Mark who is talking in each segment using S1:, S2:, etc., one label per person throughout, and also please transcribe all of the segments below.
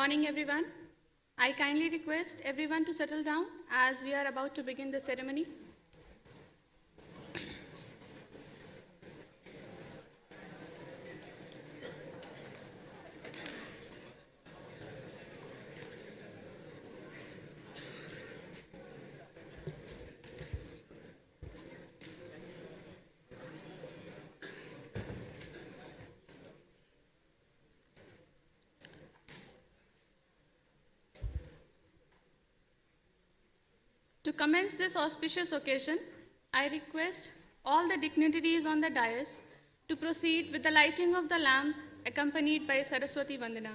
S1: morning, everyone. I kindly request everyone to settle down as we are about to begin the ceremony. To commence this auspicious occasion, I request all the dignitaries on the dais to proceed with the lighting of the lamp accompanied by Saraswati Vandana.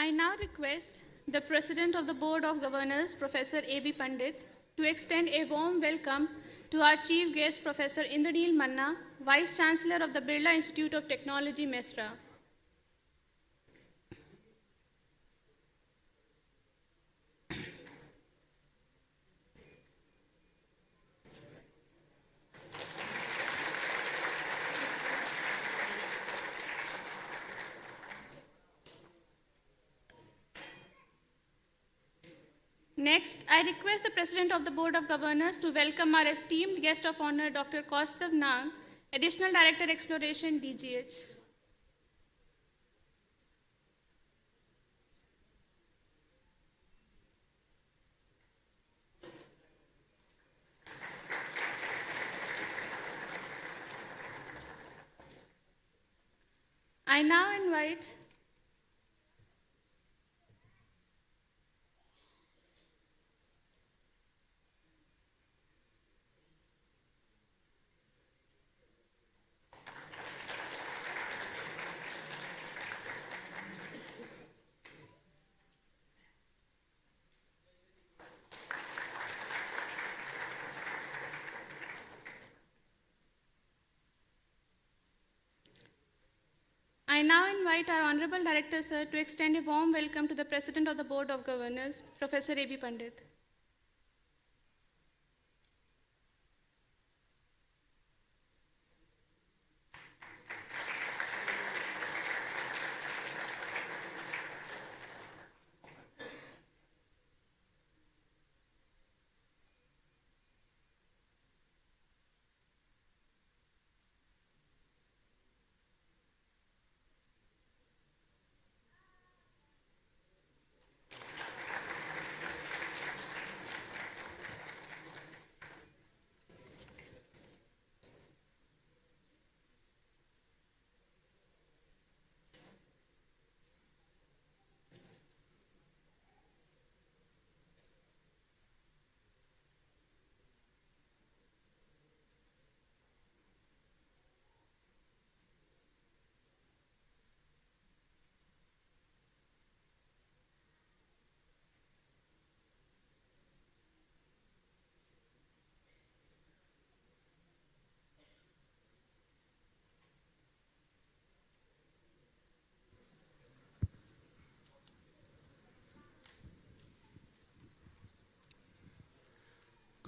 S1: I now request the President of the Board of Governors, Professor A.B. Pandit, to extend a warm welcome to our Chief Guest, Professor Indranil Manna, Vice Chancellor of the Birla Institute of Technology, Mesra. Next, I request the President of the Board of Governors to welcome our esteemed guest of honor, Dr. Kaustav Nag, Additional Director Exploration, DGH. I now invite our Honorable Director, Sir, to extend a warm welcome to the President of the Board of Governors, Professor A.B. Pandit.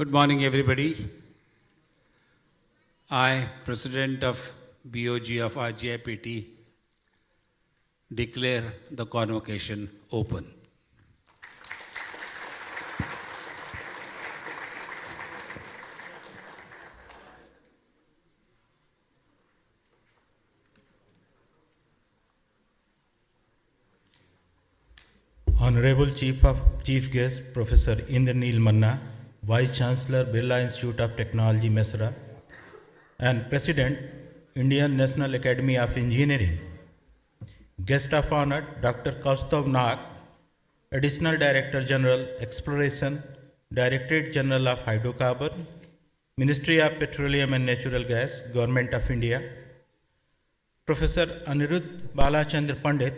S2: Good morning, everybody. I, President of BOG of RGIPT, declare the convocation open.
S3: Honorable Chief Guest, Professor Indraneel Manna, Vice Chancellor, Birla Institute of Technology, Mesra, and President, Indian National Academy of Engineering. Guest of Honor, Dr. Kaustav Nag, Additional Director General, Exploration, Directorate General of Hydrocarbon, Ministry of Petroleum and Natural Gas, Government of India. Professor Anirudh Balachandra Pandit,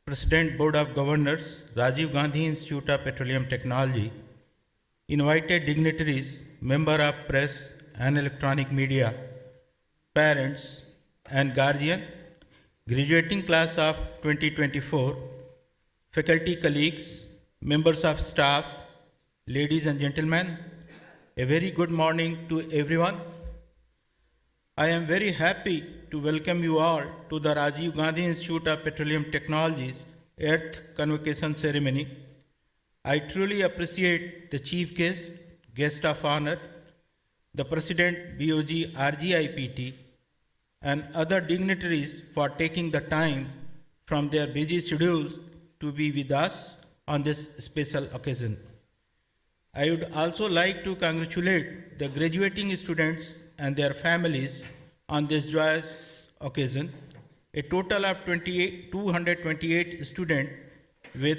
S3: President Board of Governors, Rajiv Gandhi Institute of Petroleum Technology, invited dignitaries, member of press and electronic media, parents and guardian, graduating class of 2024, faculty colleagues, members of staff, ladies and gentlemen, a very good morning to everyone. I am very happy to welcome you all to the Rajiv Gandhi Institute of Petroleum Technologies 8th Convocation Ceremony. I truly appreciate the Chief Guest of Honor, the President BOG RGIPT, and other dignitaries for taking the time from their busy schedules to be with us on this special occasion. I would also like to congratulate the graduating students and their families on this joyous occasion. A total of 228 students with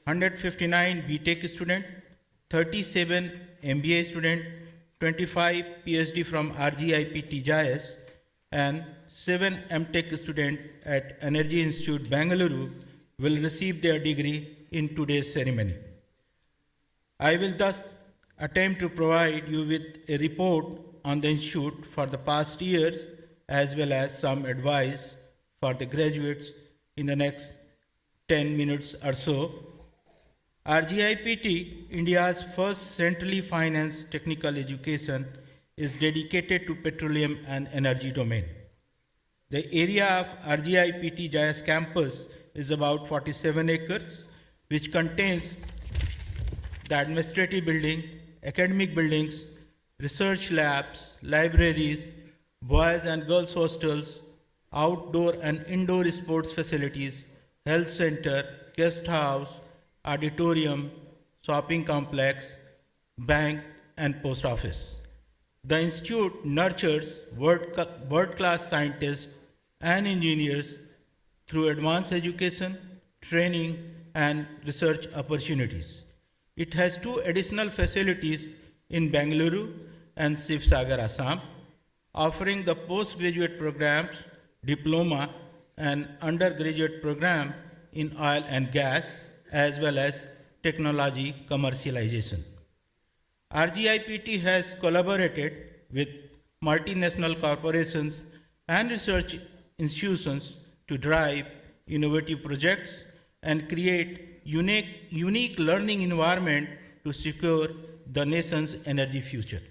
S3: 159 BTech students, 37 MBA students, 25 PhD from RGIPT JIS, and 7 MTech students at Energy Institute, Bengaluru will receive their degree in today's ceremony. I will thus attempt to provide you with a report on the Institute for the past years, as well as some advice for the graduates in the next 10 minutes or so. RGIPT, India's first centrally financed technical education, is dedicated to petroleum and energy domain. The area of RGIPT JIS campus is about 47 acres, which contains the administrative building, academic buildings, research labs, libraries, boys and girls hostels, outdoor and indoor sports facilities, health center, guest house, auditorium, shopping complex, bank, and post office. The institute nurtures world-class scientists and engineers through advanced education, training, and research opportunities. It has 2 additional facilities in Bengaluru and Sivsagar, Assam, offering the postgraduate programs, diploma, and undergraduate program in oil and gas, as well as technology commercialization. RGIPT has collaborated with multinational corporations and research institutions to drive innovative projects and create unique learning environment to secure the nation's energy future.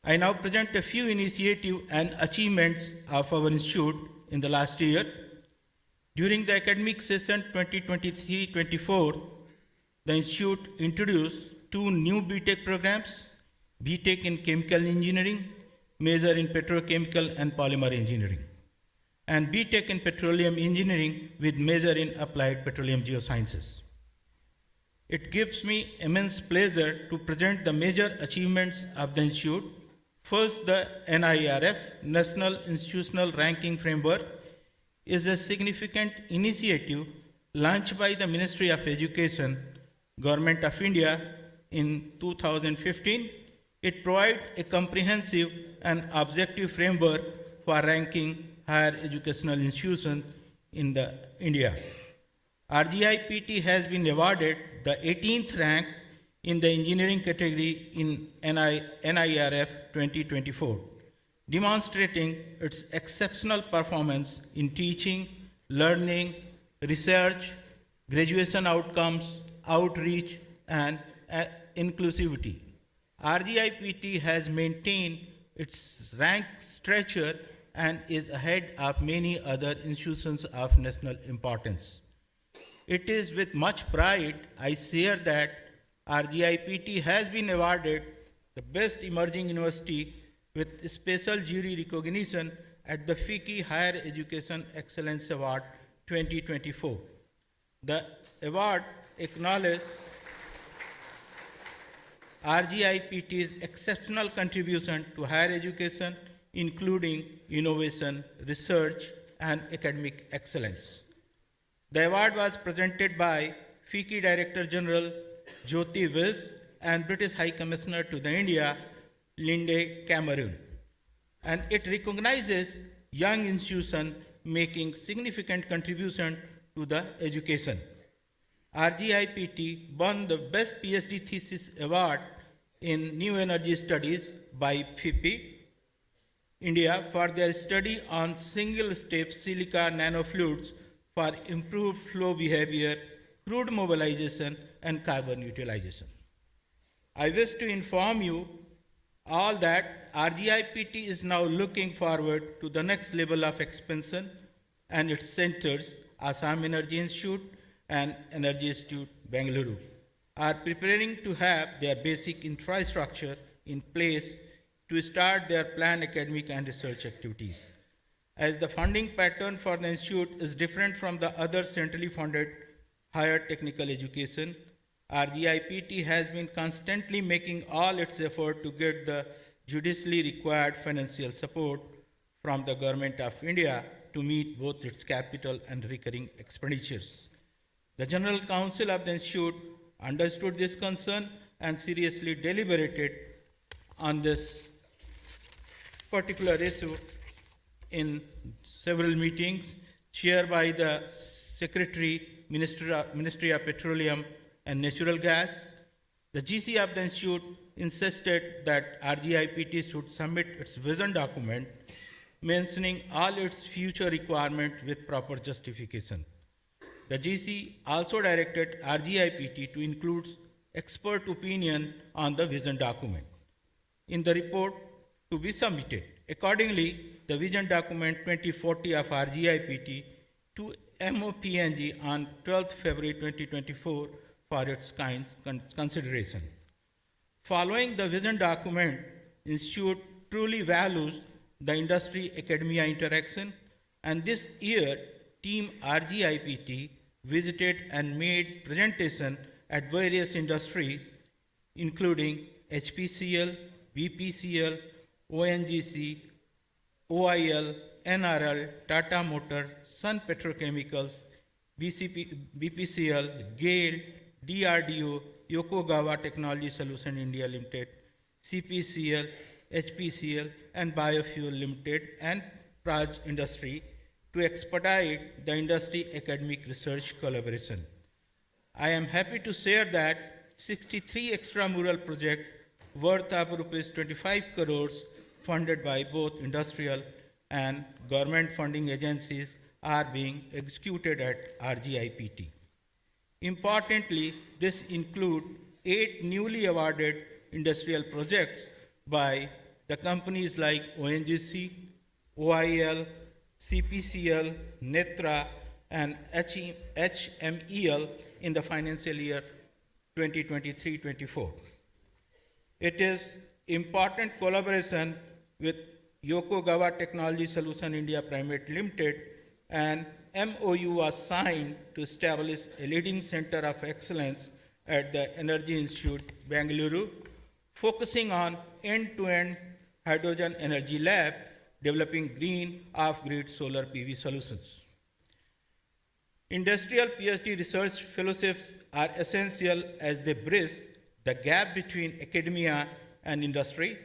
S3: I now present a few initiatives and achievements of our institute in the last year. During the academic session 2023-24, the institute introduced 2 new BTech programs, BTech in Chemical Engineering, major in Petrochemical and Polymer Engineering, and BTech in Petroleum Engineering with major in Applied Petroleum Geosciences. It gives me immense pleasure to present the major achievements of the institute. First, the NIRF, National Institutional Ranking Framework, is a significant initiative launched by the Ministry of Education, Government of India in 2015. It provides a comprehensive and objective framework for ranking higher educational institutions in India. RGIPT has been awarded the 18th rank in the engineering category in NIRF 2024, demonstrating its exceptional performance in teaching, learning, research, graduation outcomes, outreach, and inclusivity. RGIPT has maintained its rank stature and is ahead of many other institutions of national importance. It is with much pride I share that RGIPT has been awarded the Best Emerging University with special jury recognition at the FICCI Higher Education Excellence Award 2024. The award acknowledges RGIPT's exceptional contribution to higher education, including innovation, research, and academic excellence. The award was presented by FICCI Director General Jyoti Viz and British High Commissioner to the India, Linde Cameron. And it recognizes young institutions making significant contribution to the education. RGIPT won the Best PhD Thesis Award in New Energy Studies by FIPPI India for their study on single-step silica nanofluids for improved flow behavior, crude mobilization, and carbon utilization. I wish to inform you all that RGIPT is now looking forward to the next level of expansion, and its centers, Assam Energy Institute and Energy Institute, Bengaluru, are preparing to have their basic infrastructure in place to start their planned academic and research activities. As the funding pattern for the institute is different from the other centrally funded higher technical education, RGIPT has been constantly making all its effort to get the judiciously required financial support from the Government of India to meet both its capital and recurring expenditures. The General Council of the Institute understood this concern and seriously deliberated on this particular issue in several meetings chaired by the Secretary, Ministry of Petroleum and Natural Gas. The GC of the Institute insisted that RGIPT should submit its vision document mentioning all its future requirements with proper justification. The GC also directed RGIPT to include expert opinion on the vision document in the report to be submitted. Accordingly, the vision document 2040 of RGIPT to MOPNG on 12th February 2024 for its consideration. Following the vision document, Institute truly values the industry-academia interaction, and this year, Team RGIPT visited and made presentation at various industry, including HPCL, BPCL, ONGC, OIL, NRL, Tata Motor, Sun Petrochemicals, BPCL, GAIL, DRDO, Yokogawa Technology Solution India Limited, CPCL, HPCL, and Biofuel Limited, and Praj Industry to expedite the industry academic research collaboration. I am happy to share that 63 extramural projects worth of rupees 25 crores funded by both industrial and government funding agencies are being executed at RGIPT. Importantly, this includes 8 newly awarded industrial projects by the companies like ONGC, OIL, CPCL, Netra, and HMEL in the financial year 2023-24. It is important collaboration with Yokogawa Technology Solution India Private Limited, and MOU was signed to establish a leading center of excellence at the Energy Institute, Bengaluru, focusing on end-to-end hydrogen energy lab, developing green off-grid solar PV solutions. Industrial PhD research fellowships are essential as they bridge the gap between academia and industry,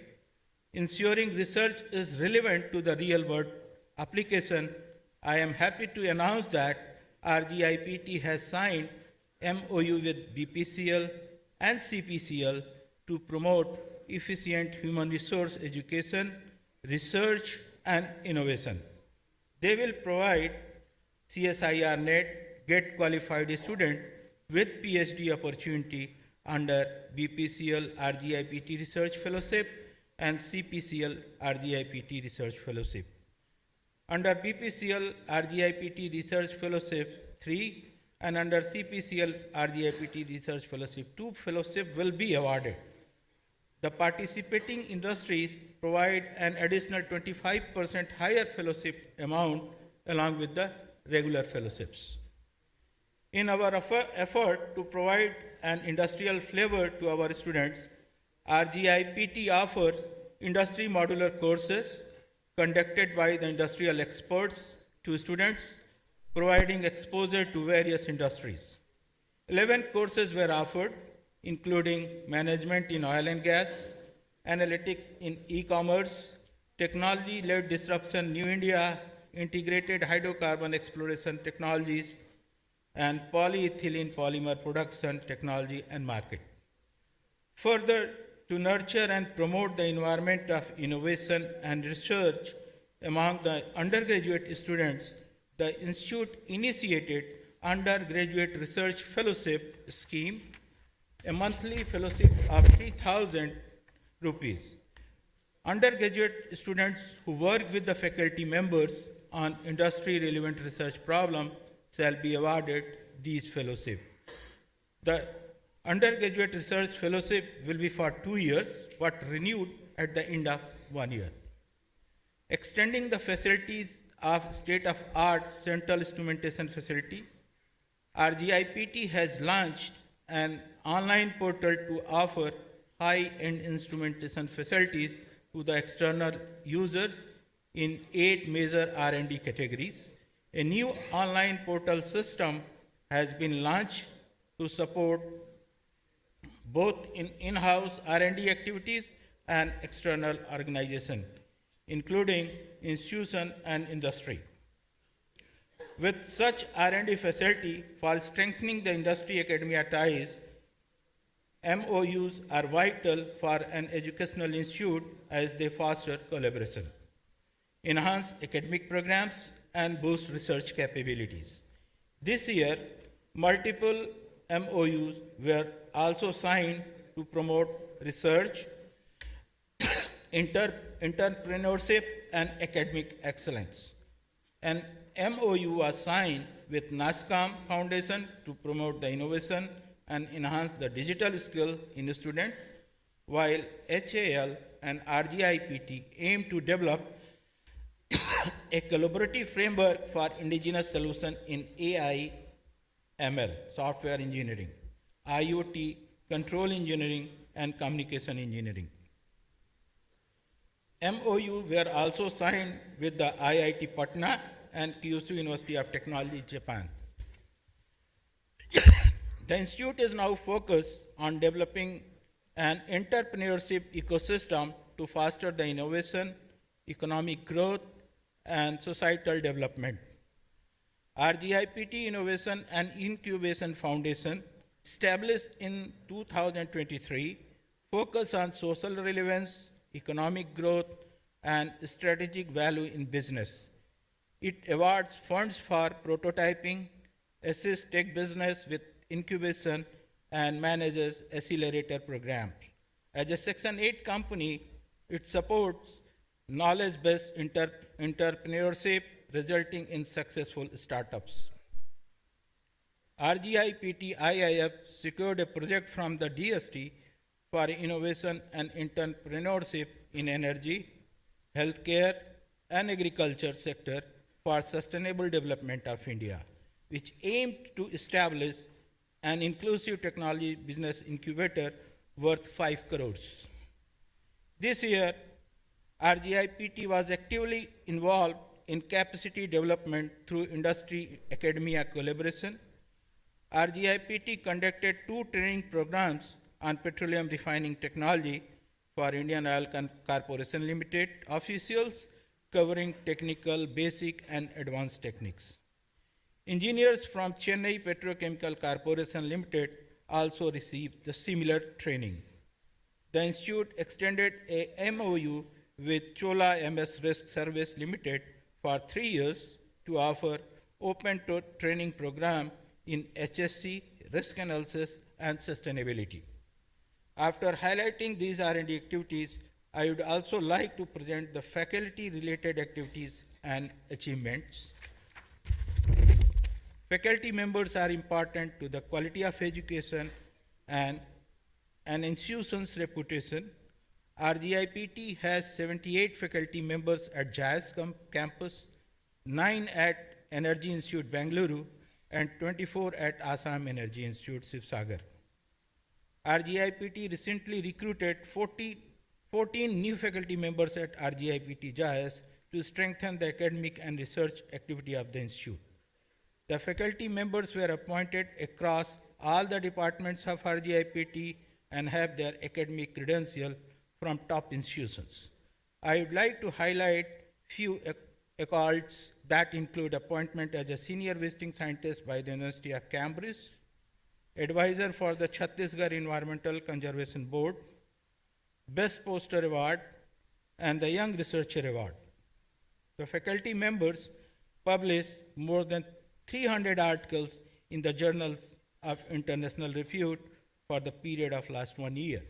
S3: ensuring research is relevant to the real-world application. I am happy to announce that RGIPT has signed MOU with BPCL and CPCL to promote efficient human resource education, research, and innovation. They will provide CSIR net, get qualified students with PhD opportunity under BPCL RGIPT Research Fellowship and CPCL RGIPT Research Fellowship. Under BPCL RGIPT Research Fellowship 3 and under CPCL RGIPT Research Fellowship 2 fellowship will be awarded. The participating industries provide an additional 25% higher fellowship amount along with the regular fellowships. In our effort to provide an industrial flavor to our students, RGIPT offers industry modular courses conducted by the industrial experts to students, providing exposure to various industries. 11 courses were offered, including management in oil and gas, analytics in e-commerce, technology-led disruption, New India, integrated hydrocarbon exploration technologies, and polyethylene polymer production technology and market. Further, to nurture and promote the environment of innovation and research among the undergraduate students, the Institute initiated undergraduate research fellowship scheme, a monthly fellowship of 3,000 rupees. Undergraduate students who work with the faculty members on industry-relevant research problems shall be awarded these fellowships. The undergraduate research fellowship will be for 2 years, but renewed at the end of 1 year. Extending the facilities of state-of-art central instrumentation facility, RGIPT has launched an online portal to offer high-end instrumentation facilities to the external users in 8 major R&D categories. A new online portal system has been launched to support both in-house R&D activities and external organization, including institution and industry. With such R&D facility for strengthening the industry-academia ties, MOUs are vital for an educational institute as they foster collaboration, enhance academic programs, and boost research capabilities. This year, multiple MOUs were also signed to promote research, entrepreneurship, and academic excellence. An MOU was signed with NASCOM Foundation to promote the innovation and enhance the digital skill in the student, while HAL and RGIPT aim to develop a collaborative framework for indigenous solution in AI, ML, software engineering, IoT, control engineering, and communication engineering. MOU were also signed with the IIT Patna and Kyushu University of Technology, Japan. The institute is now focused on developing an entrepreneurship ecosystem to foster the innovation, economic growth, and societal development. RGIPT Innovation and Incubation Foundation, established in 2023, focus on social relevance, economic growth, and strategic value in business. It awards funds for prototyping, assists tech business with incubation, and manages accelerator programs. As a Section 8 company, it supports knowledge-based entrepreneurship, resulting in successful startups. RGIPT IIF secured a project from the DST for innovation and entrepreneurship in energy, healthcare, and agriculture sector for sustainable development of India, which aimed to establish an inclusive technology business incubator worth 5 crores. This year, RGIPT was actively involved in capacity development through industry-academia collaboration. RGIPT conducted 2 training programs on petroleum refining technology for Indian Oil Corporation Limited officials, covering technical, basic, and advanced techniques. Engineers from Chennai Petrochemical Corporation Limited also received the similar training. The institute extended a MOU with Chola MS Risk Service Limited for 3 years to offer open training program in HSC, risk analysis, and sustainability. After highlighting these R&D activities, I would also like to present the faculty-related activities and achievements. Faculty members are important to the quality of education and an institution's reputation. RGIPT has 78 faculty members at JAS campus, 9 at Energy Institute Bangalore, and 24 at Assam Energy Institute Sivsagar. RGIPT recently recruited 14 new faculty members at RGIPT JAS to strengthen the academic and research activity of the institute. The faculty members were appointed across all the departments of RGIPT and have their academic credential from top institutions. I would like to highlight few accolades that include appointment as a senior visiting scientist by the University of Cambridge, advisor for the Chhattisgarh Environmental Conservation Board, Best Poster Award, and the Young Researcher Award. The faculty members publish more than 300 articles in the journals of international repute for the period of last 1 year.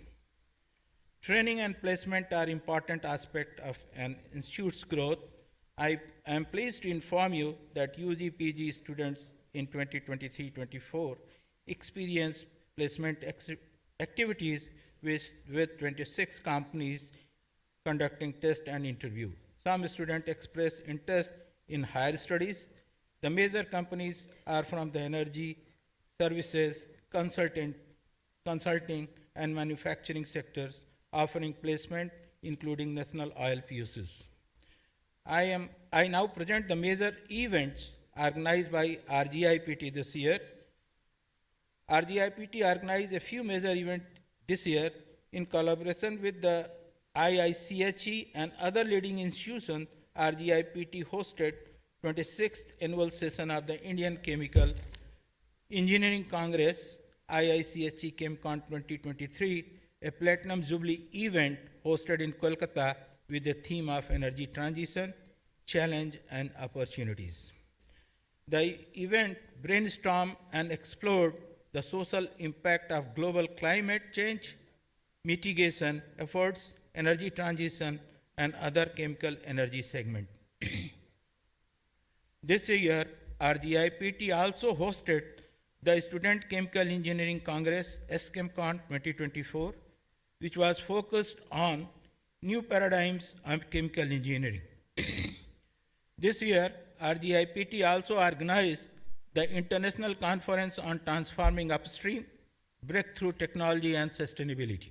S3: Training and placement are important aspects of an institute's growth. I am pleased to inform you that UG/PG students in 2023-24 experienced placement activities with 26 companies conducting test and interview. Some students express interest in higher studies. The major companies are from the energy, services, consulting, and manufacturing sectors, offering placement, including national oil PSUs. I now present the major events organized by RGIPT this year. RGIPT organized a few major events this year in collaboration with the IICHE and other leading institutions. RGIPT hosted 26th annual session of the Indian Chemical Engineering Congress, IICHE ChemCon 2023, a Platinum Jubilee event hosted in Kolkata with the theme of energy transition, challenge, and opportunities. The event brainstormed and explored the social impact of global climate change, mitigation efforts, energy transition, and other chemical energy segments. This year, RGIPT also hosted the Student Chemical Engineering Congress, SChemCon 2024, which was focused on new paradigms of chemical engineering. This year, RGIPT also organized the International Conference on Transforming Upstream, Breakthrough Technology and Sustainability.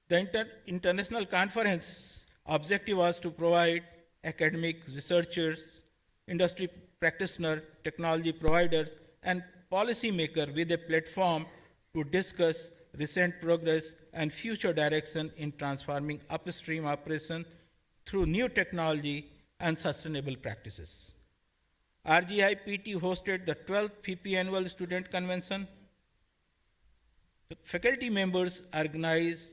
S3: The international conference objective was to provide academics, researchers, industry practitioners, technology providers, and policymakers with a platform to discuss recent progress and future direction in transforming upstream operations through new technology and sustainable practices. RGIPT hosted the 12th PP Annual Student Convention. The faculty members organized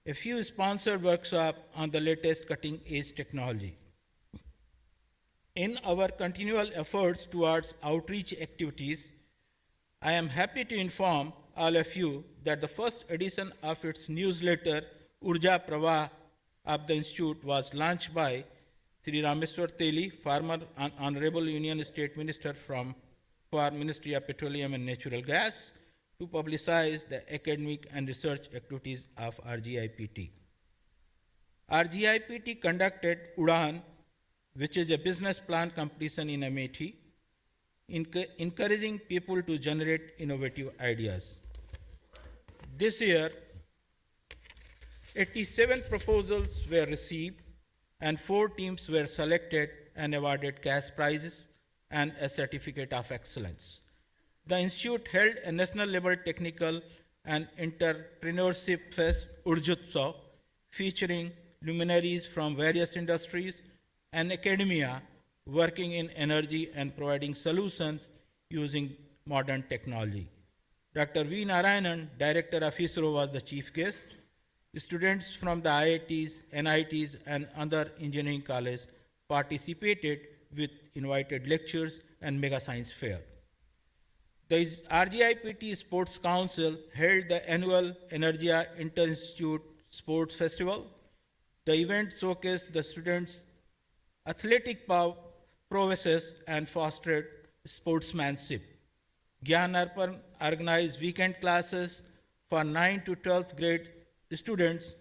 S3: a few sponsored workshops on the latest cutting-edge technology. In our continual efforts towards outreach activities, I am happy to inform all of you that the first edition of its newsletter, Urja Pravah of the Institute, was launched by Sri Rameswar Teli, former Honorable Union State Minister for Ministry of Petroleum and Natural Gas, to publicize the academic and research activities of RGIPT. RGIPT conducted UDAN, which is a business plan competition in Amethi, encouraging people to generate innovative ideas. This year, 87 proposals were received and 4 teams were selected and awarded cash prizes and a certificate of excellence. The Institute held a national level technical and entrepreneurship fest, Urjutsav, featuring luminaries from various industries and academia working in energy and providing solutions using modern technology. Dr. V. Narayanan, Director of ISRO, was the chief guest. Students from the IITs, NITs, and other engineering colleges participated with invited lectures and mega science fair. The RGIPT Sports Council held the annual Energia Inter-Institute Sports Festival. The event showcased the students' athletic prowesses and fostered sportsmanship. Gyan Arpan organized weekend classes for 9th to 12th grade students,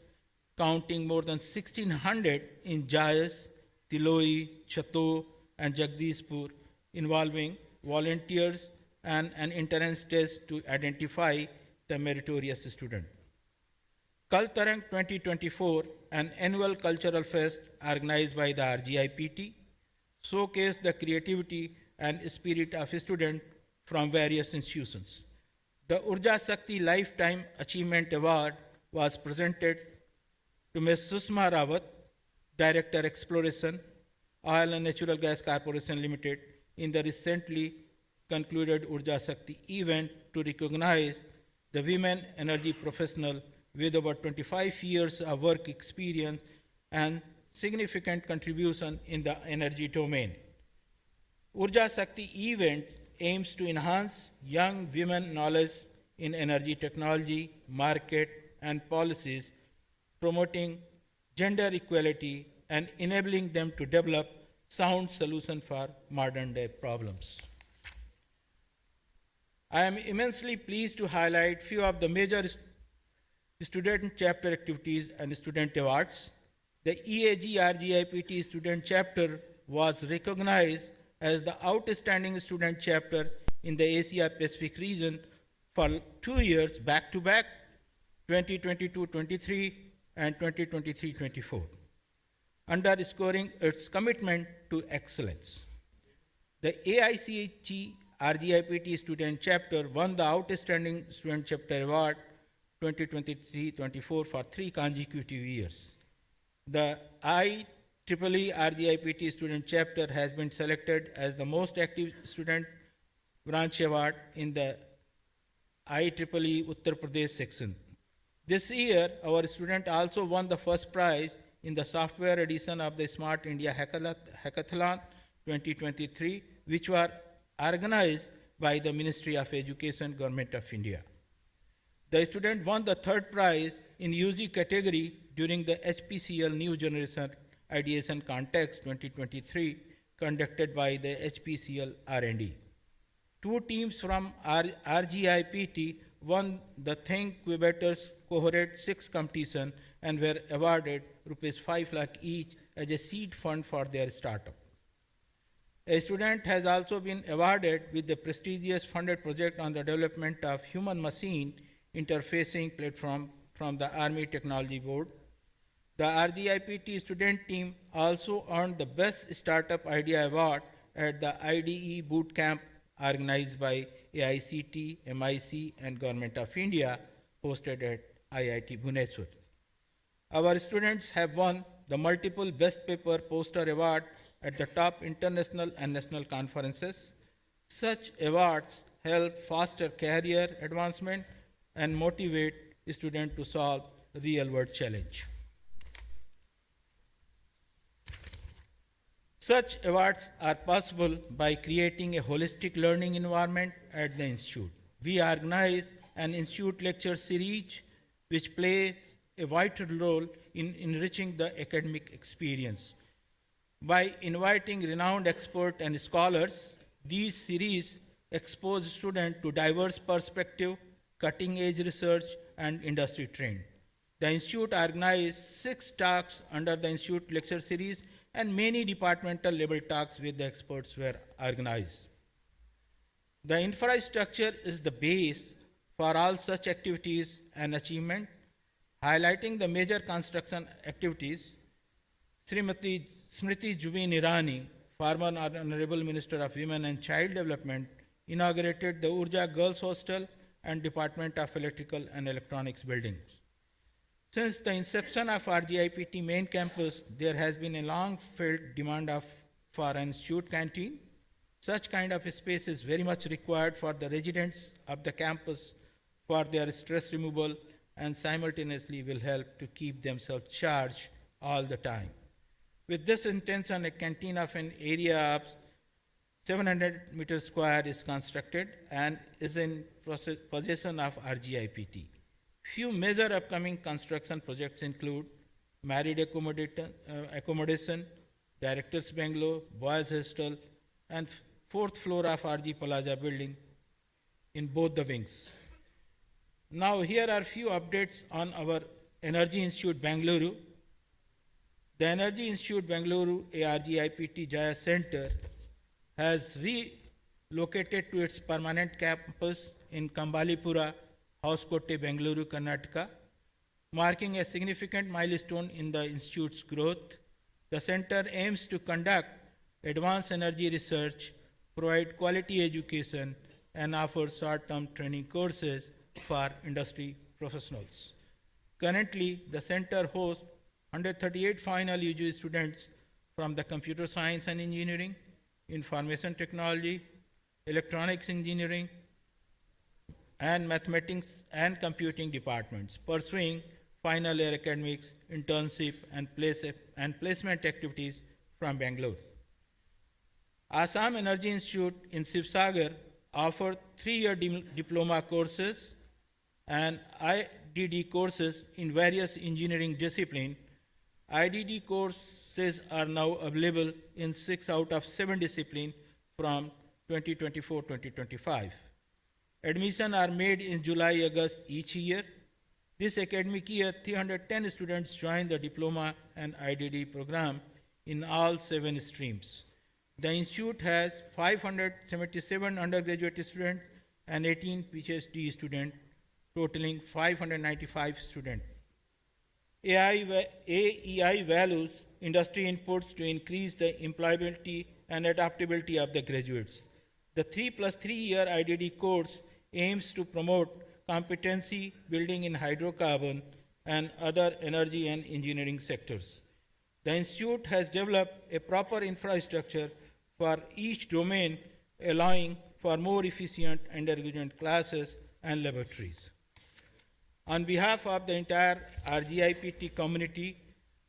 S3: counting more than 1,600 in Jayas, Tiloi, Chato, and Jagdishpur, involving volunteers and an entrance test to identify the meritorious student. Kal Tarang 2024, an annual cultural fest organized by the RGIPT, showcased the creativity and spirit of students from various institutions. The Urja Shakti Lifetime Achievement Award was presented to Ms. Susma Rawat, Director Exploration, Oil and Natural Gas Corporation Limited, in the recently concluded Urja Shakti event to recognize the women energy professional with over 25 years of work experience and significant contribution in the energy domain. Urja Shakti event aims to enhance young women knowledge in energy technology, market, and policies, promoting gender equality and enabling them to develop sound solutions for modern day problems. I am immensely pleased to highlight few of the major student chapter activities and student awards. The EAG RGIPT student chapter was recognized as the outstanding student chapter in the Asia Pacific region for 2 years back to back, 2022-23 and 2023-24, underscoring its commitment to excellence. The AICHE RGIPT student chapter won the Outstanding Student Chapter Award 2023-24 for 3 consecutive years. The IEEE RGIPT student chapter has been selected as the most active student branch award in the IEEE Uttar Pradesh section. This year, our student also won the first prize in the software edition of the Smart India Hackathon 2023, which were organized by the Ministry of Education, Government of India. The student won the third prize in UG category during the HPCL New Generation Ideation Contest 2023 conducted by the HPCL R&D. 2 teams from RGIPT won the Think Incubators Cohort 6 competition and were awarded rupees 5 lakh each as a seed fund for their startup. A student has also been awarded with the prestigious funded project on the development of human-machine interfacing platform from the Army Technology Board. The RGIPT student team also earned the Best Startup Idea Award at the IDE Boot Camp organized by AICT, MIC, and Government of India, hosted at IIT Bhubaneswar. Our students have won the multiple Best Paper Poster Award at the top international and national conferences. Such awards help foster career advancement and motivate students to solve real-world challenge. Such awards are possible by creating a holistic learning environment at the institute. We organize an institute lecture series which plays a vital role in enriching the academic experience. By inviting renowned experts and scholars, these series expose students to diverse perspectives, cutting-edge research, and industry trends. The institute organized 6 talks under the institute lecture series, and many departmental level talks with the experts were organized. The infrastructure is the base for all such activities and achievement. Highlighting the major construction activities, Srimati Smriti Jubin Irani, former Honorable Minister of Women and Child Development, inaugurated the Urja Girls Hostel and Department of Electrical and Electronics buildings. Since the inception of RGIPT main campus, there has been a long-felt demand for an institute canteen. Such kind of a space is very much required for the residents of the campus for their stress removal and simultaneously will help to keep themselves charged all the time. With this intention, a canteen of an area of 700 meters square is constructed and is in possession of RGIPT. Few major upcoming construction projects include married accommodation, Directors Bungalow, Boys Hostel, and fourth floor of RG Plaza building in both the wings. Now, here are few updates on our Energy Institute Bangalore. The Energy Institute Bangalore ARGIPT Jaya Center has relocated to its permanent campus in Kambalipura, Housekote, Bangalore, Karnataka, marking a significant milestone in the institute's growth. The center aims to conduct advanced energy research, provide quality education, and offer short-term training courses for industry professionals. Currently, the center hosts 138 final UG students from the computer science and engineering, information technology, electronics engineering, and mathematics and computing departments, pursuing final year academics, internship, and placement activities from Bangalore. Assam Energy Institute in Sivsagar offered 3-year diploma courses and IDD courses in various engineering disciplines. IDD courses are now available in 6 out of 7 disciplines from 2024-2025. Admissions are made in July-August each year. This academic year, 310 students joined the diploma and IDD program in all 7 streams. The institute has 577 undergraduate students and 18 PhD students, totaling 595 students. AEI values industry inputs to increase the employability and adaptability of the graduates. The 3+3 year IDD course aims to promote competency building in hydrocarbon and other energy and engineering sectors. The institute has developed a proper infrastructure for each domain, allowing for more efficient undergraduate classes and laboratories. On behalf of the entire RGIPT community,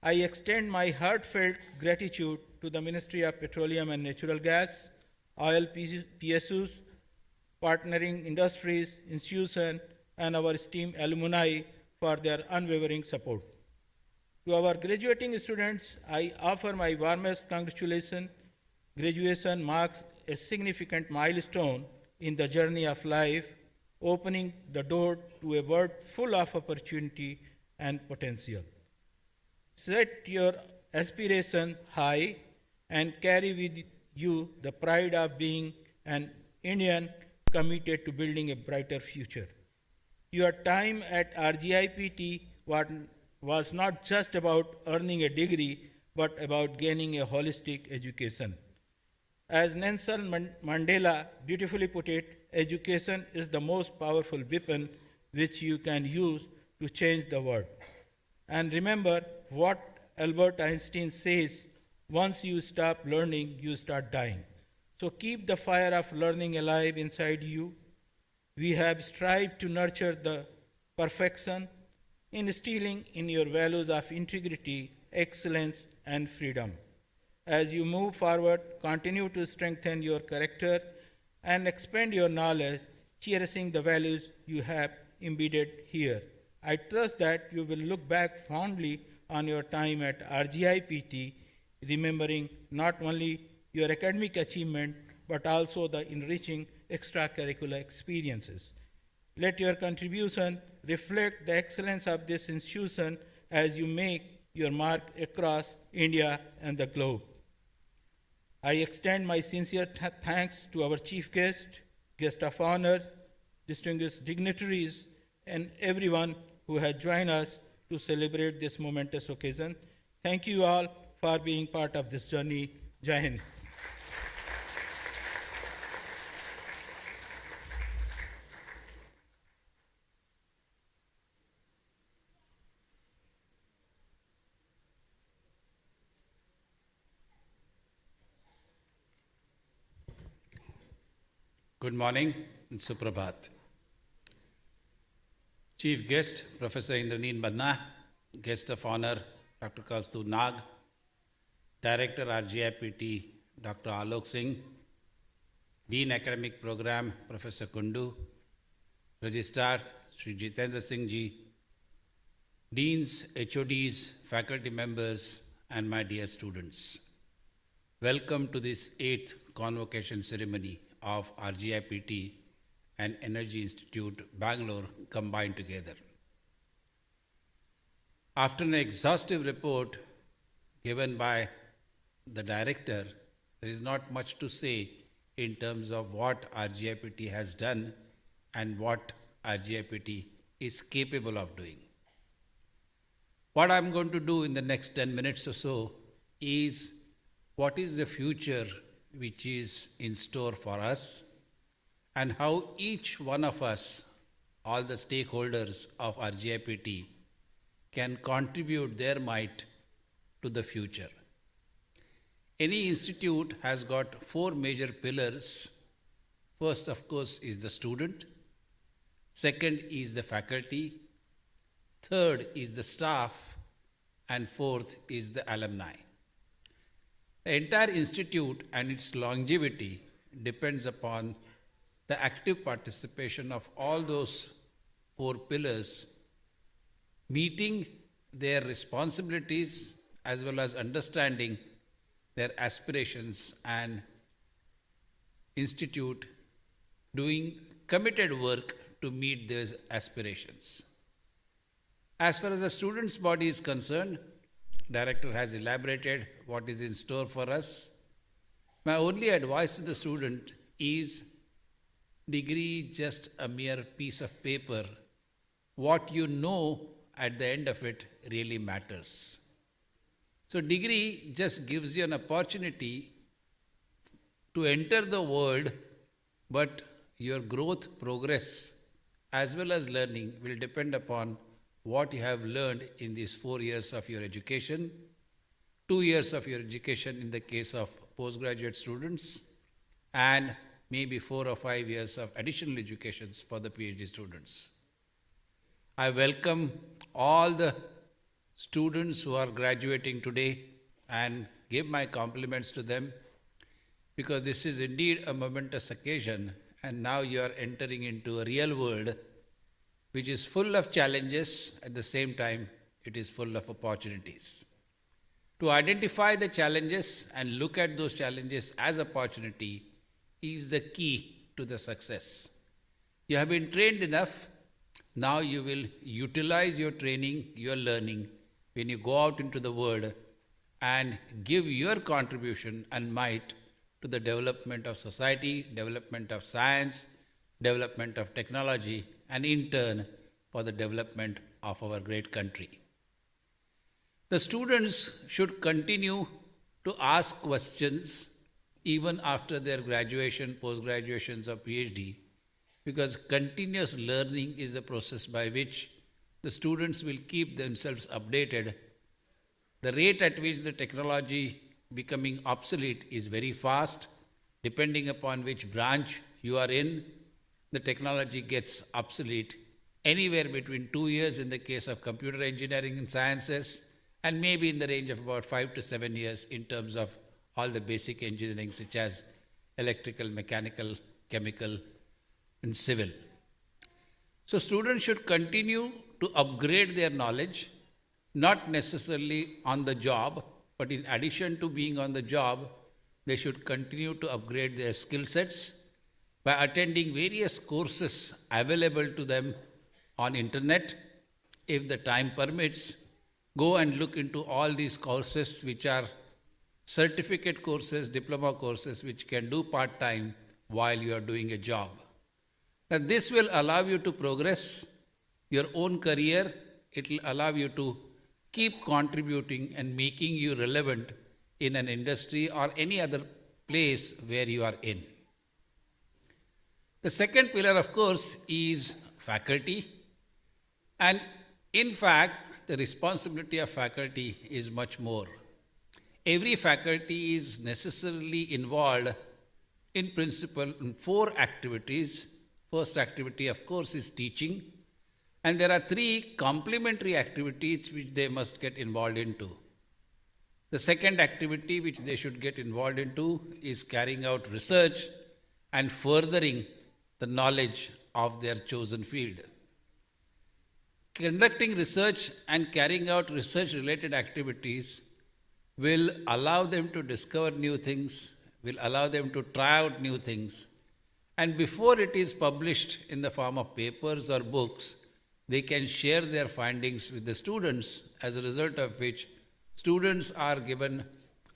S3: I extend my heartfelt gratitude to the Ministry of Petroleum and Natural Gas, oil PSUs, partnering industries, institutions, and our esteemed alumni for their unwavering support. To our graduating students, I offer my warmest congratulations. Graduation marks a significant milestone in the journey of life, opening the door to a world full of opportunity and potential. Set your aspiration high and carry with you the pride of being an Indian committed to building a brighter future. Your time at RGIPT was not just about earning a degree, but about gaining a holistic education. As Nelson Mandela beautifully put it, education is the most powerful weapon which you can use to change the world. And remember what Albert Einstein says, once you stop learning, you start dying. So keep the fire of learning alive inside you. We have strived to nurture the perfection, instilling in your values of integrity, excellence, and freedom. As you move forward, continue to strengthen your character and expand your knowledge, cherishing the values you have embedded here. I trust that you will look back fondly on your time at RGIPT, remembering not only your academic achievement, but also the enriching extracurricular experiences. Let your contribution reflect the excellence of this institution as you make your mark across India and the globe. I extend my sincere thanks to our chief guest of honor, distinguished dignitaries, and everyone who has joined us to celebrate this momentous occasion. Thank you all for being part of this journey. Jai Hind.
S2: Good morning and Suprabhat. Chief guest, Professor Indraneel Manna, guest of honor, Dr. Kaustubh Nag, Director RGIPT, Dr. Alok Singh, Dean Academic Program, Professor Kundu, Registrar, Sri Jitendra Singh Ji, Deans, HODs, faculty members, and my dear students. Welcome to this 8th Convocation ceremony of RGIPT and Energy Institute, Bangalore combined together. After an exhaustive report given by the director, there is not much to say in terms of what RGIPT has done and what RGIPT is capable of doing. What I'm going to do in the next 10 minutes or so is what is the future which is in store for us and how each one of us, all the stakeholders of RGIPT, can contribute their might to the future. Any institute has got 4 major pillars. First, of course, is the student. Second is the faculty. Third is the staff. And fourth is the alumni. The entire institute and its longevity depends upon the active participation of all those 4 pillars, meeting their responsibilities as well as understanding their aspirations and institute doing committed work to meet those aspirations. As far as the students' body is concerned, Director has elaborated what is in store for us. My only advice to the student is degree just a mere piece of paper. What you know at the end of it really matters. So degree just gives you an opportunity to enter the world, but your growth, progress, as well as learning will depend upon what you have learned in these 4 years of your education, 2 years of your education in the case of postgraduate students, and maybe 4 or 5 years of additional educations for the PhD students. I welcome all the students who are graduating today and give my compliments to them, because this is indeed a momentous occasion, and now you are entering into a real world which is full of challenges. At the same time, it is full of opportunities. To identify the challenges and look at those challenges as opportunity is the key to the success. You have been trained enough. Now you will utilize your training, your learning, when you go out into the world and give your contribution and might to the development of society, development of science, development of technology, and in turn for the development of our great country. The students should continue to ask questions even after their graduation, post-graduations or PhD, because continuous learning is the process by which the students will keep themselves updated. The rate at which the technology becoming obsolete is very fast. Depending upon which branch you are in, the technology gets obsolete anywhere between 2 years in the case of computer engineering and sciences, and maybe in the range of about 5 to 7 years in terms of all the basic engineering such as electrical, mechanical, chemical, and civil. So students should continue to upgrade their knowledge, not necessarily on the job, but in addition to being on the job, they should continue to upgrade their skill sets by attending various courses available to them on internet. If the time permits, go and look into all these courses which are certificate courses, diploma courses, which can do part-time while you are doing a job. Now this will allow you to progress your own career. It will allow you to keep contributing and making you relevant in an industry or any other place where you are in. The second pillar, of course, is faculty. And in fact, the responsibility of faculty is much more. Every faculty is necessarily involved in principle in 4 activities. First activity, of course, is teaching. And there are 3 complementary activities which they must get involved into. The second activity which they should get involved into is carrying out research. and furthering the knowledge of their chosen field. Conducting research and carrying out research related activities will allow them to discover new things, will allow them to try out new things, and before it is published in the form of papers or books, they can share their findings with the students, as a result of which students are given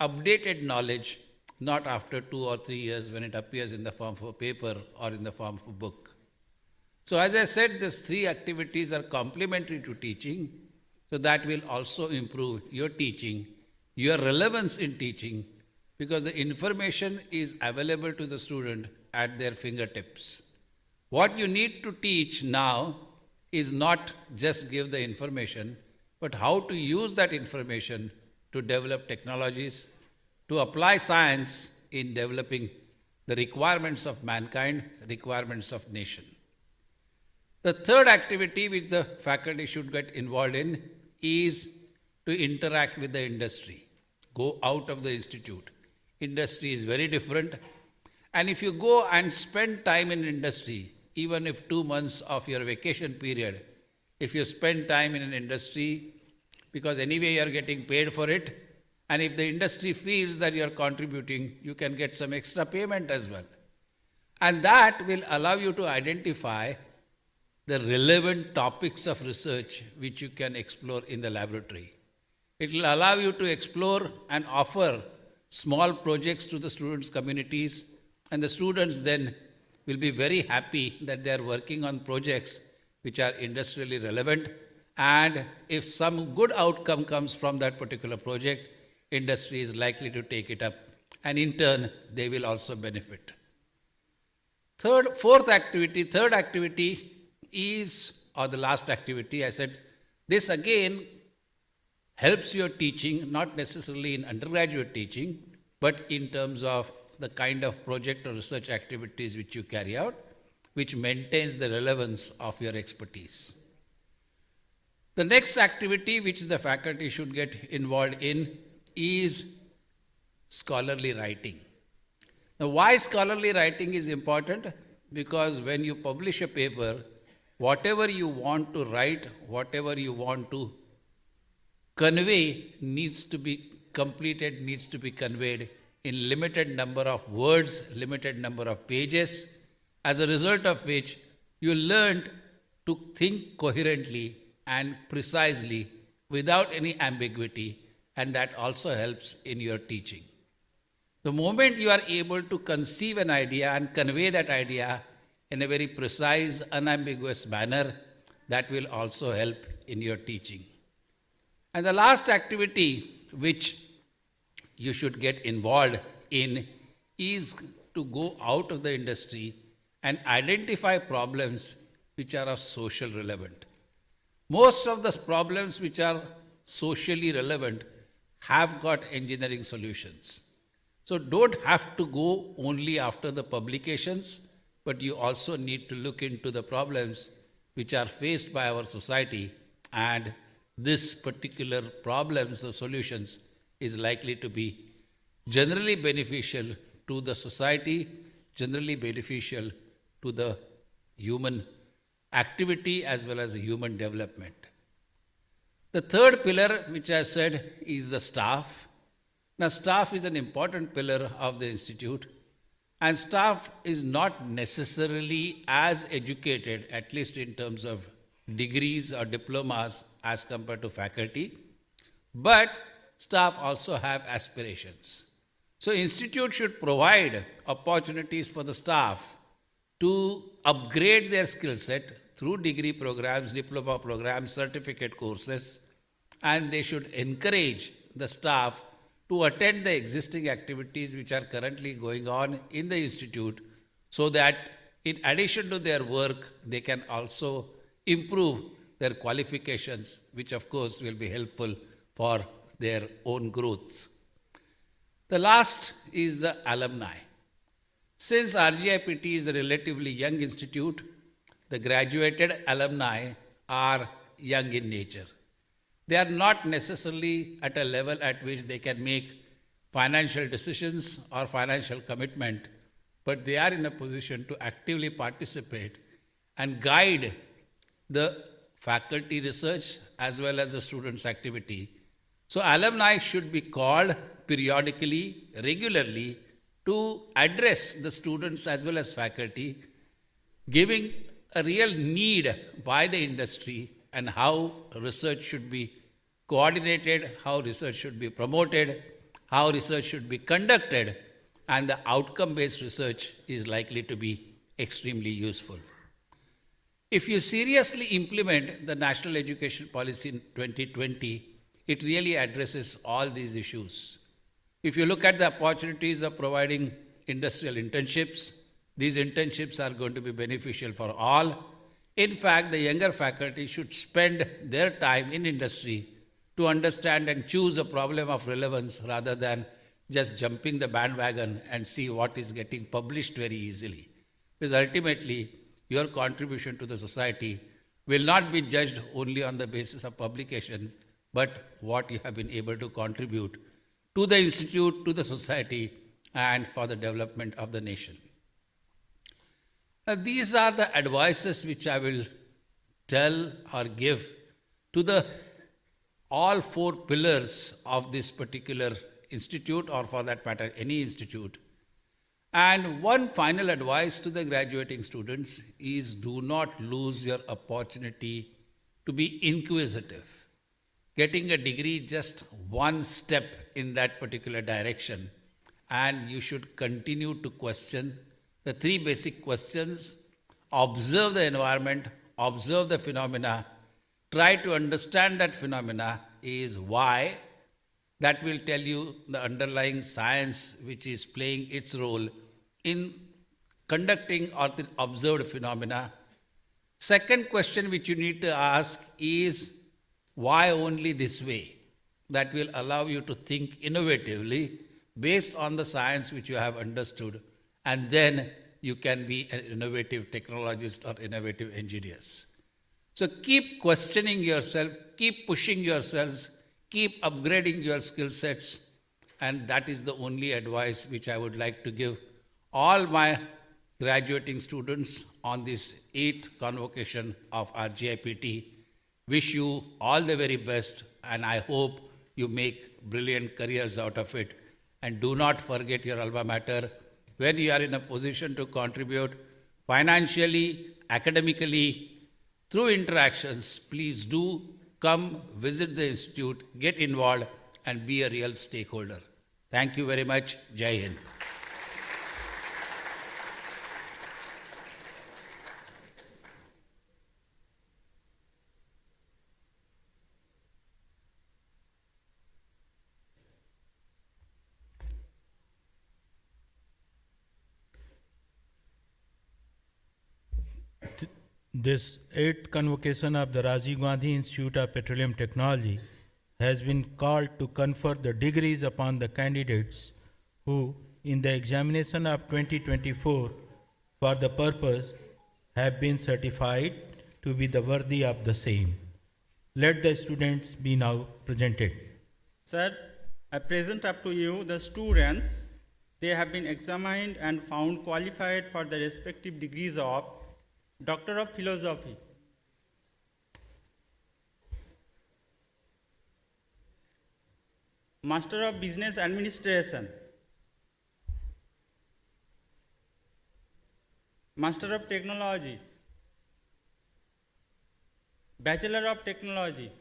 S2: updated knowledge not after 2 or 3 years when it appears in the form of a paper or in the form of a book. So as I said, these 3 activities are complementary to teaching, so that will also improve your teaching, your relevance in teaching, because the information is available to the student at their fingertips. What you need to teach now is not just give the information, but how to use that information to develop technologies, to apply science in developing the requirements of mankind, requirements of nation. The third activity which the faculty should get involved in is to interact with the industry. Go out of the institute. Industry is very different. And if you go and spend time in industry, even if 2 months of your vacation period, if you spend time in an industry, because anyway you are getting paid for it, and if the industry feels that you are contributing, you can get some extra payment as well. And that will allow you to identify the relevant topics of research which you can explore in the laboratory. It will allow you to explore and offer small projects to the students' communities, and the students then will be very happy that they are working on projects which are industrially relevant, and if some good outcome comes from that particular project, industry is likely to take it up, and in turn they will also benefit. Third activity is, or the last activity, I said, this again helps your teaching, not necessarily in undergraduate teaching, but in terms of the kind of project or research activities which you carry out, which maintains the relevance of your expertise. The next activity which the faculty should get involved in is scholarly writing. Now, why scholarly writing is important? Because when you publish a paper, whatever you want to write, whatever you want to convey needs to be completed, needs to be conveyed in limited number of words, limited number of pages, as a result of which you learned to think coherently and precisely without any ambiguity, and that also helps in your teaching. The moment you are able to conceive an idea and convey that idea in a very precise, unambiguous manner, that will also help in your teaching. And the last activity which you should get involved in is to go out of the industry and identify problems which are of social relevant. Most of the problems which are socially relevant have got engineering solutions. So don't have to go only after the publications, but you also need to look into the problems which are faced by our society, and this particular problems, the solutions, is likely to be generally beneficial to the society, generally beneficial to the human activity as well as the human development. The third pillar, which I said, is the staff. Now, staff is an important pillar of the institute, and staff is not necessarily as educated, at least in terms of degrees or diplomas, as compared to faculty, but staff also have aspirations. So institute should provide opportunities for the staff to upgrade their skill set through degree programs, diploma programs, certificate courses, and they should encourage the staff to attend the existing activities which are currently going on in the institute, so that in addition to their work, they can also improve their qualifications, which of course will be helpful for their own growth. The last is the alumni. Since RGIPT is a relatively young institute, the graduated alumni are young in nature. They are not necessarily at a level at which they can make financial decisions or financial commitment but they are in a position to actively participate and guide the faculty research as well as the students' activity. So alumni should be called periodically, regularly, to address the students as well as faculty, giving a real need by the industry and how research should be coordinated, how research should be promoted, how research should be conducted, and the outcome-based research is likely to be extremely useful. If you seriously implement the National Education Policy in 2020, it really addresses all these issues. If you look at the opportunities of providing industrial internships, these internships are going to be beneficial for all. In fact, the younger faculty should spend their time in industry to understand and choose a problem of relevance rather than just jumping the bandwagon and see what is getting published very easily. Because ultimately, your contribution to the society will not be judged only on the basis of publications, but what you have been able to contribute to the institute, to the society, and for the development of the nation. Now, these are the advices which I will tell or give to the all four pillars of this particular institute, or for that matter, any institute. And one final advice to the graduating students is do not lose your opportunity to be inquisitive. Getting a degree just one step in that particular direction, and you should continue to question the three basic questions: observe the environment, observe the phenomena, try to understand that phenomena is why. That will tell you the underlying science which is playing its role in conducting or the observed phenomena. Second question which you need to ask is why only this way? That will allow you to think innovatively based on the science which you have understood, and then you can be an innovative technologist or innovative engineers. So keep questioning yourself, keep pushing yourselves, keep upgrading your skill sets, and that is the only advice which I would like to give all my graduating students on this 8th convocation of RGIPT. Wish you all the very best, and I hope you make brilliant careers out of it. And do not forget your alma mater. When you are in a position to contribute financially, academically, through interactions, please do come visit the institute, get involved, and be a real stakeholder. Thank you very much. Jai Hind.
S3: This 8th convocation of the Rajiv Gandhi Institute of Petroleum Technology has been called to confer the degrees upon the candidates who, in the examination of 2024, for the purpose, have been certified to be the worthy of the same. Let the students be now presented.
S4: Sir, I present up to you the students. They have been examined and found qualified for the respective degrees of Doctor of Philosophy, Master of Business Administration, Master of Technology, Bachelor of Technology,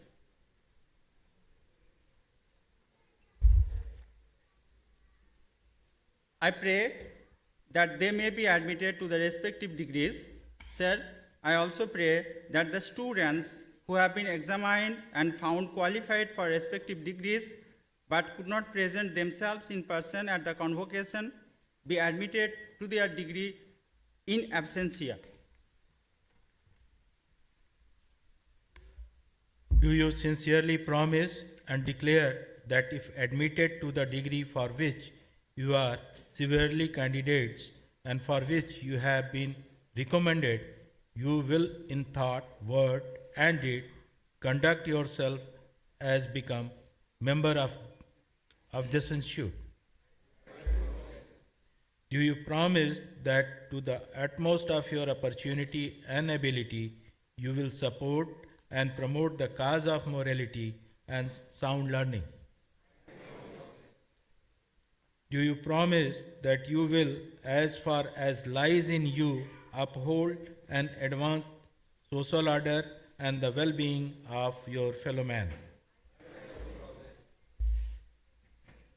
S4: I pray that they may be admitted to the respective degrees. Sir, I also pray that the students who have been examined and found qualified for respective degrees but could not present themselves in person at the convocation be admitted to their degree in absentia.
S3: Do you sincerely promise and declare that if admitted to the degree for which you are severely candidates and for which you have been recommended, you will in thought, word, and deed conduct yourself as become member of this institute? Do you promise that to the utmost of your opportunity and ability, you will support and promote the cause of morality and sound learning? Do you promise that you will, as far as lies in you, uphold and advance social order and the well being of your fellow man?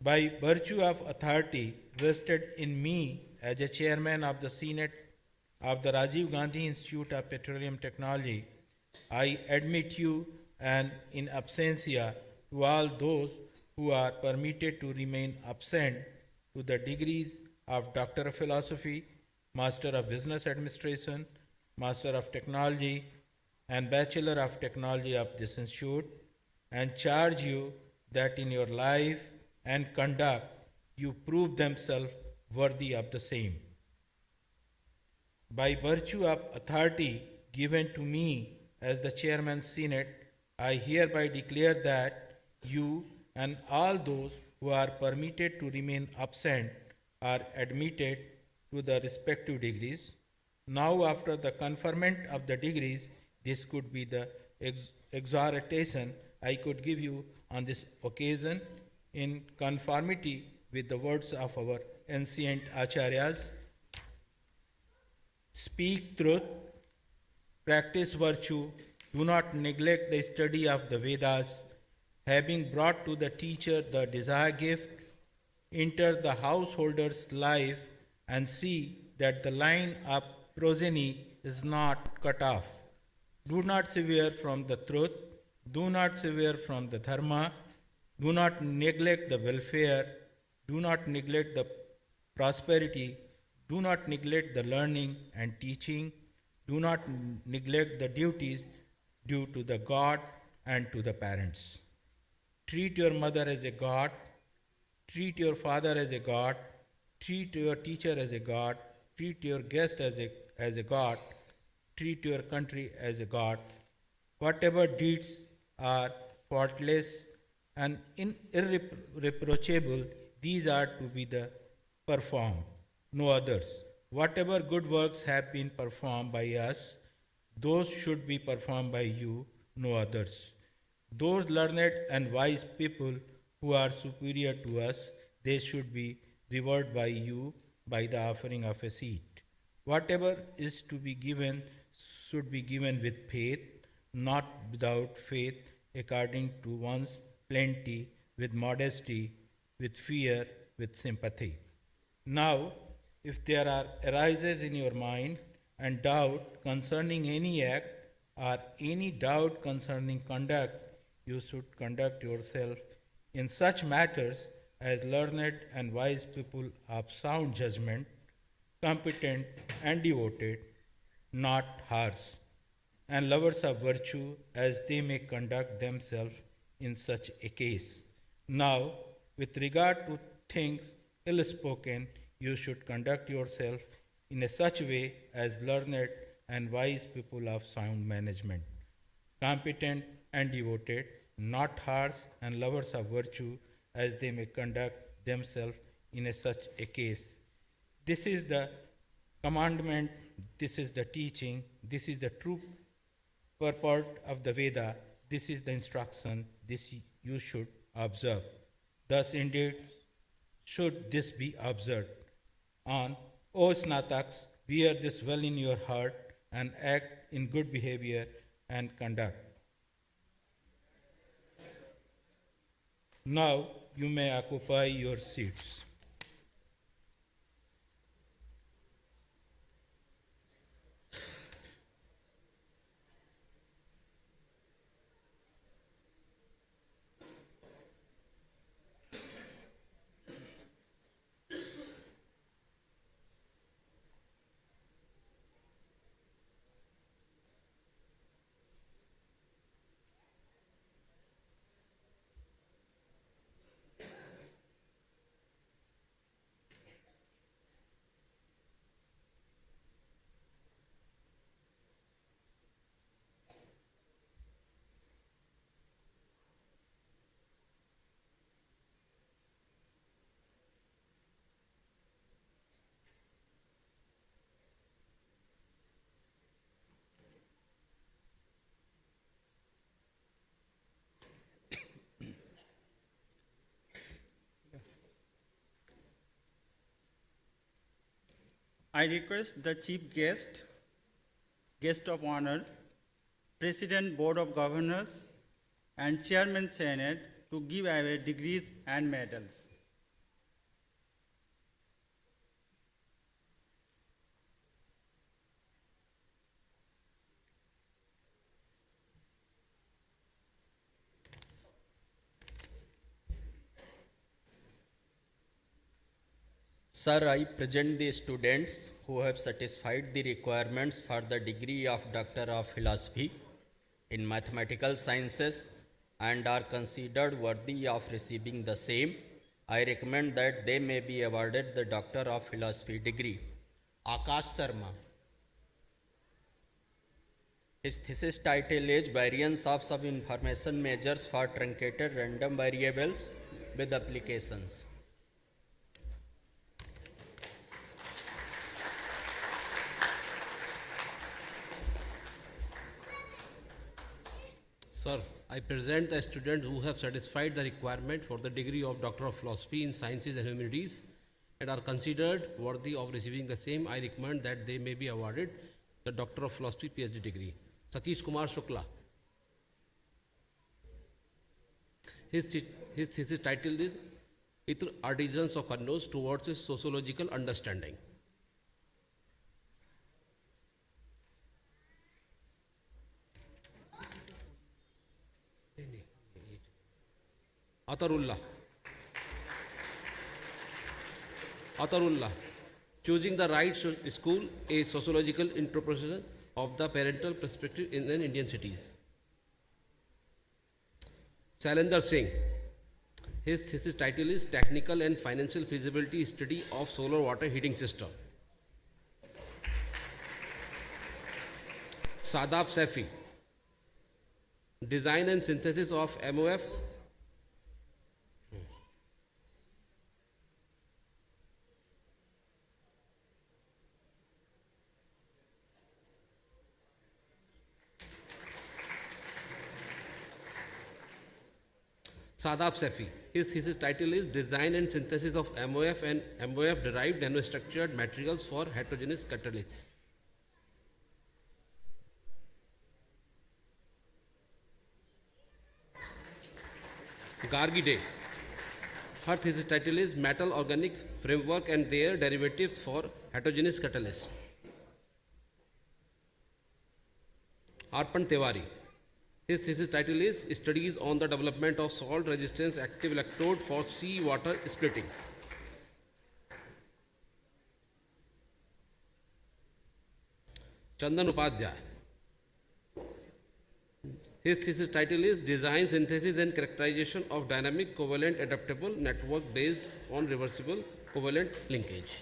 S3: By virtue of authority vested in me as a chairman of the Senate of the Rajiv Gandhi Institute of Petroleum Technology, I admit you and in absentia to all those who are permitted to remain absent to the degrees of Doctor of Philosophy, Master of Business Administration, Master of Technology, and Bachelor of Technology of this institute, and charge you that in your life and conduct you prove themselves worthy of the same. By virtue of authority given to me as the Chairman Senate, I hereby declare that you and all those who are permitted to remain absent are admitted to the respective degrees. Now, after the conferment of the degrees, this could be the exhortation I could give you on this occasion in conformity with the words of our ancient acharyas. Speak truth, practice virtue, do not neglect the study of the Vedas. Having brought to the teacher the desired gift, enter the householder's life and see that the line of progeny is not cut off. Do not sever from the truth, do not sever from the dharma, do not neglect the welfare, do not neglect the prosperity, do not neglect the learning and teaching, do not neglect the duties due to the God and to the parents. Treat your mother as a God, treat your father as a God, treat your teacher as a God, treat your guest as a God, treat your country as a God. Whatever deeds are faultless and irreproachable, these are to be the performed, no others. Whatever good works have been performed by us, those should be performed by you, no others. Those learned and wise people who are superior to us, they should be revered by you by the offering of a seat. Whatever is to be given should be given with faith, not without faith, according to one's plenty, with modesty, with fear, with sympathy. Now, if there arises in your mind and doubt concerning any act or any doubt concerning conduct, you should conduct yourself in such matters as learned and wise people of sound judgment, competent and devoted, not harsh, and lovers of virtue as they may conduct themselves in such a case. Now, with regard to things ill spoken, you should conduct yourself in a such way as learned and wise people of sound management, competent and devoted, not harsh and lovers of virtue as they may conduct themselves in such a case. This is the commandment, this is the teaching, this is the true purport of the Veda, this is the instruction, this you should observe. Thus indeed should this be observed. On, O Snataks, bear this well in your heart and act in good behavior and conduct. Now you may occupy your seats.
S4: I request the chief guest, guest of honor, President Board of Governors, and Chairman Senate to give away degrees and medals.
S5: Sir, I present the students who have satisfied the requirements for the degree of Doctor of Philosophy in Mathematical Sciences and are considered worthy of receiving the same. I recommend that they may be awarded the Doctor of Philosophy degree. Akash Sharma. His thesis title is Variance of Sub-Information Measures for Truncated Random Variables with Applications.
S6: Sir, I present the students who have satisfied the requirement for the degree of Doctor of Philosophy in Sciences and Humanities and are considered worthy of receiving the same. I recommend that they may be awarded the Doctor of Philosophy PhD degree. Satish Kumar Shukla. His thesis title is Itra Artisans of Kannauj Towards a Sociological Understanding. Atarullah, choosing the right school, a sociological interpretation of the parental perspective in an Indian cities. Shailendra Singh, his thesis title is Technical and Financial Feasibility Study of Solar Water Heating System. Sadab Saifi, Design and Synthesis of MOF. Sadab Saifi. His thesis title is Design and Synthesis of MOF and MOF Derived Nanostructured Materials for Heterogeneous Catalysts. Gargi Day. Her thesis title is Metal Organic Framework and Their Derivatives for Heterogeneous Catalysts. Arpan Tiwari. His thesis title is Studies on the Development of Salt Resistance Active Electrode for Sea Water Splitting. Chandan Upadhyay. His thesis title is Design, Synthesis and Characterization of Dynamic Covalent Adaptable Network Based on Reversible Covalent Linkage.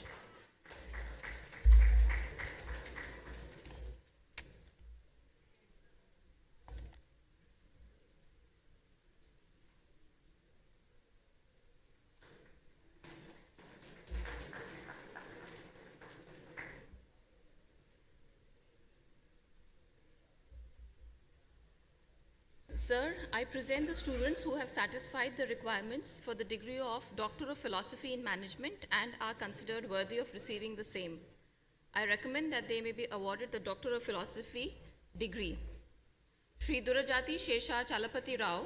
S7: Sir, I present the students who have satisfied the requirements for the degree of Doctor of Philosophy in Management and are considered worthy of receiving the same. I recommend that they may be awarded the Doctor of Philosophy degree. Sri Durajati Shesha Chalapati Rao,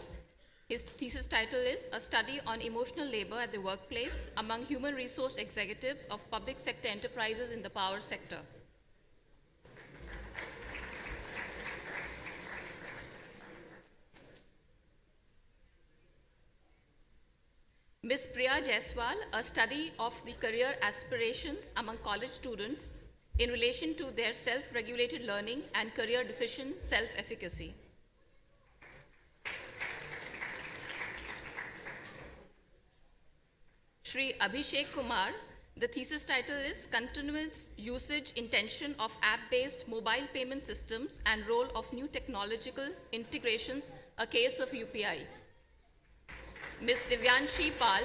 S7: his thesis title is A Study on Emotional Labor at the Workplace Among Human Resource Executives of Public Sector Enterprises in the Power Sector. Ms. Priya Jaiswal, a study of the career aspirations among college students in relation to their self-regulated learning and career decision self-efficacy. Shri Abhishek Kumar, the thesis title is Continuous Usage Intention of App-Based Mobile Payment Systems and Role of New Technological Integrations, a Case of UPI. Ms. Divyanshi Pal.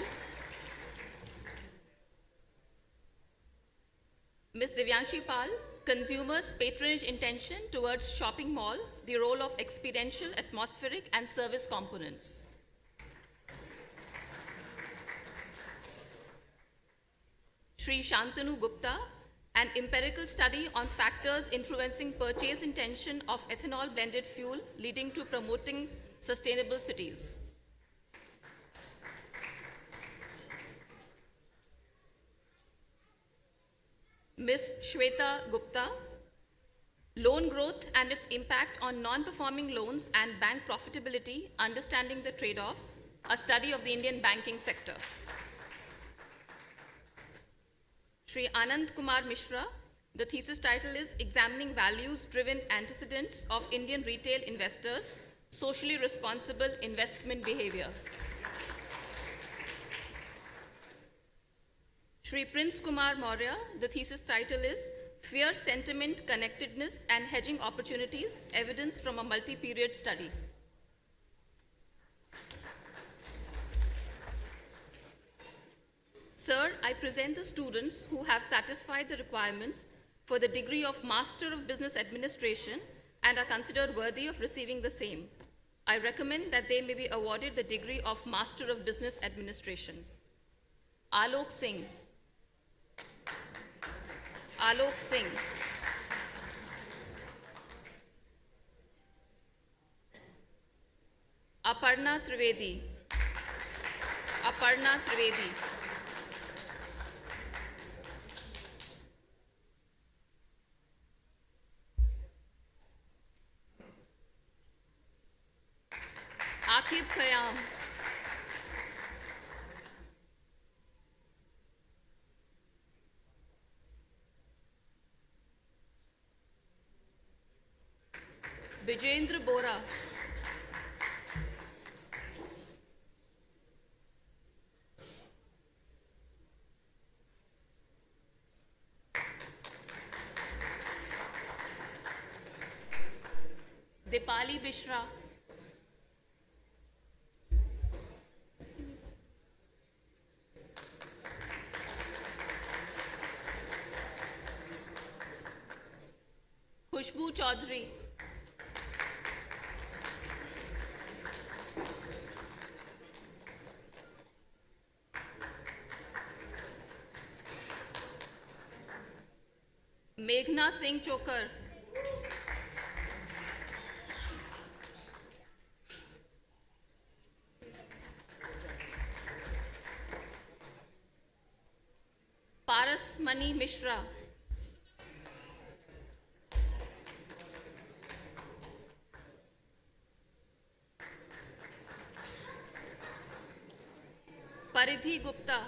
S7: Ms. Divyanshi Pal, Consumers' Patronage Intention Towards Shopping Mall, the Role of Experiential, Atmospheric and Service Components. Shri Shantanu Gupta, an empirical study on factors influencing purchase intention of ethanol blended fuel leading to promoting sustainable cities. Ms. Shweta Gupta, loan growth and its impact on non-performing loans and bank profitability, understanding the trade-offs, a study of the Indian banking sector. Shri Anand Kumar Mishra, the thesis title is Examining Values-Driven Antecedents of Indian Retail Investors, Socially Responsible Investment Behavior. Shri Prince Kumar Maurya, the thesis title is Fear, Sentiment, Connectedness and Hedging Opportunities, Evidence from a Multi-Period Study. Sir, I present the students who have satisfied the requirements for the degree of Master of Business Administration and are considered worthy of receiving the same. I recommend that they may be awarded the degree of Master of Business Administration. Alok Singh. Alok Singh. Aparna Trivedi. Aparna Trivedi. Akib Khayyam. Vijendra Bora. Dipali Bishra. Khushbu Chaudhary. Meghna Singh Chokar. Paras Mani Mishra. Paridhi Gupta.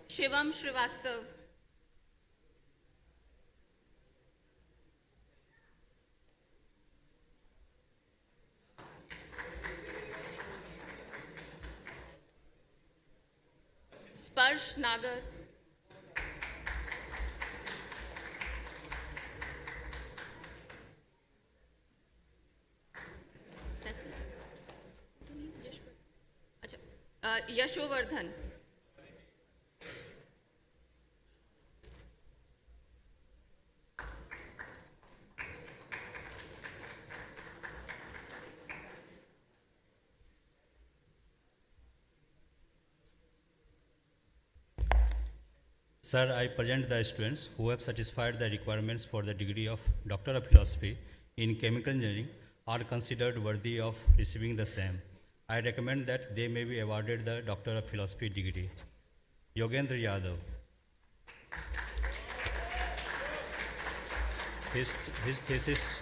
S7: Shivam Srivastav. Sparsh Nagar. That's it. Acha. Yashovardhan.
S8: Sir, I present the students who have satisfied the requirements for the degree of Doctor of Philosophy in Chemical Engineering are considered worthy of receiving the same. I recommend that they may be awarded the Doctor of Philosophy degree. Yogendra Yadav. His thesis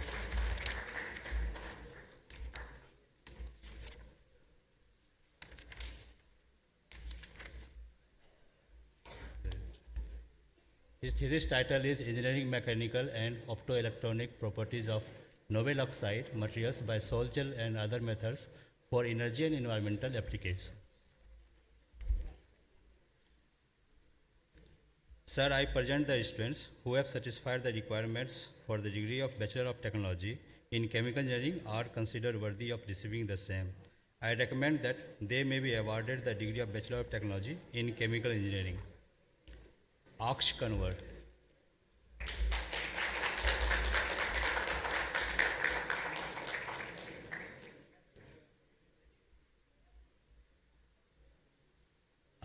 S8: His thesis title is Engineering Mechanical and Optoelectronic Properties of Noble Oxide Materials by Sol Gel and Other Methods for Energy and Environmental Applications. Sir, I present the students who have satisfied the requirements for the degree of Bachelor of Technology in Chemical Engineering are considered worthy of receiving the same. I recommend that they may be awarded the degree of Bachelor of Technology in Chemical Engineering. Aksh Kanwar.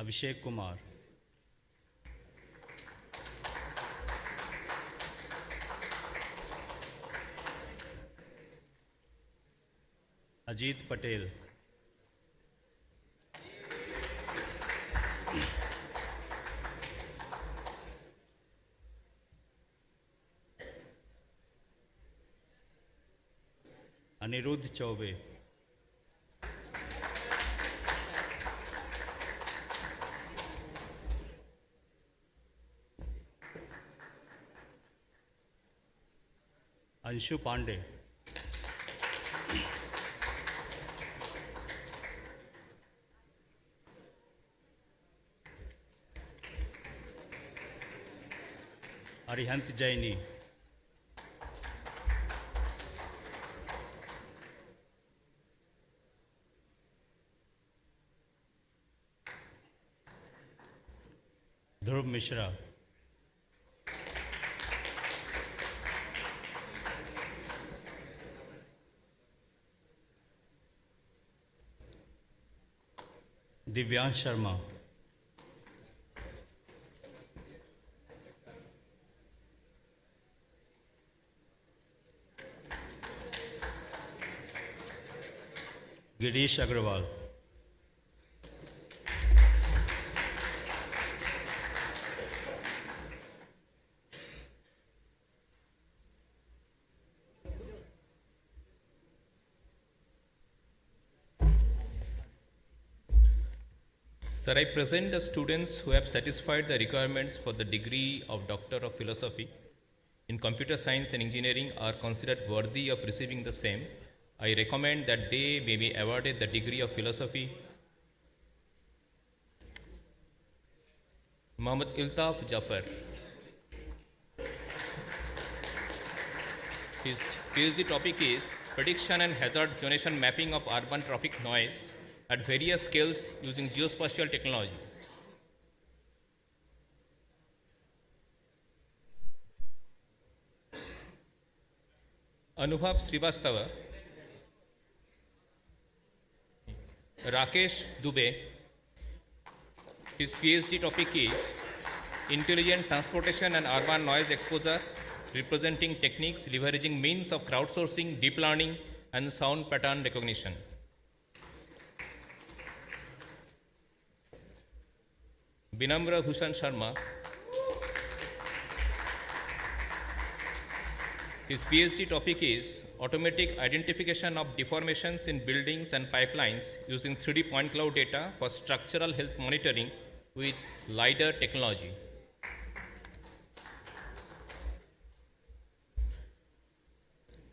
S8: Abhishek Kumar, Ajit Patel, Anirudh Chaube, Anshu Pandey, Arihant Jaini, Dhruv Mishra, Divyan Sharma, Girish Agrawal,
S9: Sir, I present the students who have satisfied the requirements for the degree of Doctor of Philosophy in Computer Science and Engineering are considered worthy of receiving the same. I recommend that they may be awarded the degree of Philosophy. Muhammad Iltaf Jafar. His PhD topic is Prediction and Hazard Zonation Mapping of Urban Traffic Noise at various scales using geospatial technology. Anubhav Srivastava, Rakesh Dubey. His PhD topic is Intelligent Transportation and Urban Noise Exposure, representing techniques leveraging means of crowdsourcing, deep learning, and sound pattern recognition. Binamra Bhushan Sharma. His PhD topic is Automatic Identification of Deformations in Buildings and Pipelines using 3D point cloud data for structural health monitoring with LiDAR technology.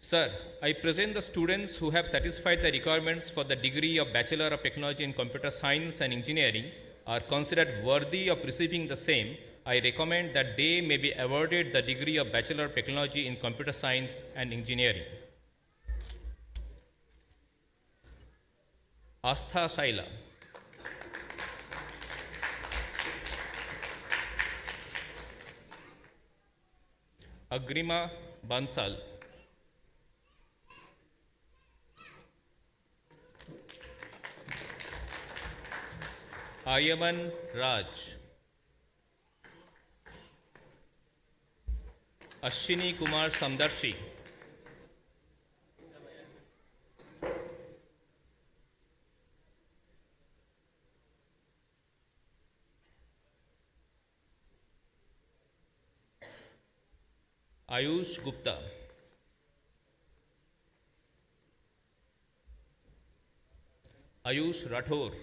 S9: Sir, I present the students who have satisfied the requirements for the degree of Bachelor of Technology in Computer Science and Engineering are considered worthy of receiving the same. I recommend that they may be awarded the degree of Bachelor of Technology in Computer Science and Engineering. Astha Shaila. Agrima Bansal. Ayaman Raj. Ashwini Kumar Samdarshi. Ayush Gupta. Ayush Rathore.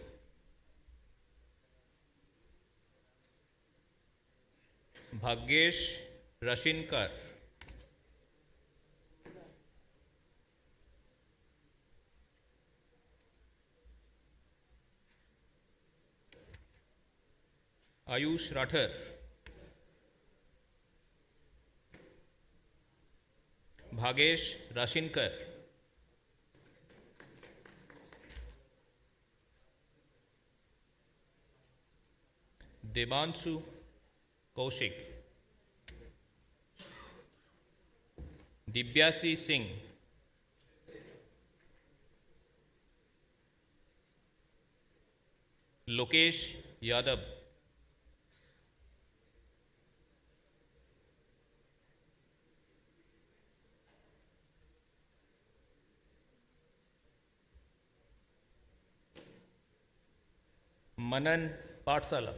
S9: Bhagyesh Rashinkar. Ayush Rathar. Bhagesh Rashinkar. Debanshu Kaushik. Dibyasi Singh. Lokesh Yadav, Manan Patsala,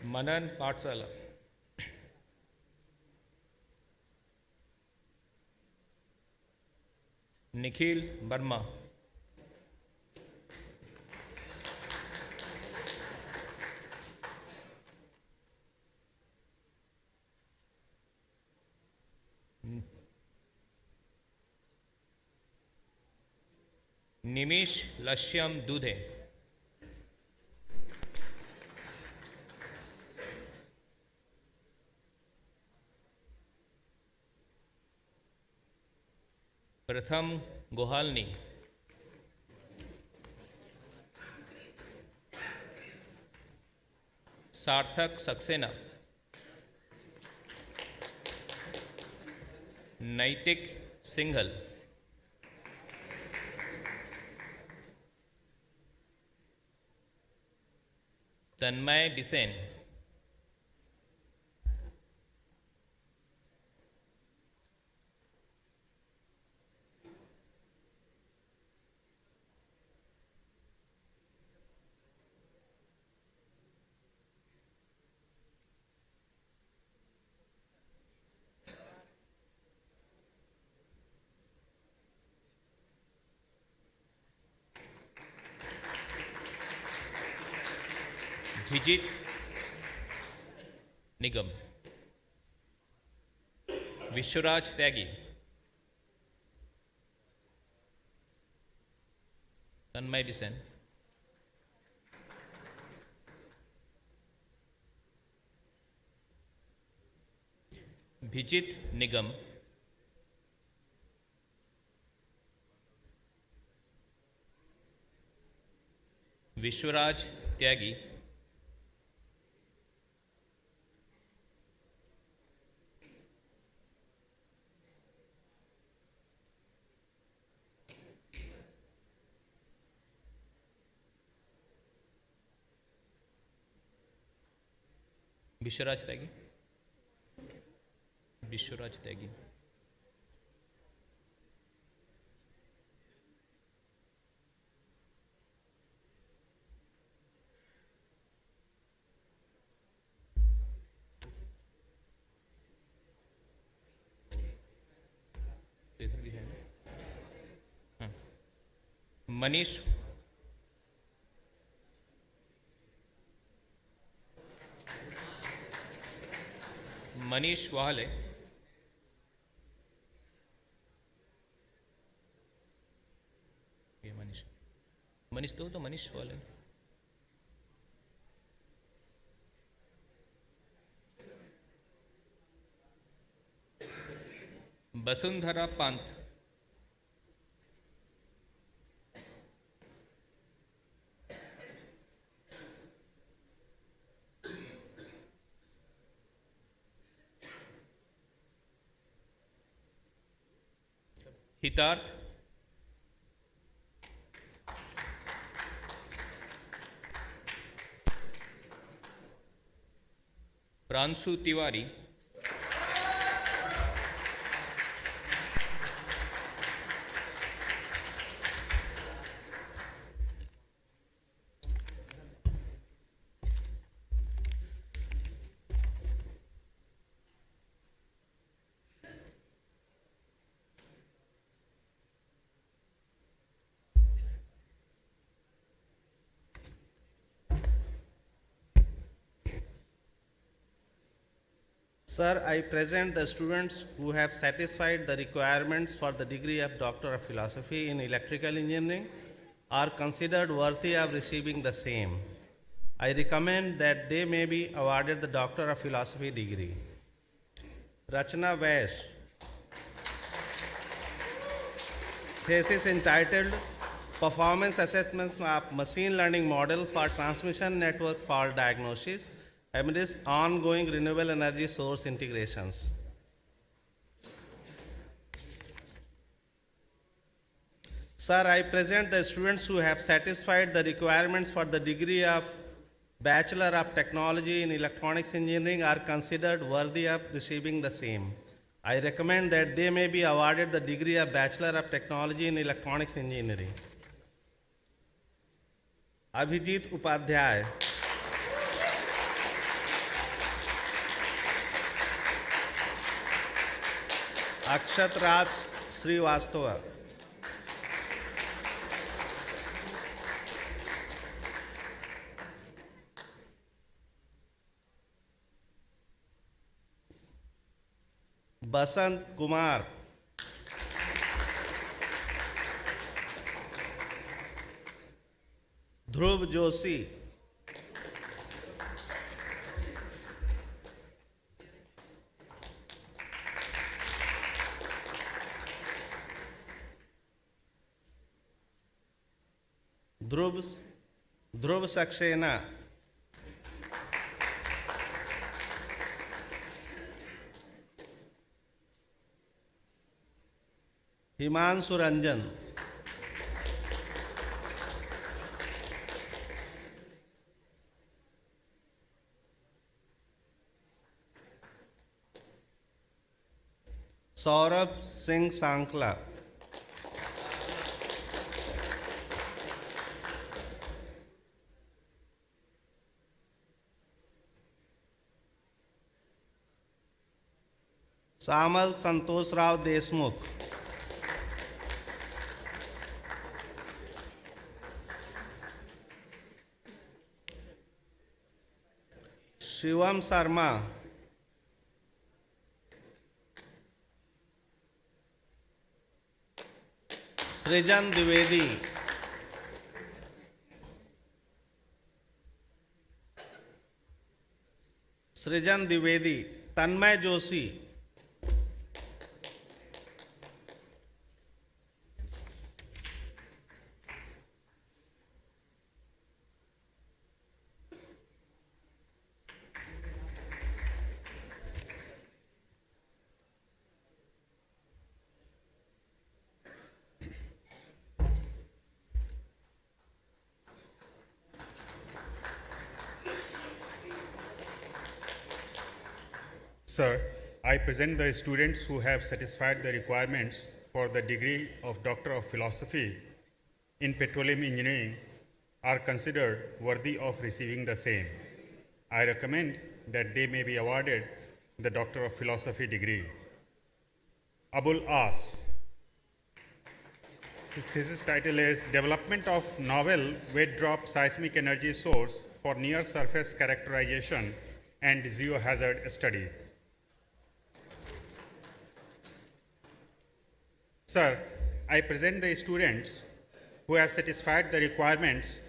S9: Manan Patsala, Nikhil Burma, Nimish Lashyam Dudhe, Pratham Gohalni, Sarthak Saxena, Naitik Singhal, Tanmay Bisen, Vijit Nigam, Vishwaraj Tyagi, Tanmay Bisen, Vijit Nigam, Vishwaraj Tyagi, Vishwaraj Tyagi, Vishwaraj Tyagi, इधर भी है ना? हाँ। मनीष मनीष वाहले, ये मनीष मनीष तो मनीष वाले, वसुंधरा पंत, हितार्थ, Pranshu Tiwari,
S10: Sir, I present the students who have satisfied the requirements for the degree of Doctor of Philosophy in Electrical Engineering are considered worthy of receiving the same. I recommend that they may be awarded the Doctor of Philosophy degree. Rachna Vaish, thesis entitled Performance Assessment of Machine Learning Model for Transmission Network Fault Diagnosis amidst ongoing renewable energy source integrations. Sir, I present the students who have satisfied the requirements for the degree of Bachelor of Technology in Electronics Engineering are considered worthy of receiving the same. I recommend that they may be awarded the degree of Bachelor of Technology in Electronics Engineering. Abhijit Upadhyay. Akshat Raj Srivastava. Basant Kumar. Dhruv Joshi. Dhruv Saxena. Himanshu Ranjan. Saurabh Singh Sankla. Samal Santosh Rao Deshmukh. Shivam Sarma. Srijan Dwivedi. Srijan Dwivedi. Tanmay Joshi.
S11: Sir, I present the students who have satisfied the requirements for the degree of Doctor of Philosophy in Petroleum Engineering are considered worthy of receiving the same. I recommend that they may be awarded the Doctor of Philosophy degree. Abul As. His thesis title is Development of Novel Wet Drop Seismic Energy Source for Near Surface Characterization and Geohazard Studies. Sir, I present the students who have satisfied the requirements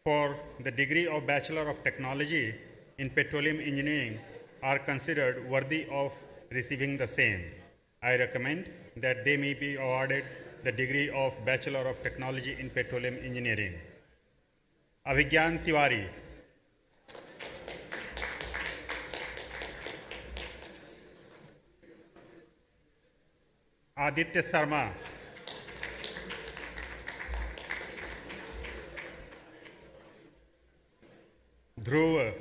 S11: for the degree of Bachelor of Technology in Petroleum Engineering are considered worthy of receiving the same. I recommend that they may be awarded the degree of Bachelor of Technology in Petroleum Engineering. Avigyan Tiwari. Aditya Sarma. Dhruv.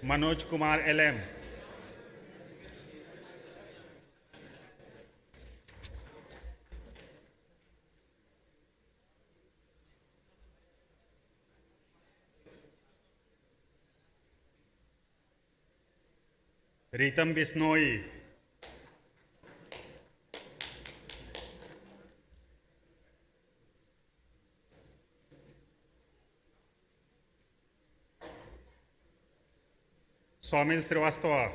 S11: Manoj Kumar LM. Ritam Bisnoi. Swamil Srivastava.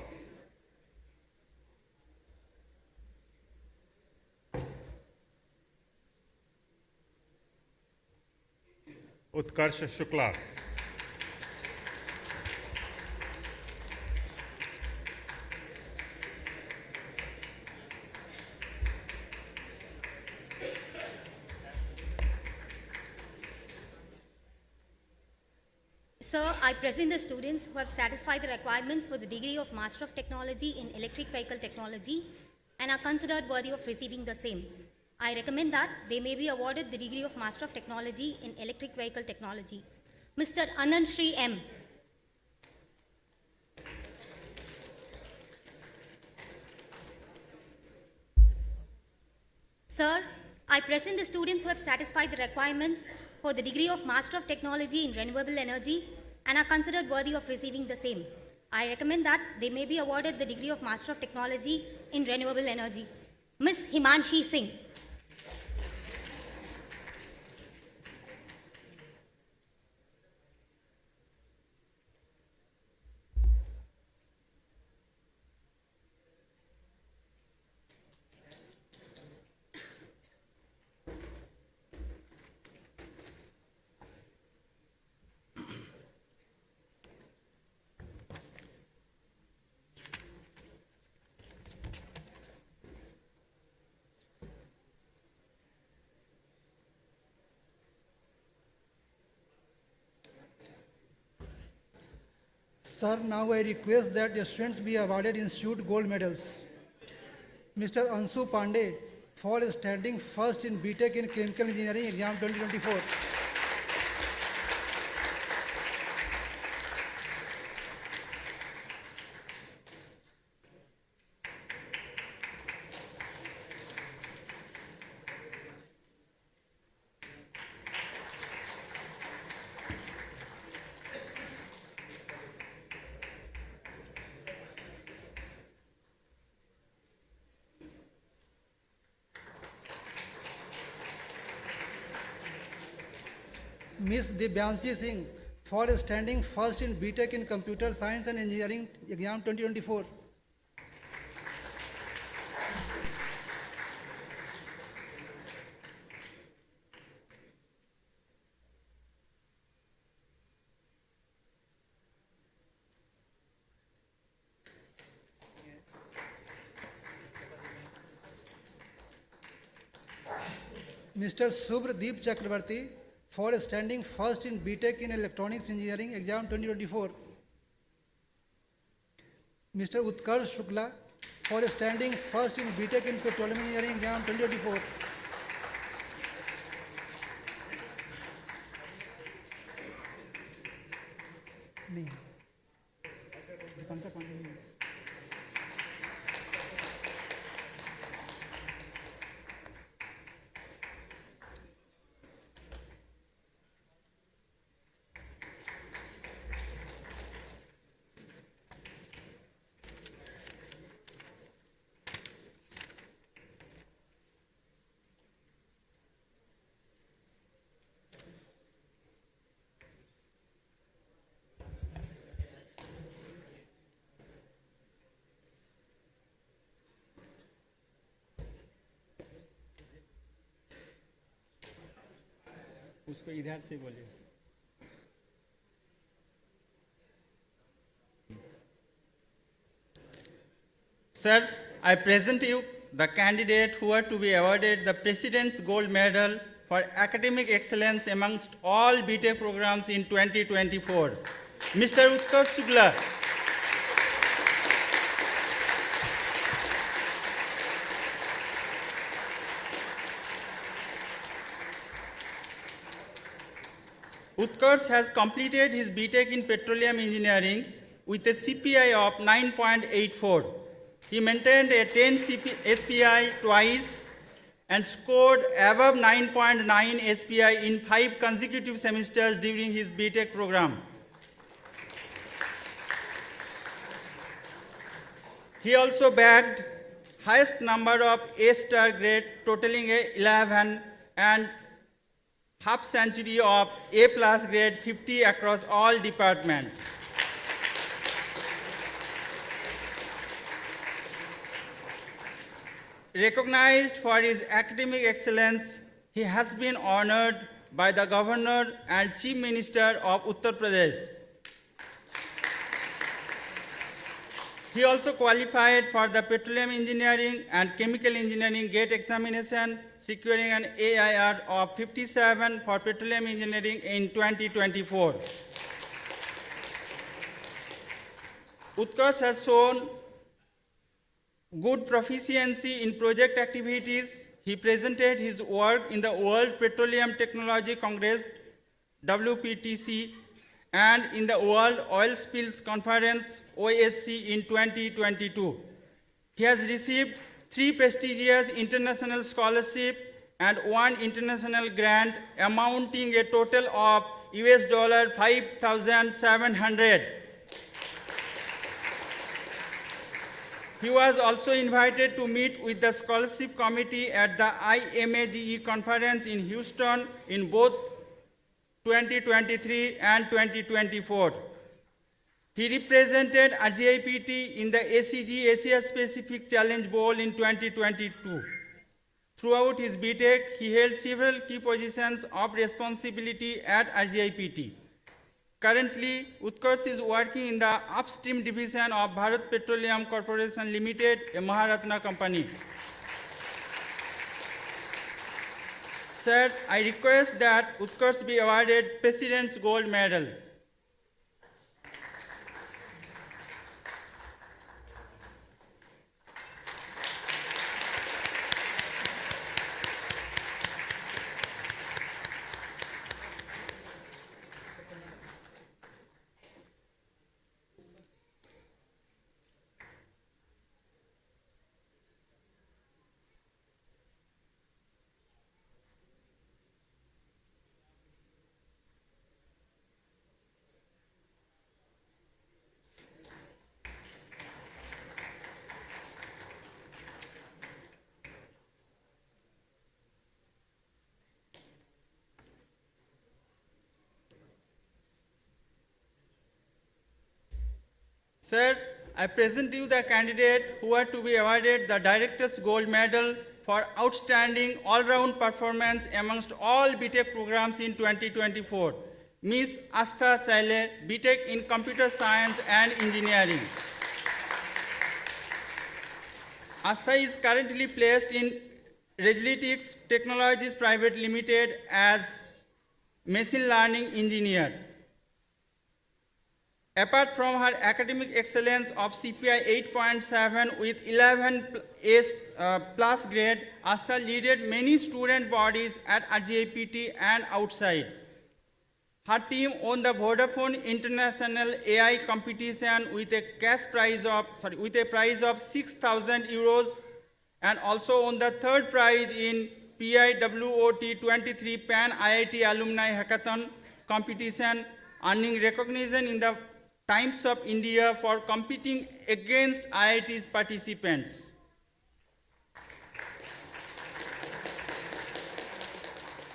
S11: Utkarsh Shukla.
S12: Sir, I present the students who have satisfied the requirements for the degree of Master of Technology in Electric Vehicle Technology and are considered worthy of receiving the same. I recommend that they may be awarded the degree of Master of Technology in Electric Vehicle Technology. Mr. Anand Shri M. Sir, I present the students who have satisfied the requirements for the degree of Master of Technology in Renewable Energy and are considered worthy of receiving the same. I recommend that they may be awarded the degree of Master of Technology in Renewable Energy. Ms. Himanshi Singh.
S13: Sir, now I request that the students be awarded Institute Gold Medals. Mr. Ansu Pandey for standing first in BTech in Chemical Engineering Exam 2024. Ms. Dibyanshi Singh for standing first in BTech in Computer Science and Engineering Exam 2024. Mr. Subhradeep Chakrabarti for standing first in BTech in Electronics Engineering Exam 2024. Mr. Utkarsh Shukla for standing first in BTech in Petroleum Engineering Exam 2024. नहीं
S4: उसको इधर से बोलिए. Sir, I present you the candidate who are to be awarded the President's Gold Medal for academic excellence amongst all BTech programs in 2024. Mr. Utkarsh Shukla. Utkarsh has completed his BTech in Petroleum Engineering with a CPI of 9.84. He maintained a 10 SPI twice and scored above 9.9 SPI in 5 consecutive semesters during his BTech program. He also bagged highest number of A-star grade totaling 11 and half century of A+ grade 50 across all departments. Recognized for his academic excellence, he has been honored by the Governor and Chief Minister of Uttar Pradesh. He also qualified for the Petroleum Engineering and Chemical Engineering GATE examination, securing an AIR of 57 for Petroleum Engineering in 2024. Utkarsh has shown good proficiency in project activities. He presented his work in the World Petroleum Technology Congress, WPTC, and in the World Oil Spills Conference, OSC, in 2022. He has received 3 prestigious international scholarships and 1 international grant amounting a total of US $5,700. He was also invited to meet with the scholarship committee at the IMAGE conference in Houston in both 2023 and 2024. He represented RGIPT in the ACG Asia Pacific Challenge Bowl in 2022. Throughout his BTech, he held several key positions of responsibility at RGIPT. Currently, Utkarsh is working in the upstream division of Bharat Petroleum Corporation Limited, a Maharatna company. Sir, I request that Utkarsh be awarded President's Gold Medal. Sir, I present you the candidate who are to be awarded the Director's Gold Medal for outstanding all-round performance amongst all BTech programs in 2024. Ms. Astha Saile, BTech in Computer Science and Engineering. Astha is currently placed in Regilytics Technologies Private Limited as Machine Learning Engineer. Apart from her academic excellence of CPI 8.7 with 11 plus grade, Astha led many student bodies at RGIPT and outside. Her team won the Vodafone International AI competition with a prize of 6,000 euros, and also won the 3rd prize in PIWOT 23 Pan IIT Alumni Hackathon competition, earning recognition in the Times of India for competing against IIT's participants.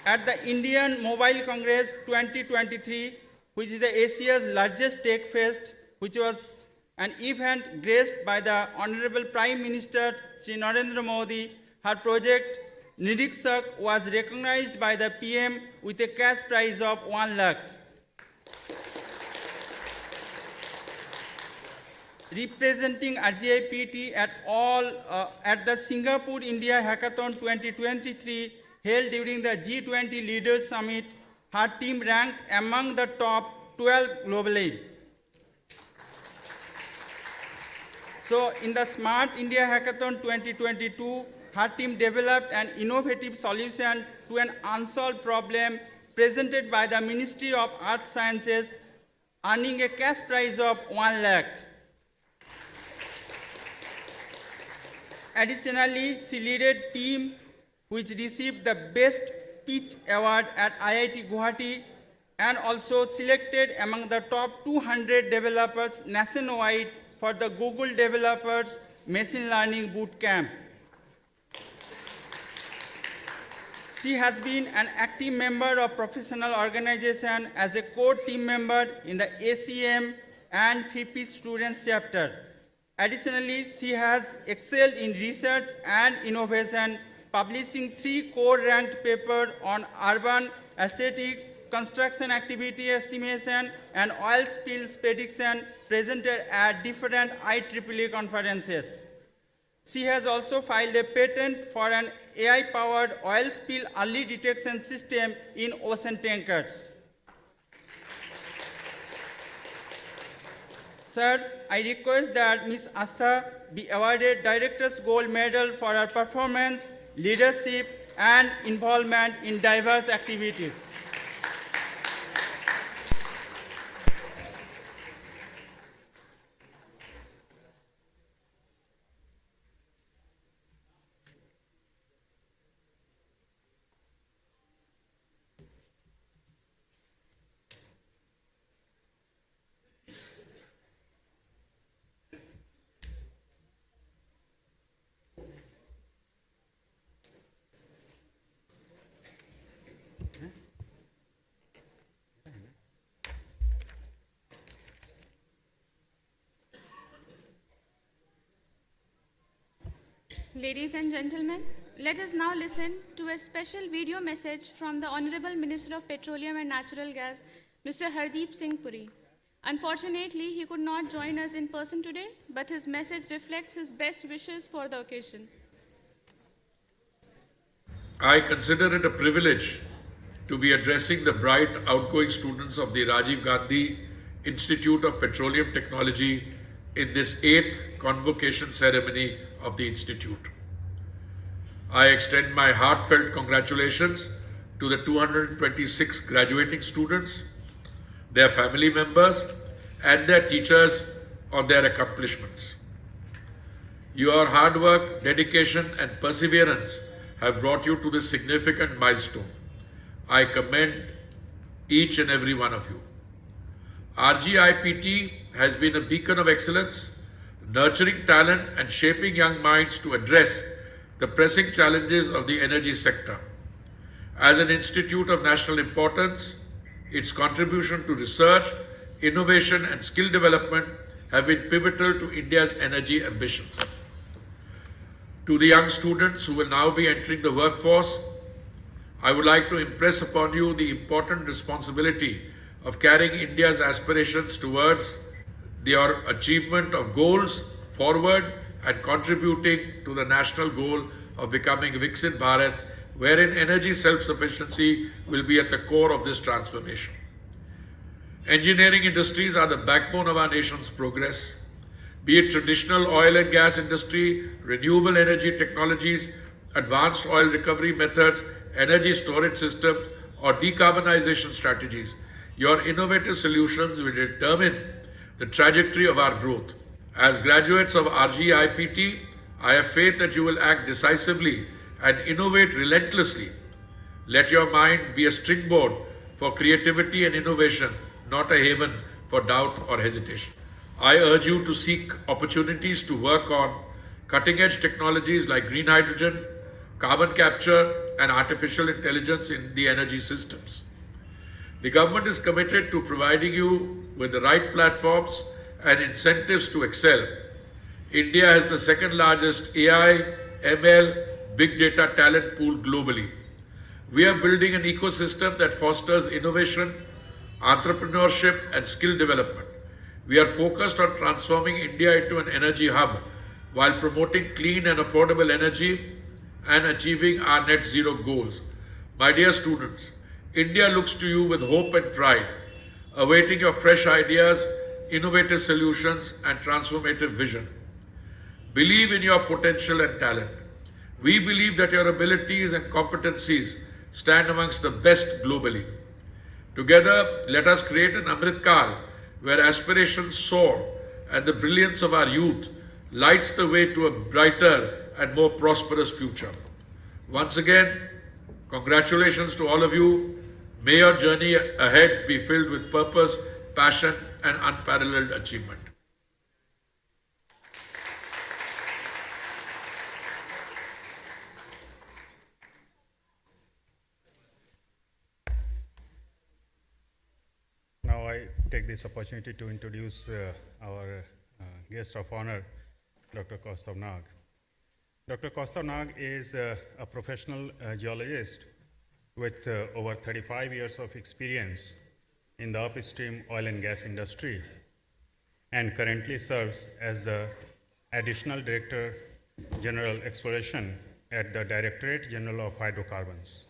S4: At the Indian Mobile Congress 2023, which is the Asia's largest tech fest, which was an event graced by the Honorable Prime Minister Sri Narendra Modi, her project Niriksak was recognized by the PM with a cash prize of 1 lakh. Representing RGIPT at the Singapore India Hackathon 2023 held during the G20 Leaders Summit, her team ranked among the top 12 globally. So in the Smart India Hackathon 2022, her team developed an innovative solution to an unsolved problem presented by the Ministry of Earth Sciences, earning a cash prize of 1 lakh. Additionally, she led a team which received the Best Pitch Award at IIT Guwahati and also selected among the top 200 developers nationwide for the Google Developers Machine Learning Bootcamp. She has been an active member of professional organization as a core team member in the ACM and FIPI students chapter. Additionally, she has excelled in research and innovation, publishing 3 core ranked papers on urban aesthetics, construction activity estimation, and oil spills prediction presented at different IEEE conferences. She has also filed a patent for an AI-powered oil spill early detection system in ocean tankers. Sir, I request that Ms. Astha be awarded Director's Gold Medal for her performance, leadership, and involvement in diverse activities.
S1: Ladies and gentlemen, let us now listen to a special video message from the Honorable Minister of Petroleum and Natural Gas, Mr. Hardeep Singh Puri. Unfortunately, he could not join us in person today, but his message reflects his best wishes for the occasion.
S14: I consider it a privilege to be addressing the bright, outgoing students of the Rajiv Gandhi Institute of Petroleum Technology in this 8th Convocation ceremony of the Institute. I extend my heartfelt congratulations to the 226 graduating students, their family members, and their teachers on their accomplishments. Your hard work, dedication, and perseverance have brought you to this significant milestone. I commend each and every one of you. RGIPT has been a beacon of excellence, nurturing talent and shaping young minds to address the pressing challenges of the energy sector. As an institute of national importance, its contribution to research, innovation, and skill development have been pivotal to India's energy ambitions. To the young students who will now be entering the workforce, I would like to impress upon you the important responsibility of carrying India's aspirations towards your achievement of goals forward and contributing to the national goal of becoming Viksit Bharat, wherein energy self-sufficiency will be at the core of this transformation. Engineering industries are the backbone of our nation's progress. Be it traditional oil and gas industry, renewable energy technologies, advanced oil recovery methods, energy storage systems, or decarbonization strategies, your innovative solutions will determine the trajectory of our growth. As graduates of RGIPT, I have faith that you will act decisively and innovate relentlessly. Let your mind be a springboard for creativity and innovation, not a haven for doubt or hesitation. I urge you to seek opportunities to work on cutting-edge technologies like green hydrogen, carbon capture, and artificial intelligence in the energy systems. The government is committed to providing you with the right platforms and incentives to excel. India has the second largest AI, ML, big data talent pool globally. We are building an ecosystem that fosters innovation, entrepreneurship, and skill development. We are focused on transforming India into an energy hub while promoting clean and affordable energy and achieving our net zero goals. My dear students, India looks to you with hope and pride, awaiting your fresh ideas, innovative solutions, and transformative vision. Believe in your potential and talent. We believe that your abilities and competencies stand amongst the best globally. Together, let us create an Amrit Kal where aspirations soar and the brilliance of our youth lights the way to a brighter and more prosperous future. Once again, congratulations to all of you. May your journey ahead be filled with purpose, passion, and unparalleled achievement.
S11: Now I take this opportunity to introduce our guest of honor, Dr. Kaustav Nag. Dr. Kaustav Nag is a professional geologist with over 35 years of experience in the upstream oil and gas industry and currently serves as the Additional Director General Exploration at the Directorate General of Hydrocarbons.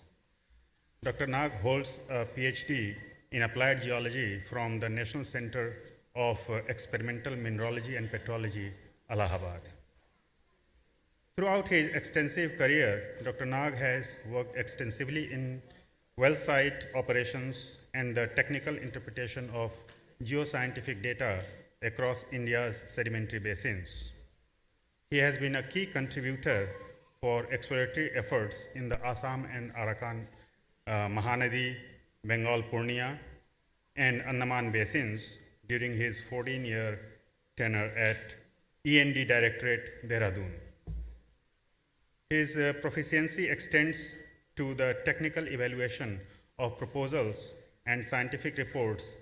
S11: Dr. Nag holds a PhD in Applied Geology from the National Center of Experimental Mineralogy and Petrology, Allahabad. Throughout his extensive career, Dr. Nag has worked extensively in well site operations and the technical interpretation of geoscientific data across India's sedimentary basins. He has been a key contributor for exploratory efforts in the Assam and Arakan, Mahanadi, Bengal Purnia, and Andaman basins during his 14-year tenure at END Directorate, Dehradun. His proficiency extends to the technical evaluation of proposals and scientific reports,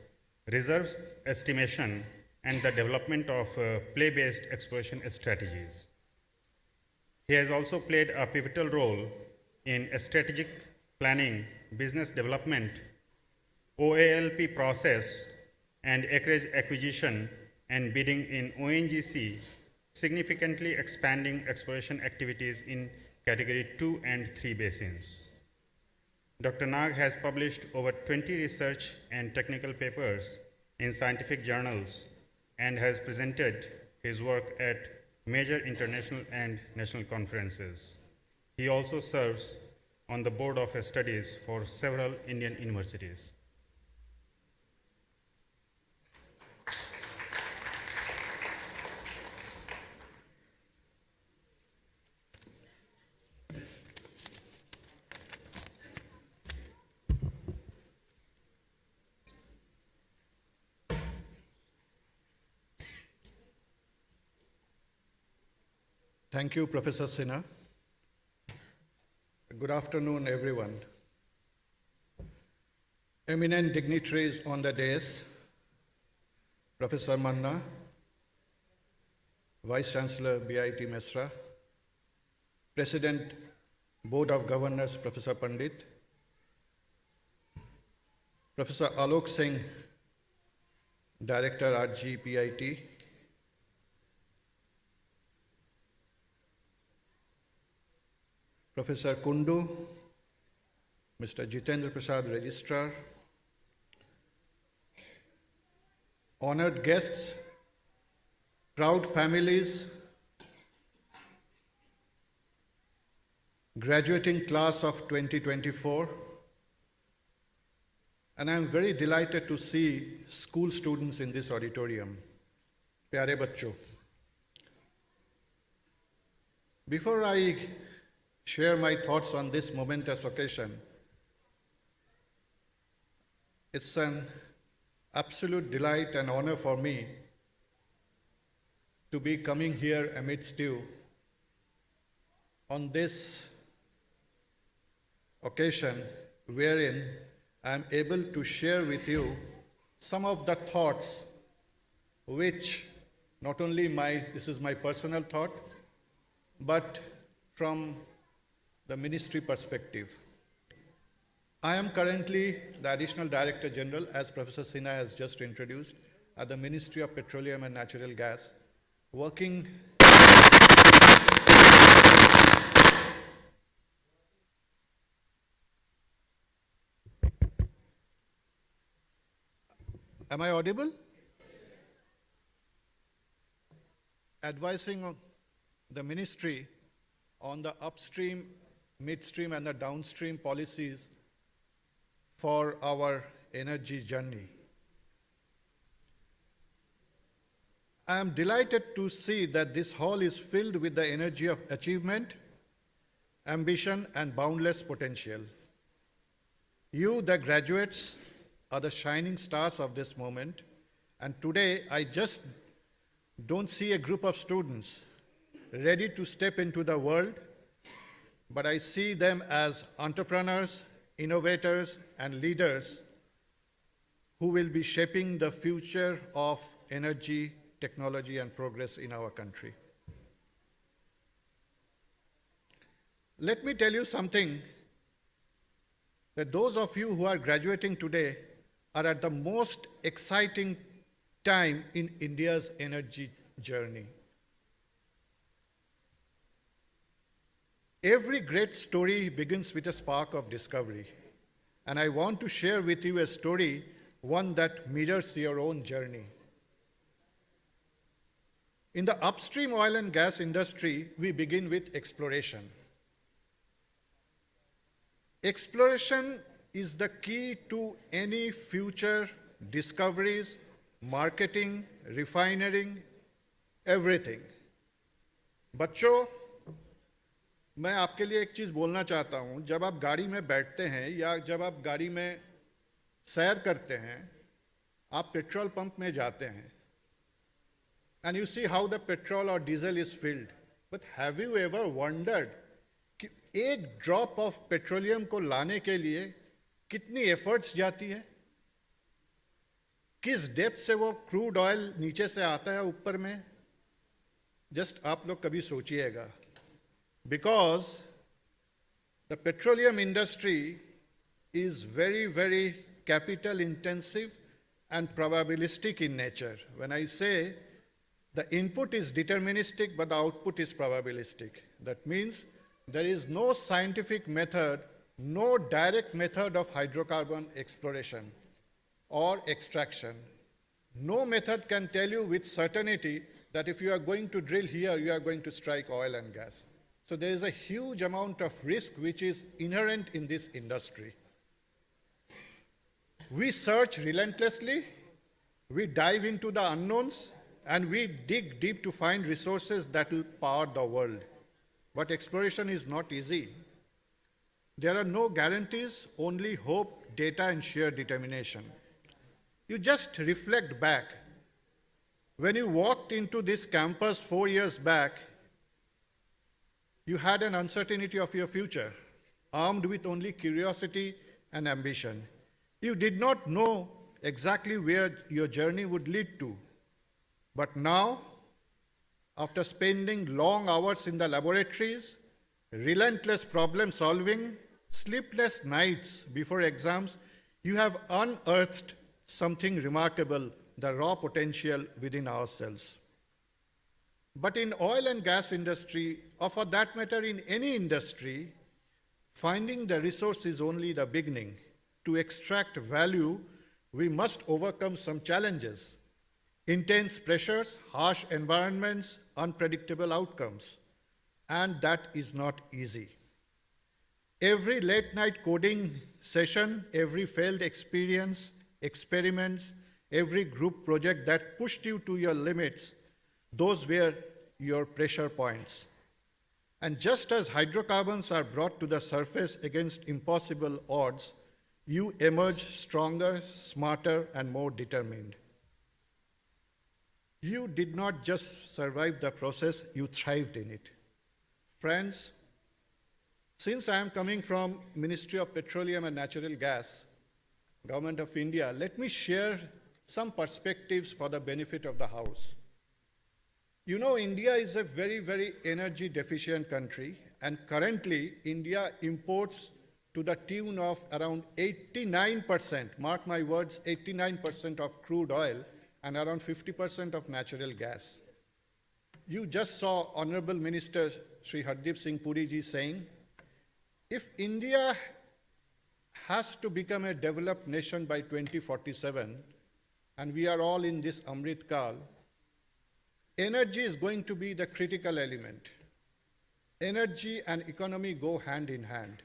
S11: reserves estimation, and the development of play-based exploration strategies. He has also played a pivotal role in strategic planning, business development, OALP process, and acreage acquisition and bidding in ONGC, significantly expanding exploration activities in Category 2 and 3 basins. Dr. Nag has published over 20 research and technical papers in scientific journals and has presented his work at major international and national conferences. He also serves on the board of studies for several Indian universities.
S15: Thank you, Professor Sinha. Good afternoon, everyone. Eminent dignitaries on the dais, Professor Manna, Vice Chancellor BIT Mesra, President, Board of Governors, Professor Pandit, Professor Alok Singh, Director, RGIPT, Professor Kundu, Mr. Jitendra Prasad, Registrar, honored guests, proud families, graduating class of 2024, and I am very delighted to see school students in this auditorium. Pyare bachcho. Before I share my thoughts on this momentous occasion, it's an absolute delight and honor for me to be coming here amidst you on this occasion wherein I am able to share with you some of the thoughts which not only this is my personal thought, but from the ministry perspective. I am currently the Additional Director General, as Professor Sinha has just introduced, at the Ministry of Petroleum and Natural Gas, working Am I audible? Advising on the ministry on the upstream, midstream, and the downstream policies for our energy journey. I am delighted to see that this hall is filled with the energy of achievement, ambition, and boundless potential. You, the graduates, are the shining stars of this moment, and today I just don't see a group of students ready to step into the world, but I see them as entrepreneurs, innovators, and leaders who will be shaping the future of energy, technology, and progress in our country. Let me tell you something, that those of you who are graduating today are at the most exciting time in India's energy journey. Every great story begins with a spark of discovery, and I want to share with you a story, one that mirrors your own journey. In the upstream oil and gas industry, we begin with exploration. Exploration is the key to any future discoveries, marketing, refining, everything. बच्चों, मैं आपके लिए एक चीज़ बोलना चाहता हूँ, जब आप गाड़ी में बैठते हैं या जब आप गाड़ी में सैर करते हैं, आप पेट्रोल पंप में जाते हैं, and you see how the petrol or diesel is filled. But have you ever wondered कि एक ड्रॉप ऑफ पेट्रोलियम को लाने के लिए कितनी एफर्ट्स जाती है, किस डेप्थ से वो क्रूड ऑयल नीचे से आता है ऊपर में? जस्ट आप लोग कभी सोचिएगा, because the petroleum industry is very very capital intensive and probabilistic in nature. When I say the input is deterministic but the output is probabilistic, that means there is no scientific method, no direct method of hydrocarbon exploration or extraction. No method can tell you with certainty that if you are going to drill here, you are going to strike oil and gas. So there is a huge amount of risk which is inherent in this industry. We search relentlessly, we dive into the unknowns, and we dig deep to find resources that will power the world. But exploration is not easy. There are no guarantees, only hope, data, and sheer determination. You just reflect back. When you walked into this campus 4 years back, you had an uncertainty of your future, armed with only curiosity and ambition. You did not know exactly where your journey would lead to. But now, after spending long hours in the laboratories, relentless problem solving, sleepless nights before exams, you have unearthed something remarkable, the raw potential within ourselves. But in oil and gas industry, or for that matter in any industry, finding the resource is only the beginning. To extract value, we must overcome some challenges: intense pressures, harsh environments, unpredictable outcomes. And that is not easy. Every late night coding session, every failed experience, experiments, every group project that pushed you to your limits, those were your pressure points. And just as hydrocarbons are brought to the surface against impossible odds, you emerge stronger, smarter, and more determined. You did not just survive the process, you thrived in it. Friends, since I am coming from Ministry of Petroleum and Natural Gas, Government of India, let me share some perspectives for the benefit of the House. You know, India is a very, very energy deficient country, and currently India imports to the tune of around 89%, mark my words, 89% of crude oil and around 50% of natural gas. You just saw Honorable Minister Sri Hardeep Singh Puri ji saying, if India has to become a developed nation by 2047, and we are all in this Amrit Kal, energy is going to be the critical element. Energy and economy go hand in hand.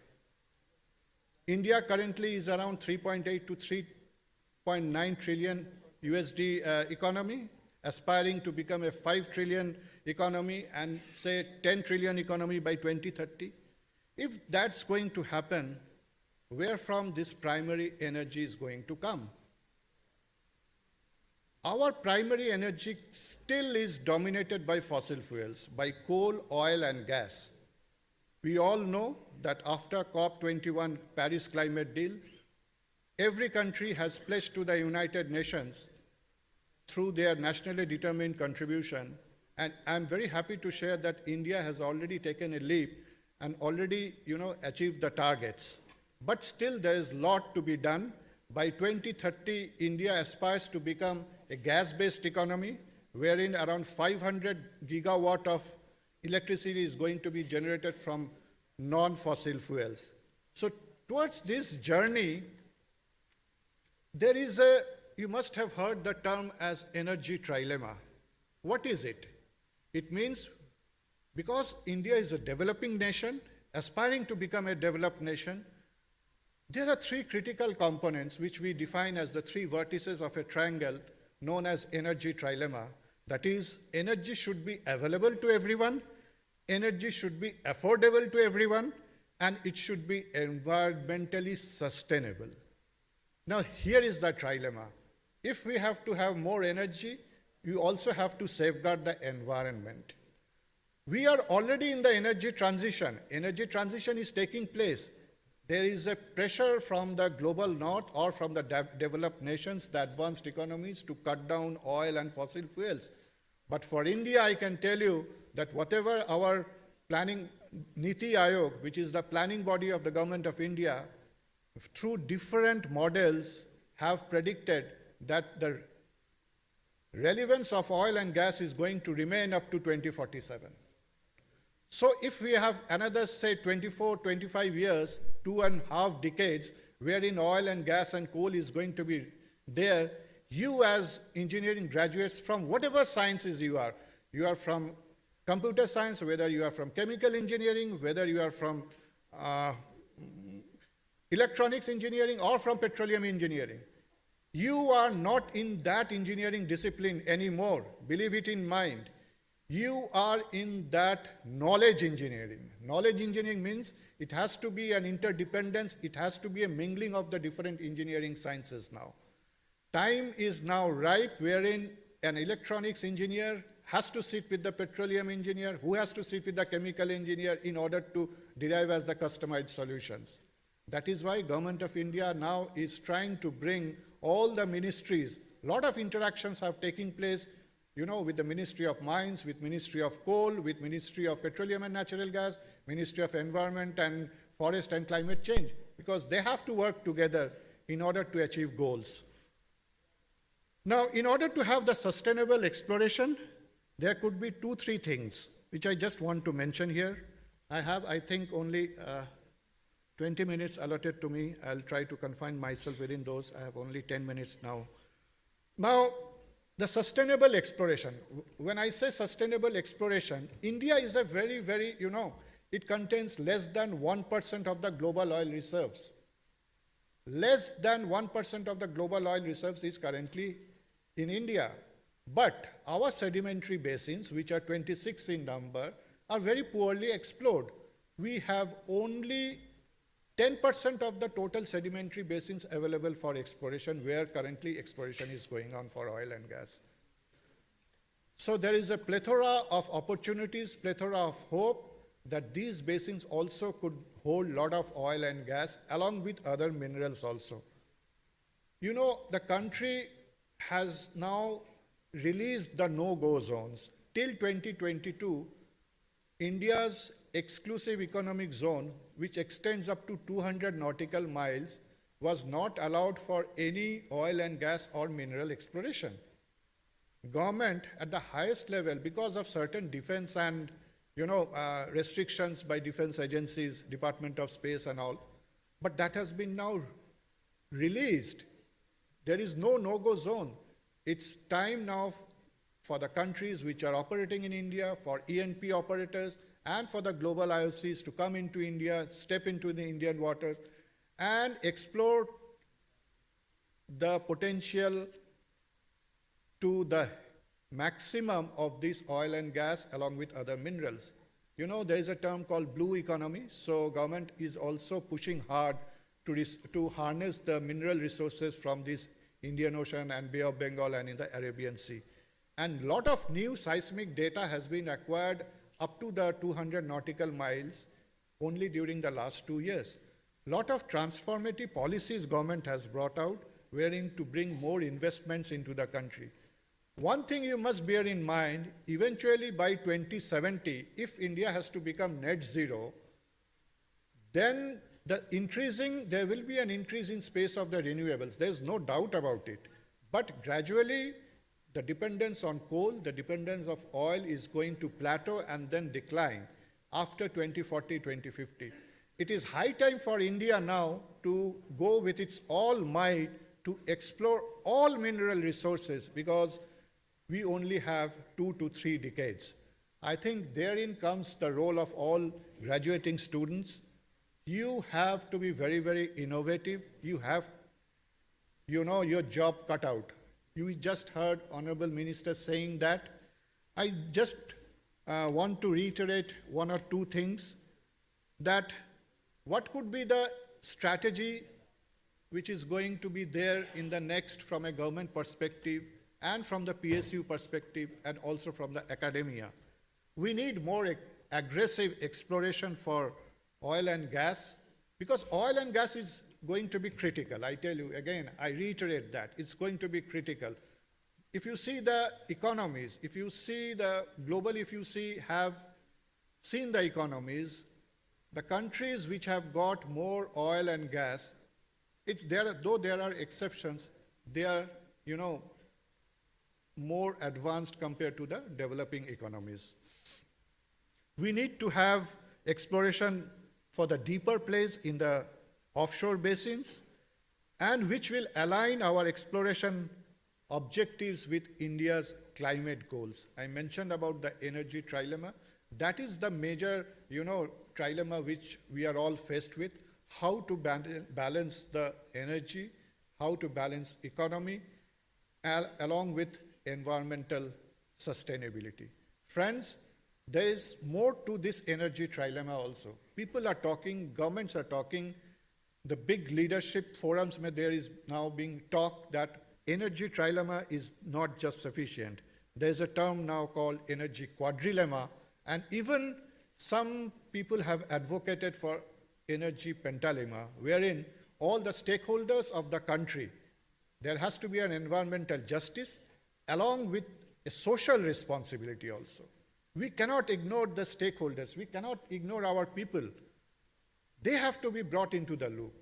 S15: India currently is around 3.8 to 3.9 trillion USD economy, aspiring to become a 5 trillion economy and say 10 trillion economy by 2030. If that's going to happen, where from this primary energy is going to come? Our primary energy still is dominated by fossil fuels, by coal, oil, and gas. We all know that after COP21 Paris Climate Deal, every country has pledged to the United Nations through their nationally determined contribution, and I'm very happy to share that India has already taken a leap and already, achieved the targets. But still there is a lot to be done. By 2030, India aspires to become a gas-based economy, wherein around 500 gigawatt of electricity is going to be generated from non-fossil fuels. So towards this journey, there is you must have heard the term as energy trilemma. What is it? It means because India is a developing nation, aspiring to become a developed nation, there are three critical components which we define as the three vertices of a triangle known as energy trilemma. That is, energy should be available to everyone, energy should be affordable to everyone, and it should be environmentally sustainable. Now, here is the trilemma. If we have to have more energy, you also have to safeguard the environment. We are already in the energy transition. Energy transition is taking place. There is a pressure from the global north or from the developed nations, the advanced economies, to cut down oil and fossil fuels. But for India, I can tell you that whatever our planning, Niti Aayog, which is the planning body of the government of India, through different models have predicted that the relevance of oil and gas is going to remain up to 2047. So if we have another, say, 24, 25 years, 2.5 decades, wherein oil and gas and coal is going to be there, you as engineering graduates from whatever sciences you are from computer science, whether you are from chemical engineering, whether you are from electronics engineering or from petroleum engineering, you are not in that engineering discipline anymore. Believe it in mind. You are in that knowledge engineering. Knowledge engineering means it has to be an interdependence, it has to be a mingling of the different engineering sciences now. Time is now ripe wherein an electronics engineer has to sit with the petroleum engineer, who has to sit with the chemical engineer in order to derive as the customized solutions. That is why Government of India now is trying to bring all the ministries. A lot of interactions have taken place, with the Ministry of Mines, with Ministry of Coal, with Ministry of Petroleum and Natural Gas, Ministry of Environment and Forest and Climate Change, because they have to work together in order to achieve goals. Now, in order to have the sustainable exploration, there could be 2-3 things, which I just want to mention here. I have, I think, only 20 minutes allotted to me. I'll try to confine myself within those. I have only 10 minutes now. Now, the sustainable exploration. When I say sustainable exploration, India is a very, very, it contains less than 1% of the global oil reserves. Less than 1% of the global oil reserves is currently in India. But our sedimentary basins, which are 26 in number, are very poorly explored. We have only 10% of the total sedimentary basins available for exploration, where currently exploration is going on for oil and gas. So there is a plethora of opportunities, plethora of hope that these basins also could hold a lot of oil and gas along with other minerals also. The country has now released the no-go zones. Till 2022, India's exclusive economic zone, which extends up to 200 nautical miles, was not allowed for any oil and gas or mineral exploration. Government at the highest level, because of certain defense and restrictions by defense agencies, Department of Space and all, but that has been now released. There is no-go zone. It's time now for the countries which are operating in India, for E&P operators, and for the global IOCs to come into India, step into the Indian waters, and explore the potential to the maximum of this oil and gas along with other minerals. There is a term called blue economy, so government is also pushing hard to harness the mineral resources from this Indian Ocean and Bay of Bengal and in the Arabian Sea. And a lot of new seismic data has been acquired up to the 200 nautical miles only during the last 2 years. A lot of transformative policies government has brought out, wherein to bring more investments into the country. One thing you must bear in mind, eventually by 2070, if India has to become net zero, then there will be an increase in space of the renewables. There's no doubt about it. But gradually, the dependence on coal, the dependence of oil is going to plateau and then decline after 2040, 2050. It is high time for India now to go with its all might to explore all mineral resources, because we only have 2 to 3 decades. I think therein comes the role of all graduating students. You have to be very, very innovative. You have, your job cut out. You just heard Honorable Minister saying that. I just want to reiterate one or two things, that what could be the strategy which is going to be there in the next from a government perspective and from the PSU perspective and also from the academia. We need more aggressive exploration for oil and gas, because oil and gas is going to be critical. I tell you again, I reiterate that, it's going to be critical. If you see the economies, if you see the global, if you have seen the economies, the countries which have got more oil and gas, though there are exceptions, they are, more advanced compared to the developing economies. We need to have exploration for the deeper plays in the offshore basins, and which will align our exploration objectives with India's climate goals. I mentioned about the energy trilemma. That is the major, trilemma which we are all faced with: how to balance the energy, how to balance economy, along with environmental sustainability. Friends, there is more to this energy trilemma also. People are talking, governments are talking, the big leadership forums, there is now being talked that energy trilemma is not just sufficient. There's a term now called energy quadrilemma, and even some people have advocated for energy pentalemma, wherein all the stakeholders of the country, there has to be an environmental justice along with a social responsibility also. We cannot ignore the stakeholders. We cannot ignore our people. They have to be brought into the loop.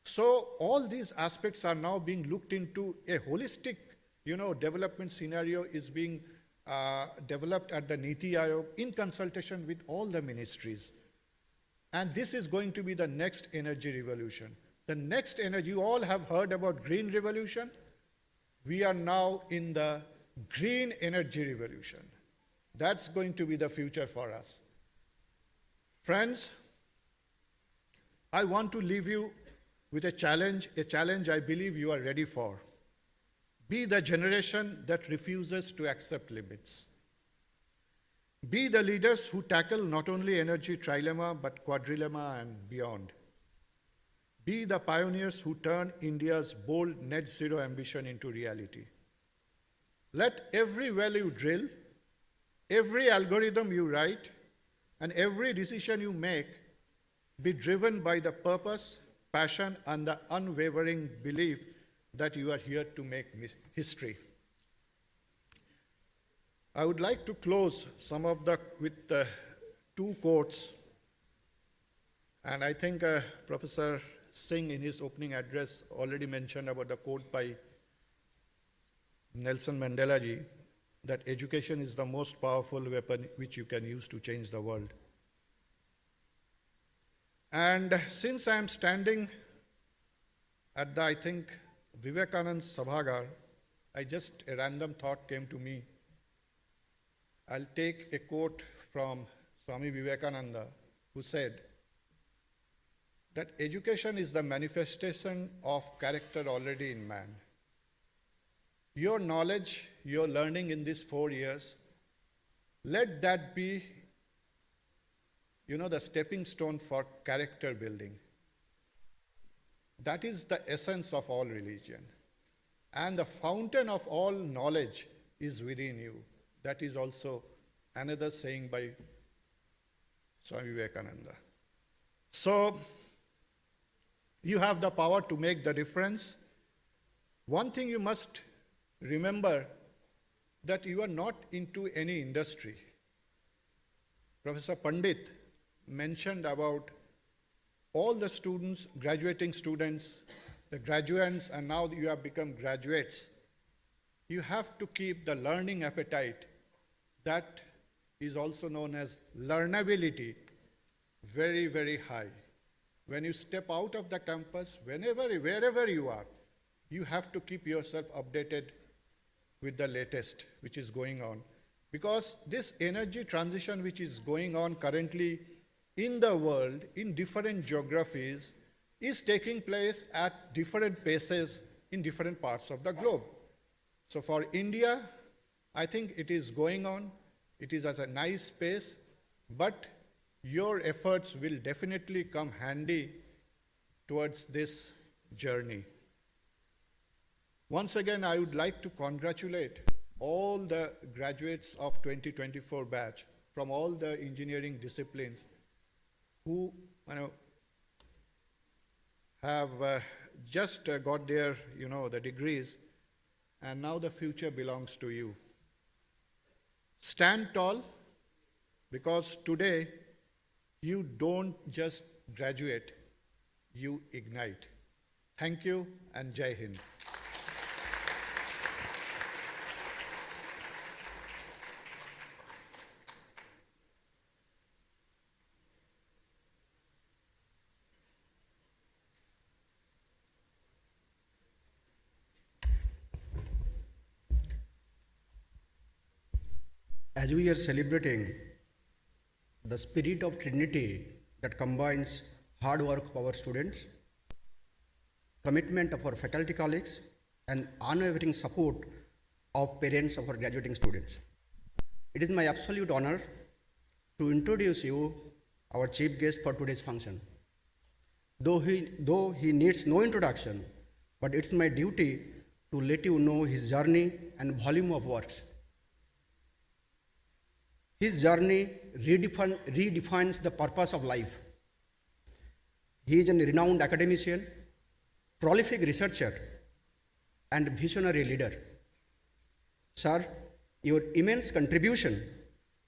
S15: So all these aspects are now being looked into. A holistic, development scenario is being developed at the Niti Aayog in consultation with all the ministries. And this is going to be the next energy revolution. The next energy, you all have heard about green revolution. We are now in the green energy revolution. That's going to be the future for us. Friends, I want to leave you with a challenge I believe you are ready for. Be the generation that refuses to accept limits. Be the leaders who tackle not only energy trilemma, but quadrilemma and beyond. Be the pioneers who turn India's bold net zero ambition into reality. Let every well you drill, every algorithm you write, and every decision you make be driven by the purpose, passion, and the unwavering belief that you are here to make history. I would like to close with two quotes, and I think Professor Singh in his opening address already mentioned about the quote by Nelson Mandela ji, that education is the most powerful weapon which you can use to change the world. And since I am standing at the, I think, Vivekanand Sabhagar, a random thought came to me. I'll take a quote from Swami Vivekananda, who said that education is the manifestation of character already in man. Your knowledge, your learning in these 4 years, let that be, the stepping stone for character building. That is the essence of all religion. And the fountain of all knowledge is within you. That is also another saying by Swami Vivekananda. So, you have the power to make the difference. One thing you must remember, that you are not into any industry. Professor Pandit mentioned about all the students, graduating students, the graduates, and now you have become graduates. You have to keep the learning appetite, that is also known as learnability, very, very high. When you step out of the campus, wherever you are, you have to keep yourself updated with the latest which is going on. because this energy transition which is going on currently in the world, in different geographies, is taking place at different paces in different parts of the globe. So for India, I think it is going on, it is at a nice pace, but your efforts will definitely come handy towards this journey. Once again, I would like to congratulate all the graduates of 2024 batch from all the engineering disciplines who have just got their, the degrees, and now the future belongs to you. Stand tall, because today you don't just graduate, you ignite. Thank you, and Jai Hind.
S16: As we are celebrating the spirit of Trinity that combines hard work of our students, commitment of our faculty colleagues, and unwavering support of parents of our graduating students, it is my absolute honor to introduce you our chief guest for today's function. Though he needs no introduction, but it's my duty to let you know his journey and volume of works. His journey redefines the purpose of life. He is a renowned academician, prolific researcher, and visionary leader. Sir, your immense contribution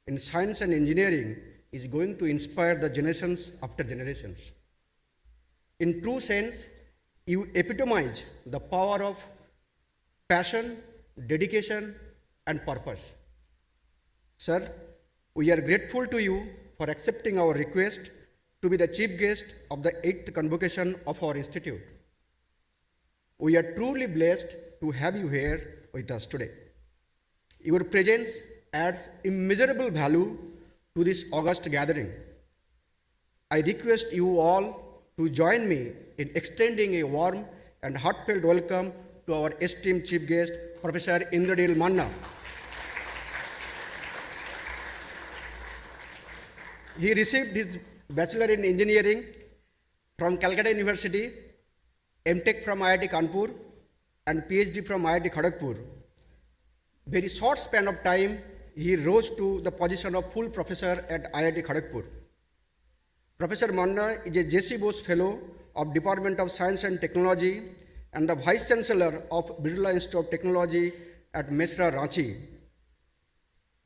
S16: in science and engineering is going to inspire the generations after generations. In true sense, you epitomize the power of passion, dedication, and purpose. Sir, we are grateful to you for accepting our request to be the chief guest of the 8th Convocation of our institute. We are truly blessed to have you here with us today. Your presence adds immeasurable value to this august gathering. I request you all to join me in extending a warm and heartfelt welcome to our esteemed chief guest, Professor Indranil Manna. He received his Bachelor in Engineering from Calcutta University, MTech from IIT Kanpur, and PhD from IIT Kharagpur. Very short span of time, he rose to the position of full professor at IIT Kharagpur. Professor Manna is a J.C. Bose Fellow of Department of Science and Technology and the Vice Chancellor of Birla Institute of Technology at Mesra, Ranchi.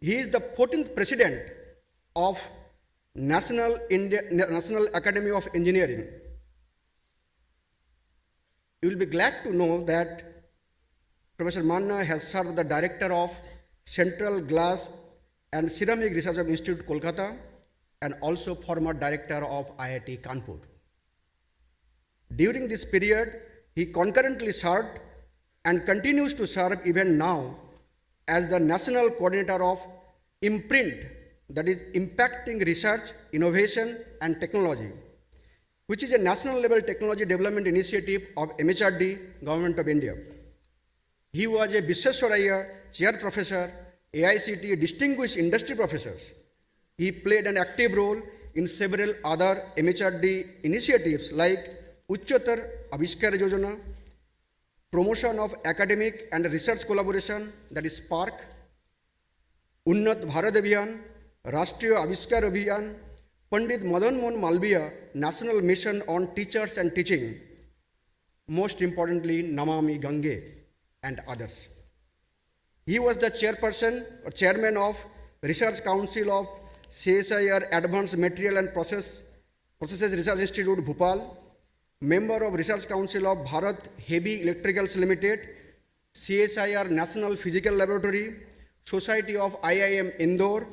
S16: He is the 14th President of National Academy of Engineering. You will be glad to know that Professor Manna has served the Director of Central Glass and Ceramic Research Institute, Kolkata, and also former Director of IIT Kanpur. During this period, he concurrently served and continues to serve even now as the National Coordinator of Imprint, that is Impacting Research, Innovation and Technology, which is a national level technology development initiative of MHRD, Government of India. He was a Visvesvaraya Chair Professor, AICTE Distinguished Industry Professors. He played an active role in several other MHRD initiatives like Uchchatar Avishkar Yojana, promotion of academic and research collaboration, that is SPARC, Unnat Bharat Abhiyan, Rashtriya Avishkar Abhiyan, Pandit Madan Mohan Malviya National Mission on Teachers and Teaching, most importantly Namami Gange, and others. He was the chairperson or chairman of Research Council of CSIR Advanced Material and Processes Research Institute, Bhopal, member of Research Council of Bharat Heavy Electricals Limited, CSIR National Physical Laboratory, Society of IIM Indore,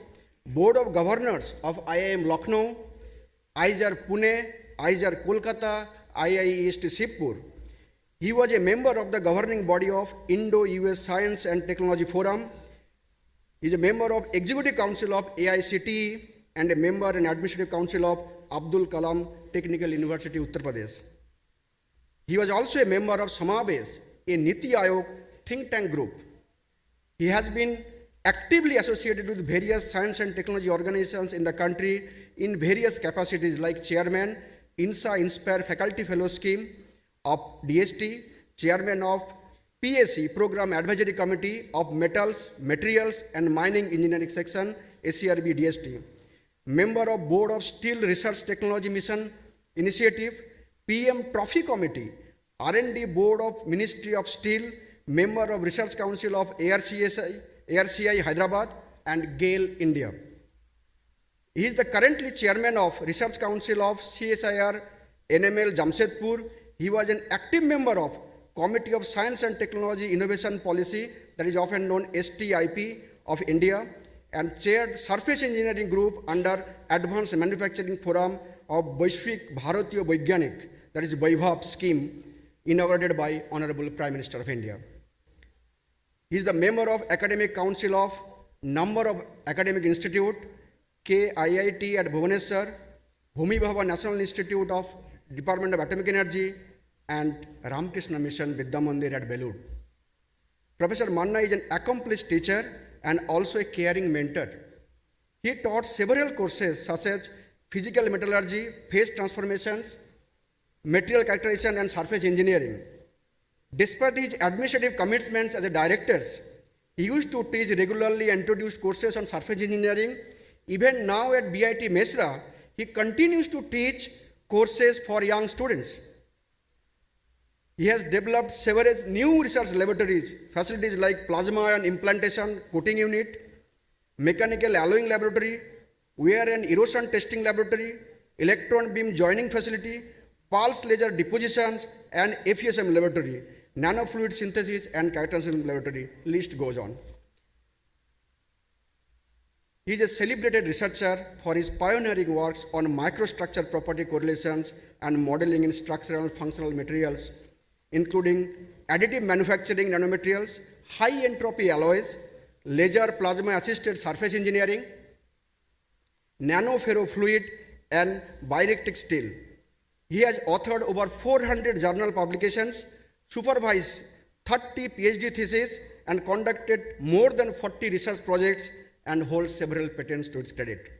S16: Board of Governors of IIM Lucknow, IJAR Pune, IJAR Kolkata, IIEST Shivpur. He was a member of the governing body of Indo-US Science and Technology Forum, He is a member of Executive Council of AICTE and a member and Administrative Council of Abdul Kalam Technical University, Uttar Pradesh. He was also a member of Samavesh, a Niti Aayog think tank group. He has been actively associated with various science and technology organizations in the country in various capacities like chairman, INSA Inspire Faculty Fellow Scheme of DST, chairman of PAC Program Advisory Committee of Metals, Materials and Mining Engineering Section, ACRB DST, member of Board of Steel Research Technology Mission Initiative, PM Trophy Committee, R&D Board of Ministry of Steel, member of Research Council of ARCI Hyderabad and GAIL India. He is the currently chairman of Research Council of CSIR NML Jamshedpur. He was an active member of Committee of Science and Technology Innovation Policy, that is often known STIP of India, and chaired Surface Engineering Group under Advanced Manufacturing Forum of Vaishvik Bharatiya Vaigyanik, that is Vaibhav scheme, inaugurated by Honorable Prime Minister of India. He is the member of Academic Council of number of academic institute, KIIT at Bhubaneswar, Bhumi Bhava National Institute of Department of Atomic Energy, and Ramakrishna Mission Vidya Mandir at Belur. Professor Manna is an accomplished teacher and also a caring mentor. He taught several courses such as physical metallurgy, phase transformations, material characterization and surface engineering. Despite his administrative commitments as a director, he used to teach regularly and introduce courses on surface engineering. Even now at BIT Mesra, he continues to teach courses for young students. He has developed several new research laboratories, facilities like plasma ion implantation coating unit, mechanical alloying laboratory, wear and erosion testing laboratory, electron beam joining facility, pulse laser depositions and FESM laboratory, nanofluid synthesis and characterization laboratory, list goes on. He is a celebrated researcher for his pioneering works on microstructure property correlations and modeling in structural and functional materials, including additive manufacturing nanomaterials, high entropy alloys, laser plasma assisted surface engineering, nanoferrofluid and bioelectric steel. He has authored over 400 journal publications, supervised 30 PhD theses and conducted more than 40 research projects and holds several patents to its credit.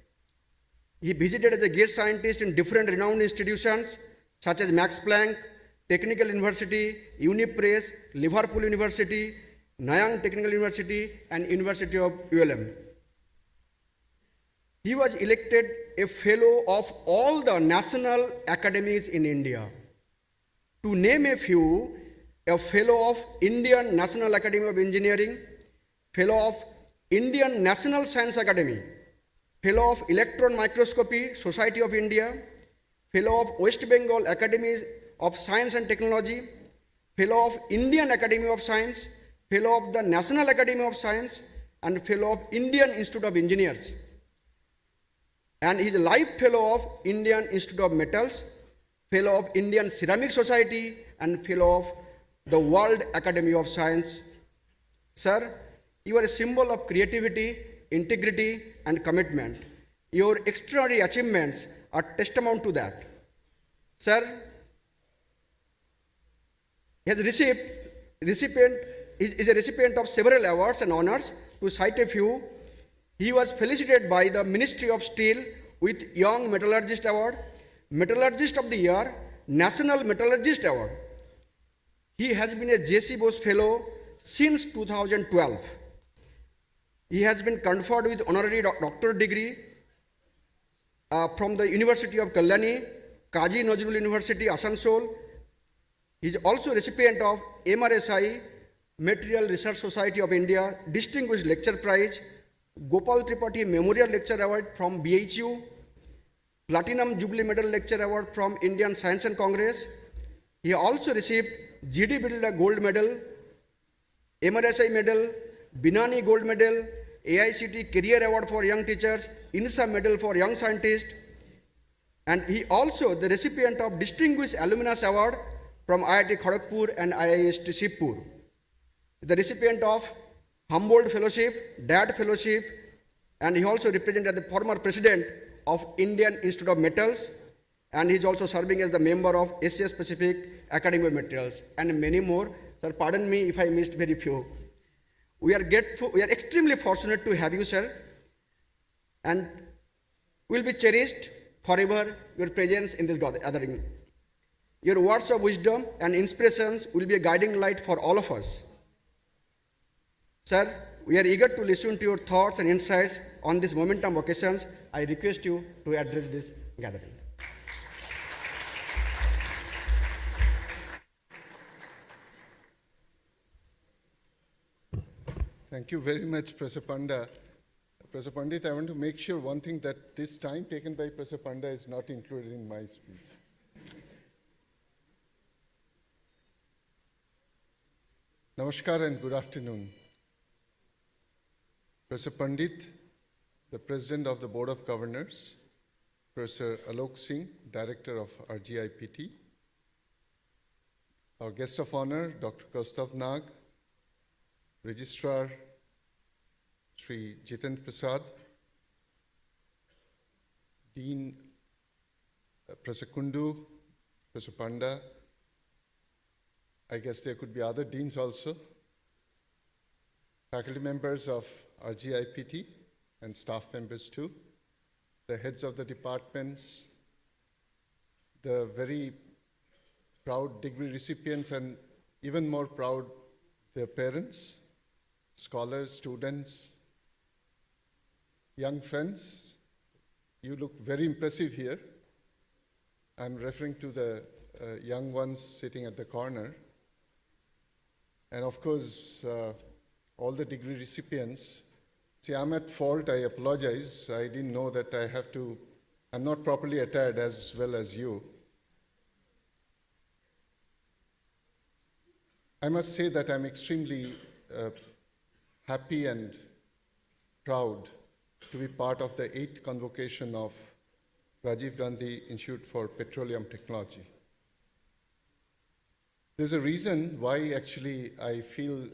S16: He visited as a guest scientist in different renowned institutions such as Max Planck, Technical University, Unipress, Liverpool University, Nanyang Technical University and University of ULM. He was elected a fellow of all the national academies in India. To name a few, a fellow of Indian National Academy of Engineering, fellow of Indian National Science Academy, fellow of Electron Microscopy, Society of India, fellow of West Bengal Academy of Science and Technology, fellow of Indian Academy of Science, fellow of the National Academy of Science, and fellow of Indian Institute of Engineers. And he is a life fellow of Indian Institute of Metals, fellow of Indian Ceramic Society, and fellow of the World Academy of Science. Sir, you are a symbol of creativity, integrity, and commitment. Your extraordinary achievements are testament to that. Sir, he is a recipient of several awards and honors. To cite a few, he was felicitated by the Ministry of Steel with Young Metallurgist Award, Metallurgist of the Year, National Metallurgist Award. He has been a J.C. Bose Fellow since 2012. He has been conferred with honorary doctorate degree from the University of Kalyani, Kazi Nazrul University, Asansol. He is also recipient of MRSI, Material Research Society of India, Distinguished Lecture Prize, Gopal Tripathi Memorial Lecture Award from BHU, Platinum Jubilee Medal Lecture Award from Indian Science and Congress. He also received GD Birla Gold Medal, MRSI Medal, Binani Gold Medal, AICT Career Award for Young Teachers, INSA Medal for Young Scientists, and he also the recipient of Distinguished Alumnus Award from IIT Kharagpur and IIST Shivpur. The recipient of Humboldt Fellowship, DAD Fellowship, and he also represented the former president of Indian Institute of Metals, and he is also serving as the member of Asia Pacific Academy of Materials, and many more. Sir, pardon me if I missed very few. We are extremely fortunate to have you, sir, and will be cherished forever your presence in this gathering. Your words of wisdom and inspirations will be a guiding light for all of us. Sir, we are eager to listen to your thoughts and insights on this momentum occasions. I request you to address this gathering.
S17: Thank you very much, Professor Panda. Professor Pandit, I want to make sure one thing, that this time taken by Professor Panda is not included in my speech. Namaskar and good afternoon. Professor Pandit, the President of the Board of Governors, Professor Alok Singh, Director of RGIPT, our guest of honor, Dr. Kaustav Nag, Registrar Sri Jitendra Prasad, Dean Professor Kundu, Professor Panda. I guess there could be other deans also. Faculty members of RGIPT and staff members too. The heads of the departments, the very proud degree recipients, and even more proud, their parents, scholars, students, young friends. You look very impressive here. I'm referring to the young ones sitting at the corner. And of course, all the degree recipients. See, I'm at fault, I apologize. I didn't know that I'm not properly attired as well as you. I must say that I'm extremely happy and proud to be part of the 8th convocation of Rajiv Gandhi Institute for Petroleum Technology. There's a reason why actually I feel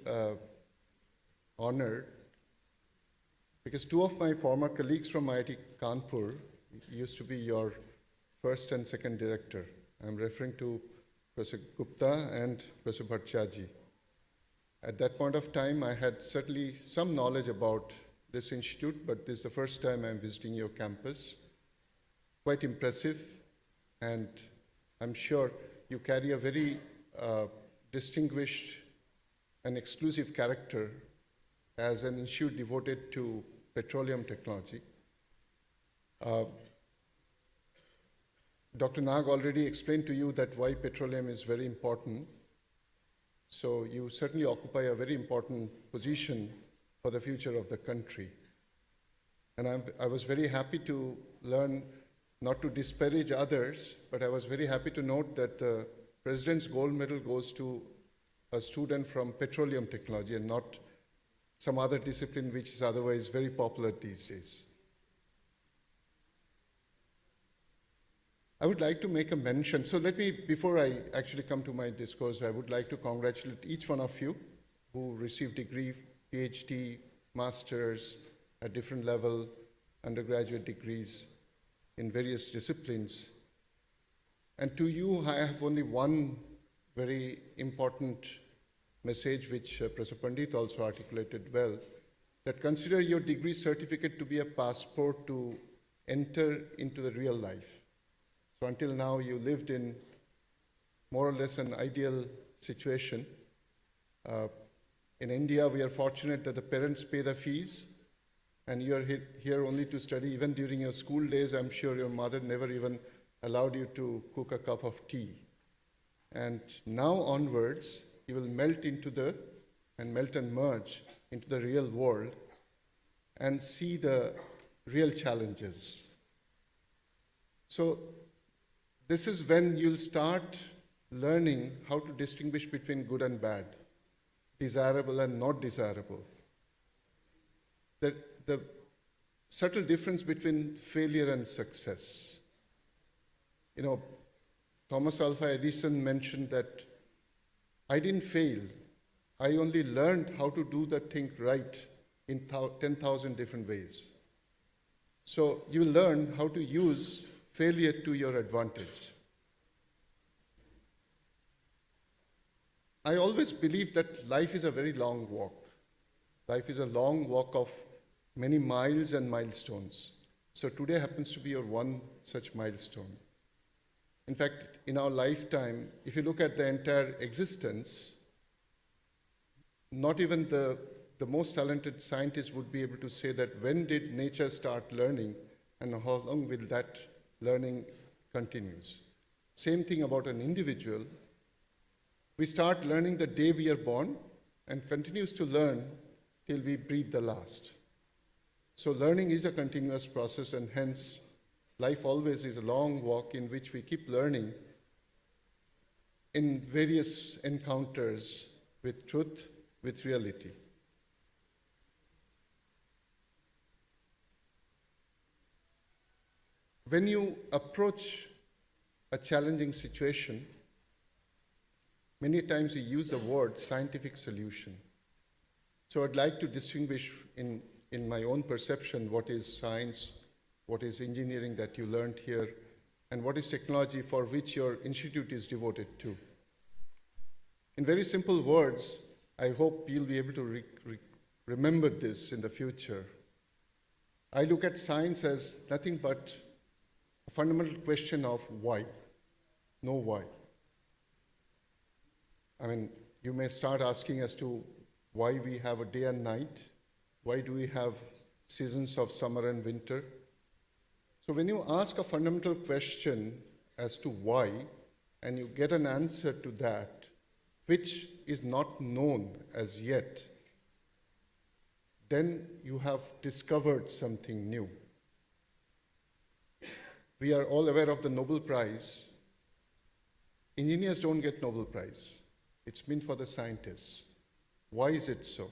S17: honored, because two of my former colleagues from IIT Kanpur used to be your first and second director. I'm referring to Professor Gupta and Professor Bhattacharjee. At that point of time, I had certainly some knowledge about this institute, but this is the first time I'm visiting your campus. Quite impressive, and I'm sure you carry a very distinguished and exclusive character as an institute devoted to petroleum technology. Dr. Nag already explained to you that why petroleum is very important. So you certainly occupy a very important position for the future of the country. And I was very happy to learn, not to disparage others, but I was very happy to note that the President's Gold Medal goes to a student from petroleum technology and not some other discipline which is otherwise very popular these days. I would like to make a mention. So before I actually come to my discourse, I would like to congratulate each one of you who received degree, PhD, masters at different level, undergraduate degrees in various disciplines. And to you, I have only one very important message which Professor Pandit also articulated well, that consider your degree certificate to be a passport to enter into the real life. So until now, you lived in more or less an ideal situation. In India, we are fortunate that the parents pay the fees, and you are here only to study. Even during your school days, I'm sure your mother never even allowed you to cook a cup of tea. And now onwards, you will melt and merge into the real world and see the real challenges. So this is when you'll start learning how to distinguish between good and bad, desirable and not desirable. The subtle difference between failure and success. You know, Thomas Alva Edison mentioned that I didn't fail, I only learned how to do the thing right in 10,000 different ways. So you will learn how to use failure to your advantage. I always believe that life is a very long walk. Life is a long walk of many miles and milestones. So today happens to be your one such milestone. In fact, in our lifetime, if you look at the entire existence, not even the most talented scientist would be able to say that when did nature start learning and how long will that learning continues. Same thing about an individual. We start learning the day we are born and continues to learn till we breathe the last. So learning is a continuous process, and hence life always is a long walk in which we keep learning in various encounters with truth, with reality. When you approach a challenging situation, many times we use the word scientific solution. So I'd like to distinguish in my own perception what is science, what is engineering that you learned here, and what is technology for which your institute is devoted to. In very simple words, I hope you'll be able to remember this in the future. I look at science as nothing but a fundamental question of why. No why. I mean, you may start asking as to why we have a day and night, why do we have seasons of summer and winter. So when you ask a fundamental question as to why, and you get an answer to that, which is not known as yet, then you have discovered something new. We are all aware of the Nobel Prize. Engineers don't get Nobel Prize. It's meant for the scientists. Why is it so?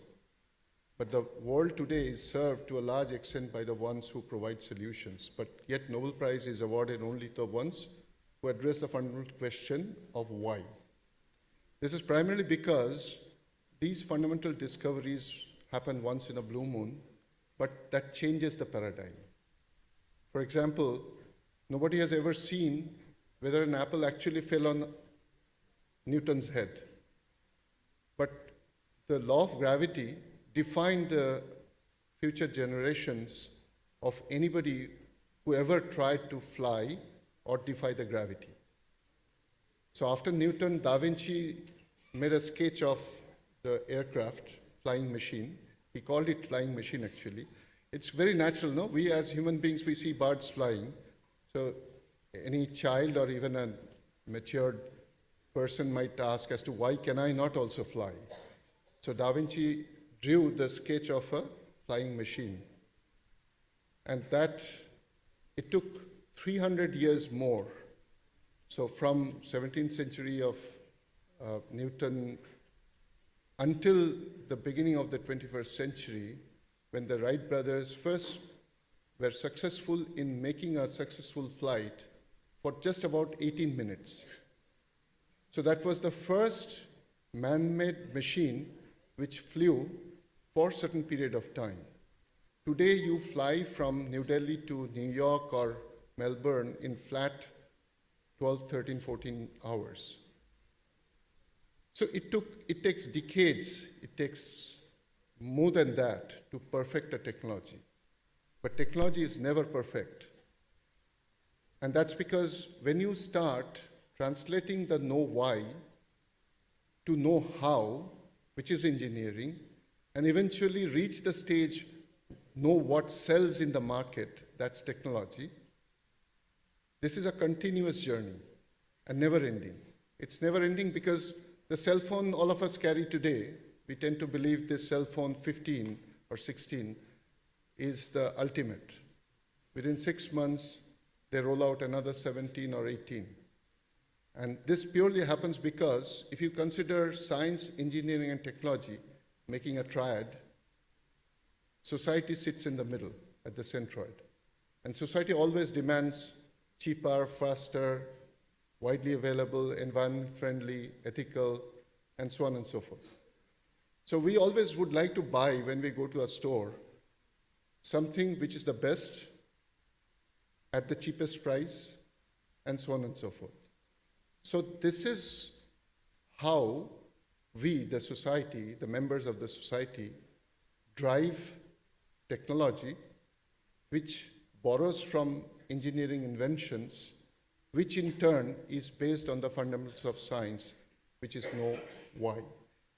S17: But the world today is served to a large extent by the ones who provide solutions. But yet Nobel Prize is awarded only to the ones who address the fundamental question of why. This is primarily because these fundamental discoveries happen once in a blue moon, but that changes the paradigm. For example, nobody has ever seen whether an apple actually fell on Newton's head. But the law of gravity defined the future generations of anybody who ever tried to fly or defy the gravity. So after Newton, Da Vinci made a sketch of the aircraft, flying machine. He called it flying machine actually. It's very natural, no? We as human beings, we see birds flying. So any child or even a matured person might ask as to why can I not also fly? So Da Vinci drew the sketch of a flying machine. And that, it took 300 years more. So from 17th century of Newton until the beginning of the 21st century, when the Wright brothers first were successful in making a successful flight for just about 18 minutes. So that was the first man-made machine which flew for a certain period of time. Today you fly from New Delhi to New York or Melbourne in flat 12, 13, 14 hours. So it takes decades, it takes more than that to perfect a technology. But technology is never perfect. And that's because when you start translating the know why to know how, which is engineering, and eventually reach the stage know what sells in the market, that's technology. This is a continuous journey and never ending. It's never ending because the cell phone all of us carry today, we tend to believe this cell phone 15 or 16 is the ultimate. Within 6 months, they roll out another 17 or 18. And this purely happens because if you consider science, engineering, and technology making a triad, society sits in the middle at the centroid. And society always demands cheaper, faster, widely available, environment-friendly, ethical, and so on and so forth. So we always would like to buy, when we go to a store, something which is the best at the cheapest price, and so on and so forth. So this is how we, the society, the members of the society, drive technology which borrows from engineering inventions, which in turn is based on the fundamentals of science, which is know why.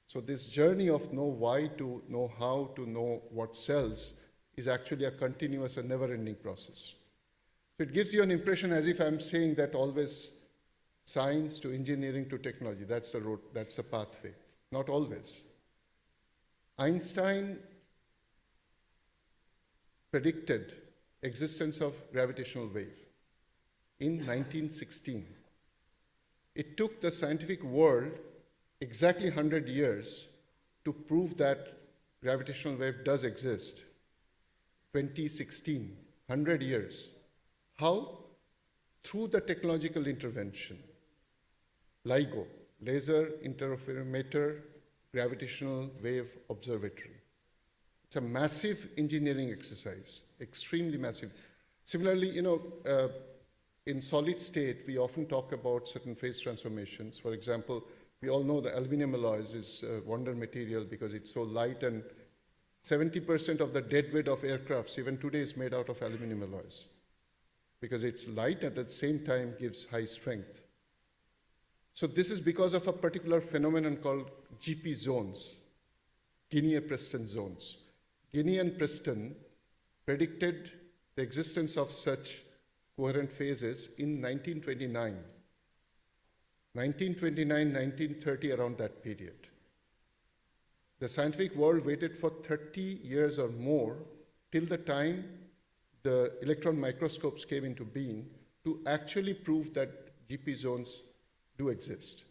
S17: So this journey of know why to know how to know what sells is actually a continuous and never-ending process. So it gives you an impression as if I'm saying that always science to engineering to technology, that's the road, that's the pathway. Not always. Einstein predicted existence of gravitational wave in 1916. It took the scientific world exactly 100 years to prove that gravitational wave does exist. 2016, 100 years. How? Through the technological intervention. LIGO, Laser Interferometer Gravitational Wave Observatory. It's a massive engineering exercise, extremely massive. Similarly, in solid state, we often talk about certain phase transformations. For example, we all know the aluminum alloys is a wonder material because it's so light, and 70% of the dead weight of aircrafts even today is made out of aluminum alloys because it's light and at the same time gives high strength. So this is because of a particular phenomenon called GP zones, Guinea-Preston zones. Guinea and Preston predicted the existence of such coherent phases in 1929. 1929, 1930, around that period. The scientific world waited for 30 years or more till the time the electron microscopes came into being to actually prove that GP zones do exist.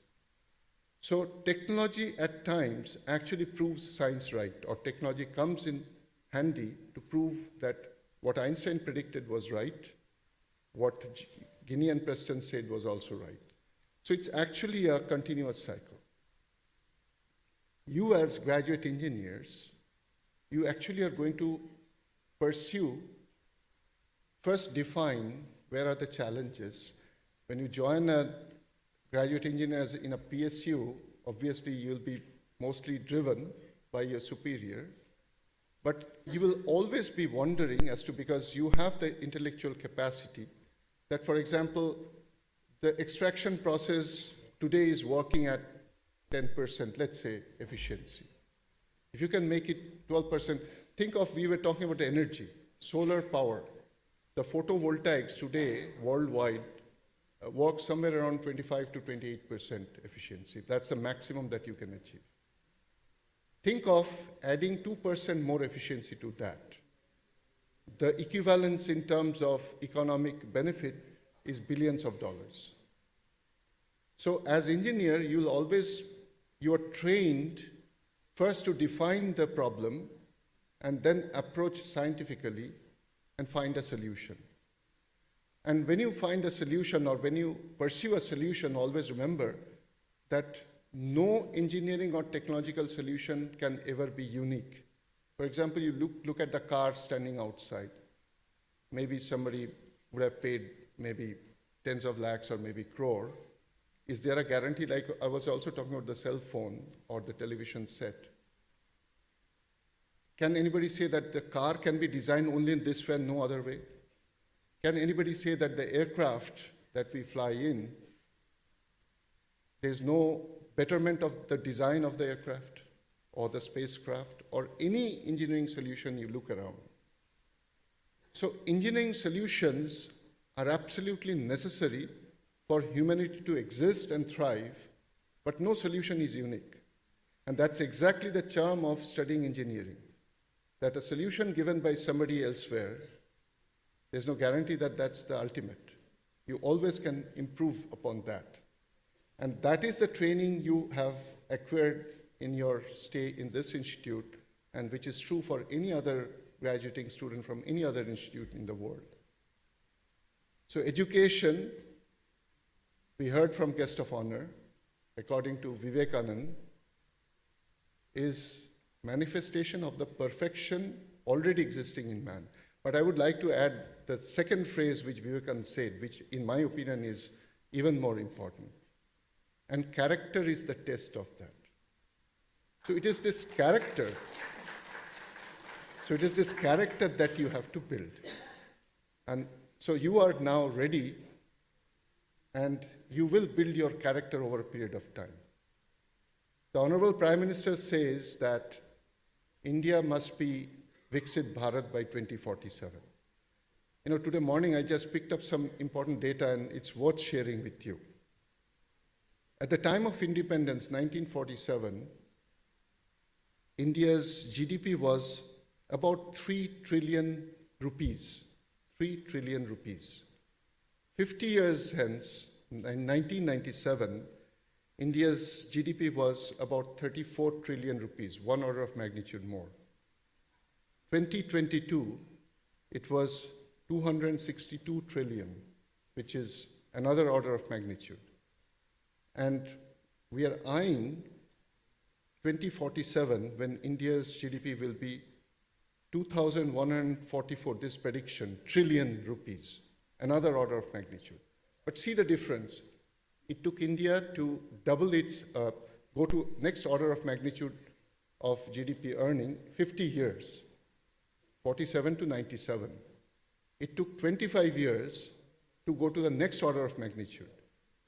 S17: So technology at times actually proves science right, or technology comes in handy to prove that what Einstein predicted was right, what Guinea and Preston said was also right. So it's actually a continuous cycle. You as graduate engineers, you actually are going to pursue, first define where are the challenges. When you join a graduate engineers in a PSU, obviously you'll be mostly driven by your superior, but you will always be wondering as to, because you have the intellectual capacity, that for example, the extraction process today is working at 10%, let's say, efficiency. If you can make it 12%, think of, we were talking about energy, solar power. The photovoltaics today, worldwide, work somewhere around 25 to 28% efficiency. That's the maximum that you can achieve. Think of adding 2% more efficiency to that. The equivalence in terms of economic benefit is billions of dollars. So as engineer, you are trained first to define the problem and then approach scientifically and find a solution. And when you find a solution or when you pursue a solution, always remember that no engineering or technological solution can ever be unique. For example, you look at the car standing outside. Maybe somebody would have paid maybe tens of lakhs or maybe crore. Is there a guarantee, like I was also talking about the cell phone or the television set? Can anybody say that the car can be designed only in this way and no other way? Can anybody say that the aircraft that we fly in, there's no betterment of the design of the aircraft or the spacecraft or any engineering solution you look around? So engineering solutions are absolutely necessary for humanity to exist and thrive, but no solution is unique. And that's exactly the charm of studying engineering, that a solution given by somebody elsewhere, there's no guarantee that that's the ultimate. You always can improve upon that. And that is the training you have acquired in your stay in this institute, and which is true for any other graduating student from any other institute in the world. So education, we heard from guest of honor, according to Vivekanand, is manifestation of the perfection already existing in man. But I would like to add the second phrase which Vivekananda said, which in my opinion is even more important. And character is the test of that. So it is this character. So it is this character that you have to build. And so you are now ready, and you will build your character over a period of time. The Honorable Prime Minister says that India must be Viksit Bharat by 2047. You know, today morning I just picked up some important data, and it's worth sharing with you. At the time of independence, 1947, India's GDP was about 3 trillion rupees. 3 trillion rupees. 50 years hence, in 1997, India's GDP was about 34 trillion rupees, 1 order of magnitude more. 2022, it was 262 trillion, which is another order of magnitude. And we are eyeing 2047, when India's GDP will be 2,144, this prediction, trillion rupees, another order of magnitude. But see the difference. It took India to double its, go to next order of magnitude of GDP earning 50 years, 47 to 97. It took 25 years to go to the next order of magnitude.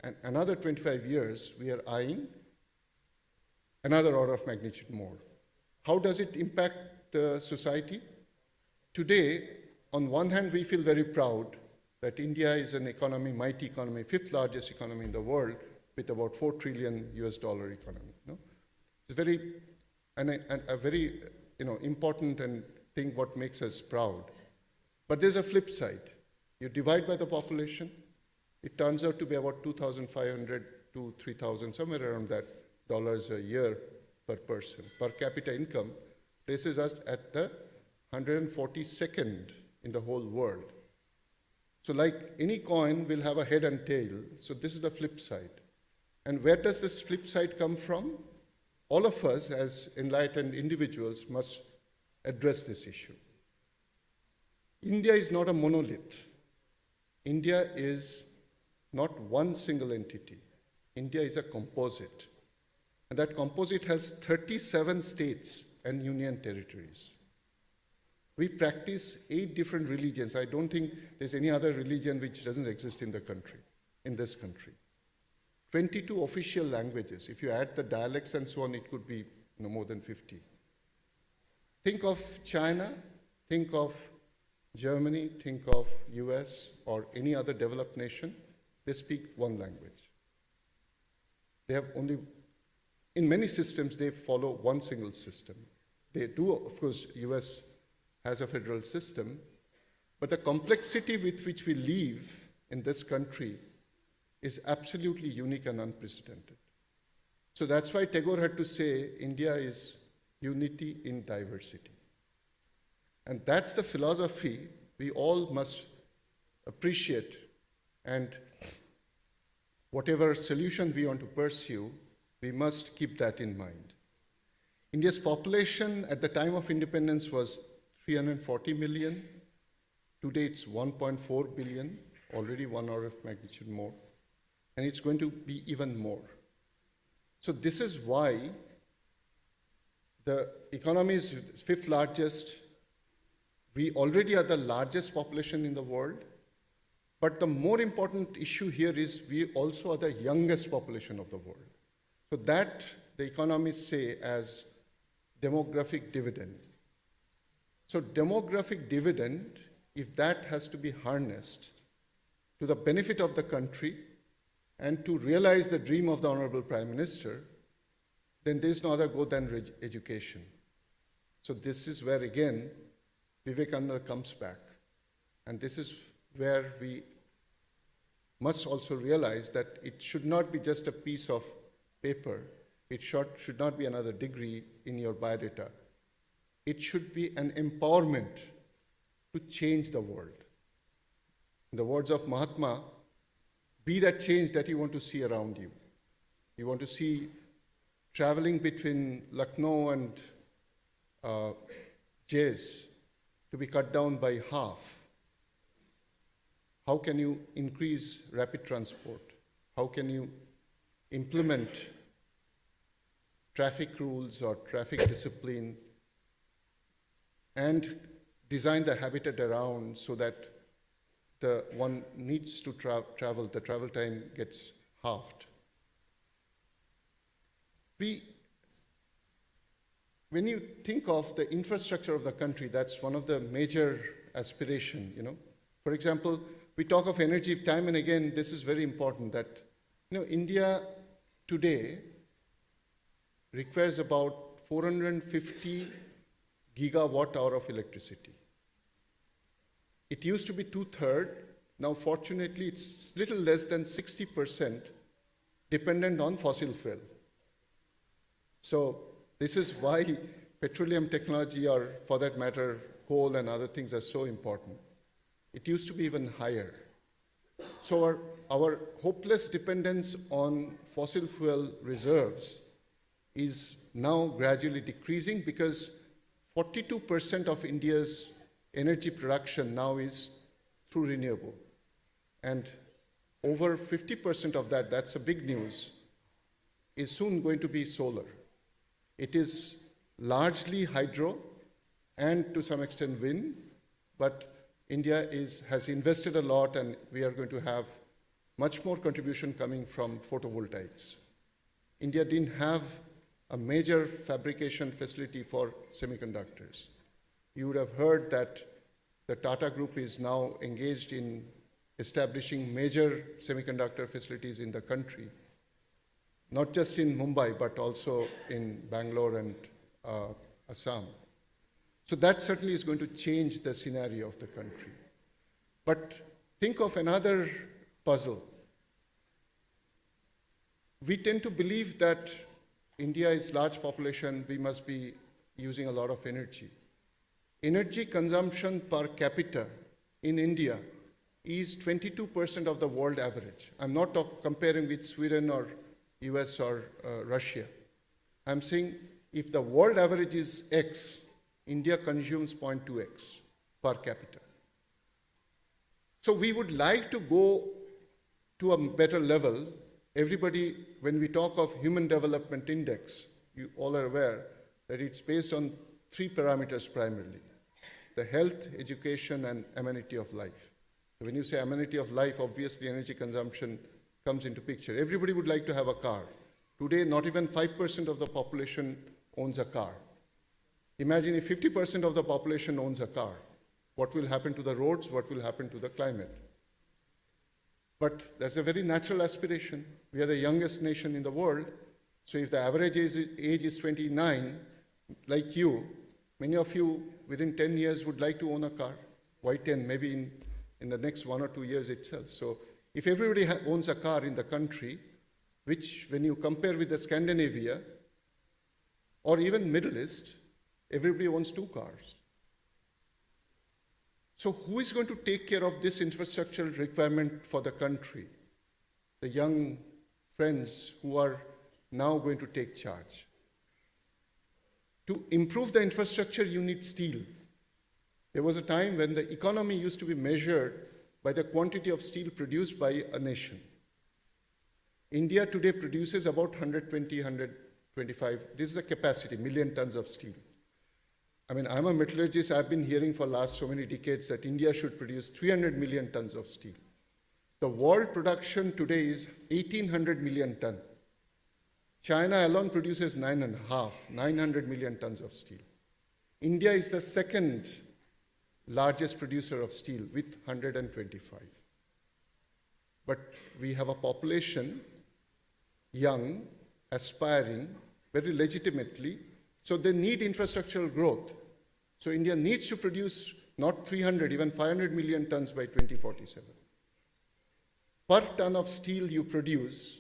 S17: And another 25 years, we are eyeing another order of magnitude more. How does it impact the society? Today, on one hand, we feel very proud that India is an economy, mighty economy, 5th largest economy in the world, with about $4 trillion economy. No? It's very, a very important and thing what makes us proud. But there's a flip side. You divide by the population, it turns out to be about 2,500 to 3,000, somewhere around that, dollars a year per person. Per capita income places us at the 142nd in the whole world. So like any coin will have a head and tail, so this is the flip side. And where does this flip side come from? All of us as enlightened individuals must address this issue. India is not a monolith. India is not one single entity. India is a composite. And that composite has 37 states and union territories. We practice 8 different religions. I don't think there's any other religion which doesn't exist in the country, in this country. 22 official languages. If you add the dialects and so on, it could be more than 50. Think of China, think of Germany, think of US or any other developed nation. They speak one language. They have only, in many systems, they follow one single system. They do, of course, US has a federal system, but the complexity with which we live in this country is absolutely unique and unprecedented. So that's why Tagore had to say, India is unity in diversity. And that's the philosophy we all must appreciate, and whatever solution we want to pursue, we must keep that in mind. India's population at the time of independence was 340 million. Today it's 1.4 billion, already 1 order of magnitude more. And it's going to be even more. So this is why the economy is 5th largest. We already are the largest population in the world. But the more important issue here is we also are the youngest population of the world. So that the economists say as demographic dividend. So demographic dividend, if that has to be harnessed to the benefit of the country and to realize the dream of the Honorable Prime Minister, then there is no other go than education. So this is where again Vivekananda comes back. And this is where we must also realize that it should not be just a piece of paper. It should not be another degree in your biodata. It should be an empowerment to change the world. In the words of Mahatma, be that change that you want to see around you. You want to see traveling between Lucknow and J's to be cut down by half? How can you increase rapid transport? How can you implement traffic rules or traffic discipline and design the habitat around so that the one needs to travel, the travel time gets halved? When you think of the infrastructure of the country, that's one of the major aspiration, For example, we talk of energy time and again, this is very important that, India today requires about 450 gigawatt hour of electricity. It used to be 2/3. Now, fortunately, it's little less than 60% dependent on fossil fuel. So this is why petroleum technology, or for that matter, coal and other things are so important. It used to be even higher. So our hopeless dependence on fossil fuel reserves is now gradually decreasing because 42% of India's energy production now is through renewable. And over 50% of that, that's a big news, is soon going to be solar. It is largely hydro and to some extent wind, but India has invested a lot and we are going to have much more contribution coming from photovoltaics. India didn't have a major fabrication facility for semiconductors. You would have heard that the Tata Group is now engaged in establishing major semiconductor facilities in the country, not just in Mumbai, but also in Bangalore and Assam. So that certainly is going to change the scenario of the country. But think of another puzzle. We tend to believe that India is large population, we must be using a lot of energy. Energy consumption per capita in India is 22% of the world average. I'm not comparing with Sweden or US or Russia. I'm saying if the world average is X, India consumes 0.2x per capita. So we would like to go to a better level. Everybody, when we talk of Human Development Index, you all are aware that it's based on 3 parameters primarily: the health, education, and amenity of life. So when you say amenity of life, obviously energy consumption comes into picture. Everybody would like to have a car. Today, not even 5% of the population owns a car. Imagine if 50% of the population owns a car. What will happen to the roads? What will happen to the climate? But that's a very natural aspiration. We are the youngest nation in the world. So if the average age is 29, like you, many of you within 10 years would like to own a car. Why 10? Maybe in the next 1 or 2 years itself. So if everybody owns a car in the country, which when you compare with the Scandinavia or even Middle East, everybody owns 2 cars. So who is going to take care of this infrastructural requirement for the country? The young friends who are now going to take charge. To improve the infrastructure, you need steel. There was a time when the economy used to be measured by the quantity of steel produced by a nation. India today produces about 120, 125, this is the capacity, million tons of steel. I mean, I'm a metallurgist, I've been hearing for last so many decades that India should produce 300 million tons of steel. The world production today is 1800 million tons. China alone produces 900 million tons of steel. India is the second largest producer of steel with 125. But we have a population, young, aspiring, very legitimately, so they need infrastructural growth. So India needs to produce not 300, even 500 million tons by 2047. Per ton of steel you produce,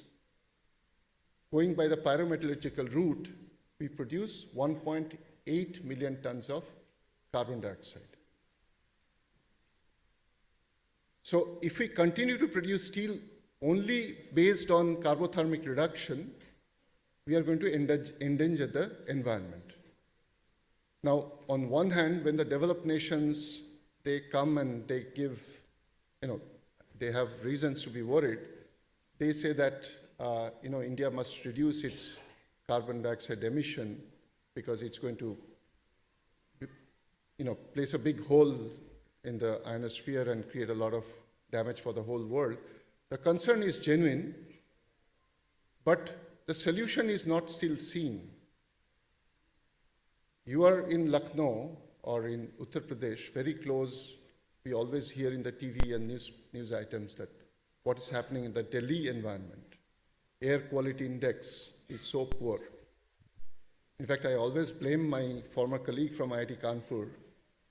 S17: going by the pyrometallurgical route, we produce 1.8 million tons of carbon dioxide. So if we continue to produce steel only based on carbothermic reduction, we are going to endanger the environment. Now, on one hand, when the developed nations, they come and they give, they have reasons to be worried. They say that, India must reduce its carbon dioxide emission because it's going to, place a big hole in the ionosphere and create a lot of damage for the whole world. The concern is genuine, but the solution is not still seen. You are in Lucknow or in Uttar Pradesh, very close. We always hear in the TV and news items that what is happening in the Delhi environment. Air quality index is so poor. In fact, I always blame my former colleague from IIT Kanpur,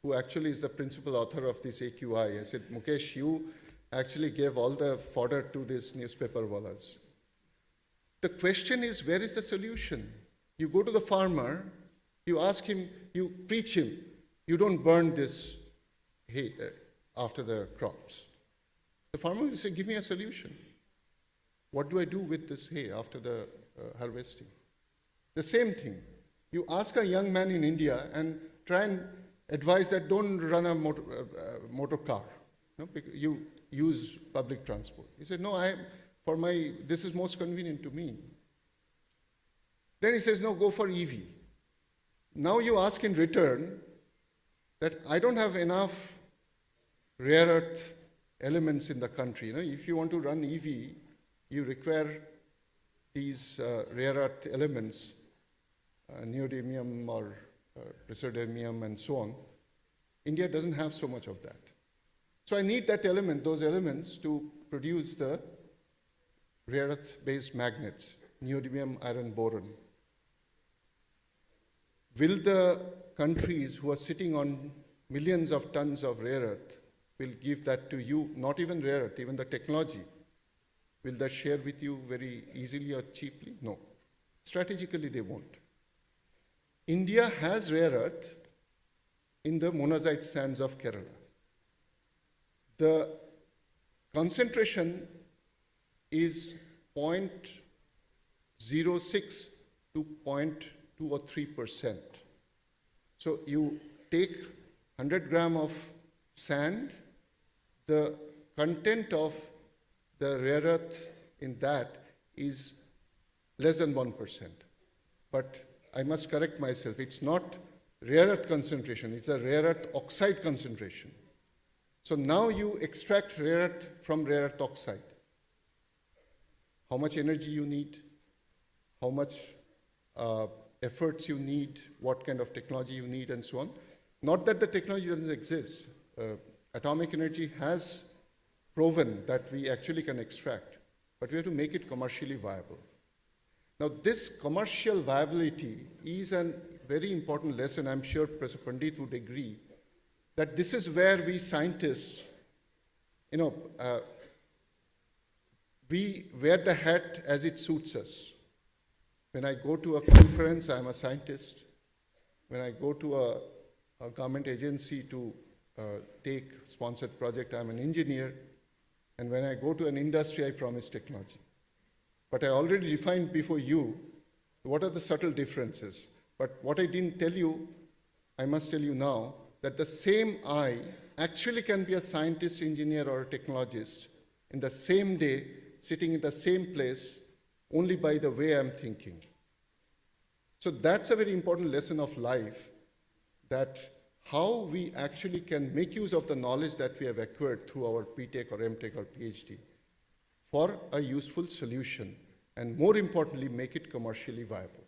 S17: who actually is the principal author of this AQI. I said, Mukesh, you actually gave all the fodder to these newspaper wallahs. The question is, where is the solution? You go to the farmer, you ask him, you preach him, you don't burn this hay after the crops. The farmer will say, give me a solution. What do I do with this hay after the harvesting? The same thing. You ask a young man in India and try and advise that don't run a motor car. You use public transport. He said, no, this is most convenient to me. Then he says, no, go for EV. Now you ask in return that I don't have enough rare earth elements in the country. If you want to run EV, you require these rare earth elements, neodymium or praseodymium and so on. India doesn't have so much of that. So I need those elements to produce the rare earth-based magnets, neodymium iron boron. Will the countries who are sitting on millions of tons of rare earth will give that to you, not even rare earth, even the technology, will that share with you very easily or cheaply? No. Strategically, they won't. India has rare earth in the monazite sands of Kerala. The concentration is 0.06 to 0.2 or 3%. So you take 100 gram of sand, the content of the rare earth in that is less than 1%. But I must correct myself, it's not rare earth concentration, it's a rare earth oxide concentration. So now you extract rare earth from rare earth oxide. How much energy you need, how much efforts you need, what kind of technology you need, and so on. Not that the technology doesn't exist. Atomic energy has proven that we actually can extract, but we have to make it commercially viable. Now, this commercial viability is a very important lesson. I'm sure Professor Pandit would agree that this is where we scientists, we wear the hat as it suits us. When I go to a conference, I'm a scientist. When I go to a government agency to take sponsored project, I'm an engineer. And when I go to an industry, I promise technology. But I already defined before you what are the subtle differences. But what I didn't tell you, I must tell you now, that the same I actually can be a scientist, engineer, or a technologist in the same day, sitting in the same place, only by the way I'm thinking. So that's a very important lesson of life, that how we actually can make use of the knowledge that we have acquired through our BTech or MTech or PhD for a useful solution, and more importantly, make it commercially viable.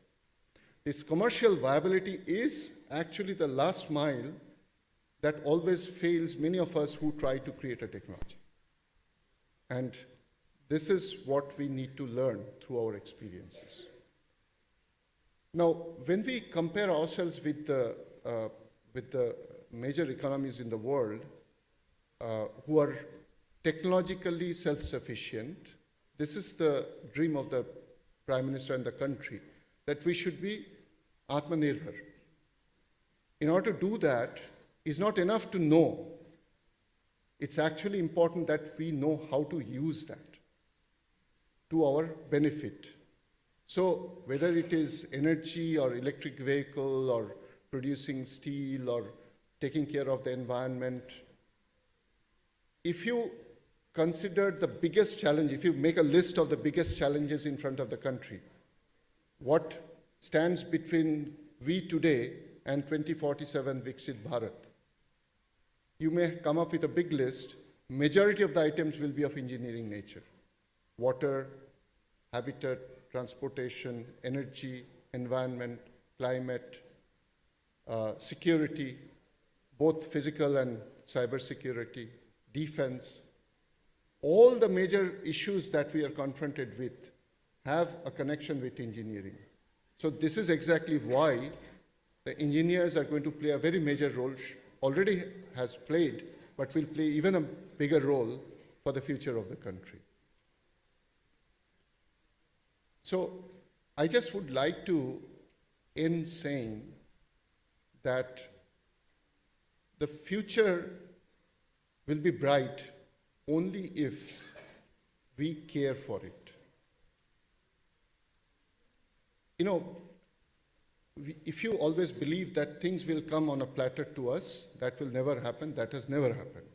S17: This commercial viability is actually the last mile that always fails many of us who try to create a technology. And this is what we need to learn through our experiences. Now, when we compare ourselves with the major economies in the world who are technologically self-sufficient, this is the dream of the Prime Minister and the country, that we should be Atmanirbhar. In order to do that, it's not enough to know. It's actually important that we know how to use that to our benefit. So whether it is energy or electric vehicle or producing steel or taking care of the environment. If you consider the biggest challenge, if you make a list of the biggest challenges in front of the country, what stands between we today and 2047 Viksit Bharat, you may come up with a big list. Majority of the items will be of engineering nature. Water, habitat, transportation, energy, environment, climate, security, both physical and cyber security, defense. All the major issues that we are confronted with have a connection with engineering. So this is exactly why the engineers are going to play a very major role, already has played, but will play even a bigger role for the future of the country. So I just would like to end saying that the future will be bright only if we care for it. You know, if you always believe that things will come on a platter to us, that will never happen. That has never happened.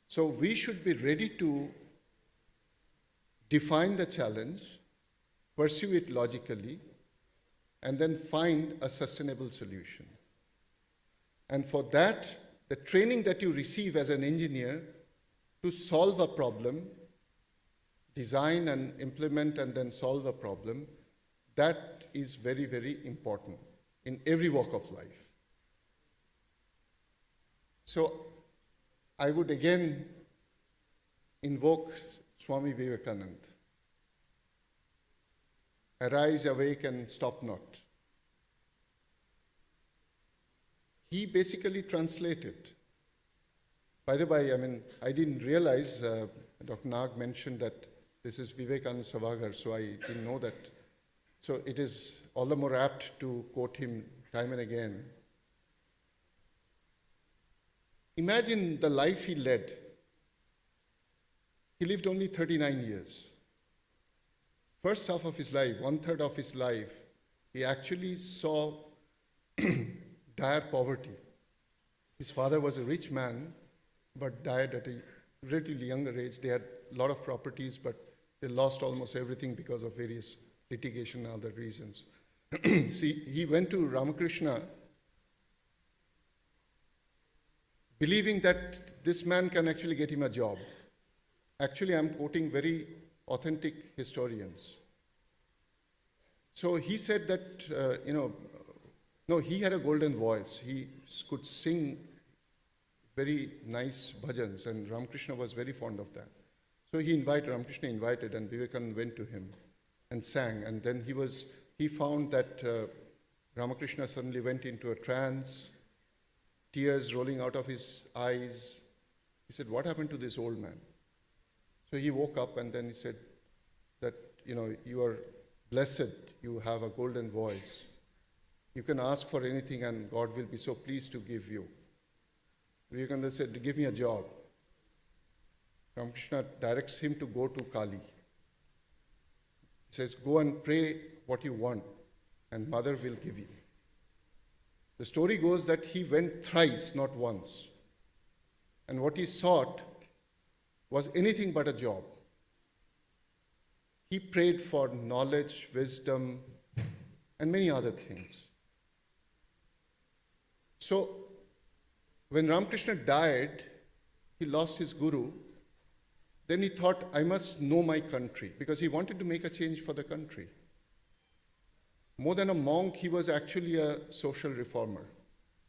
S17: So we should be ready to define the challenge, pursue it logically, and then find a sustainable solution. And for that, the training that you receive as an engineer to solve a problem, design and implement and then solve a problem, that is very, very important in every walk of life. So I would again invoke Swami Vivekananda. Arise, awake, and stop not. He basically translated. By the way, I mean, I didn't realize, Dr. Nag mentioned that this is Vivekananda Savagar, so I didn't know that. So it is all the more apt to quote him time and again. Imagine the life he led. He lived only 39 years. First half of his life, 1/3 of his life, he actually saw dire poverty. His father was a rich man, but died at a relatively younger age. They had a lot of properties, but they lost almost everything because of various litigation and other reasons. See, he went to Ramakrishna believing that this man can actually get him a job. Actually, I'm quoting very authentic historians. So he said that, no, he had a golden voice. He could sing very nice bhajans, and Ramakrishna was very fond of that. So Ramakrishna invited, and Vivekananda went to him and sang. And then he found that Ramakrishna suddenly went into a trance, tears rolling out of his eyes. He said, "What happened to this old man?" So he woke up and then he said that, you are blessed, you have a golden voice. You can ask for anything and God will be so pleased to give you. Vivekananda said, "Give me a job." Ramakrishna directs him to go to Kali. He says, "Go and pray what you want and mother will give you." The story goes that he went thrice, not once. And what he sought was anything but a job. He prayed for knowledge, wisdom, and many other things. So, when Ramakrishna died, he lost his guru. Then he thought, I must know my country, because he wanted to make a change for the country. More than a monk, he was actually a social reformer.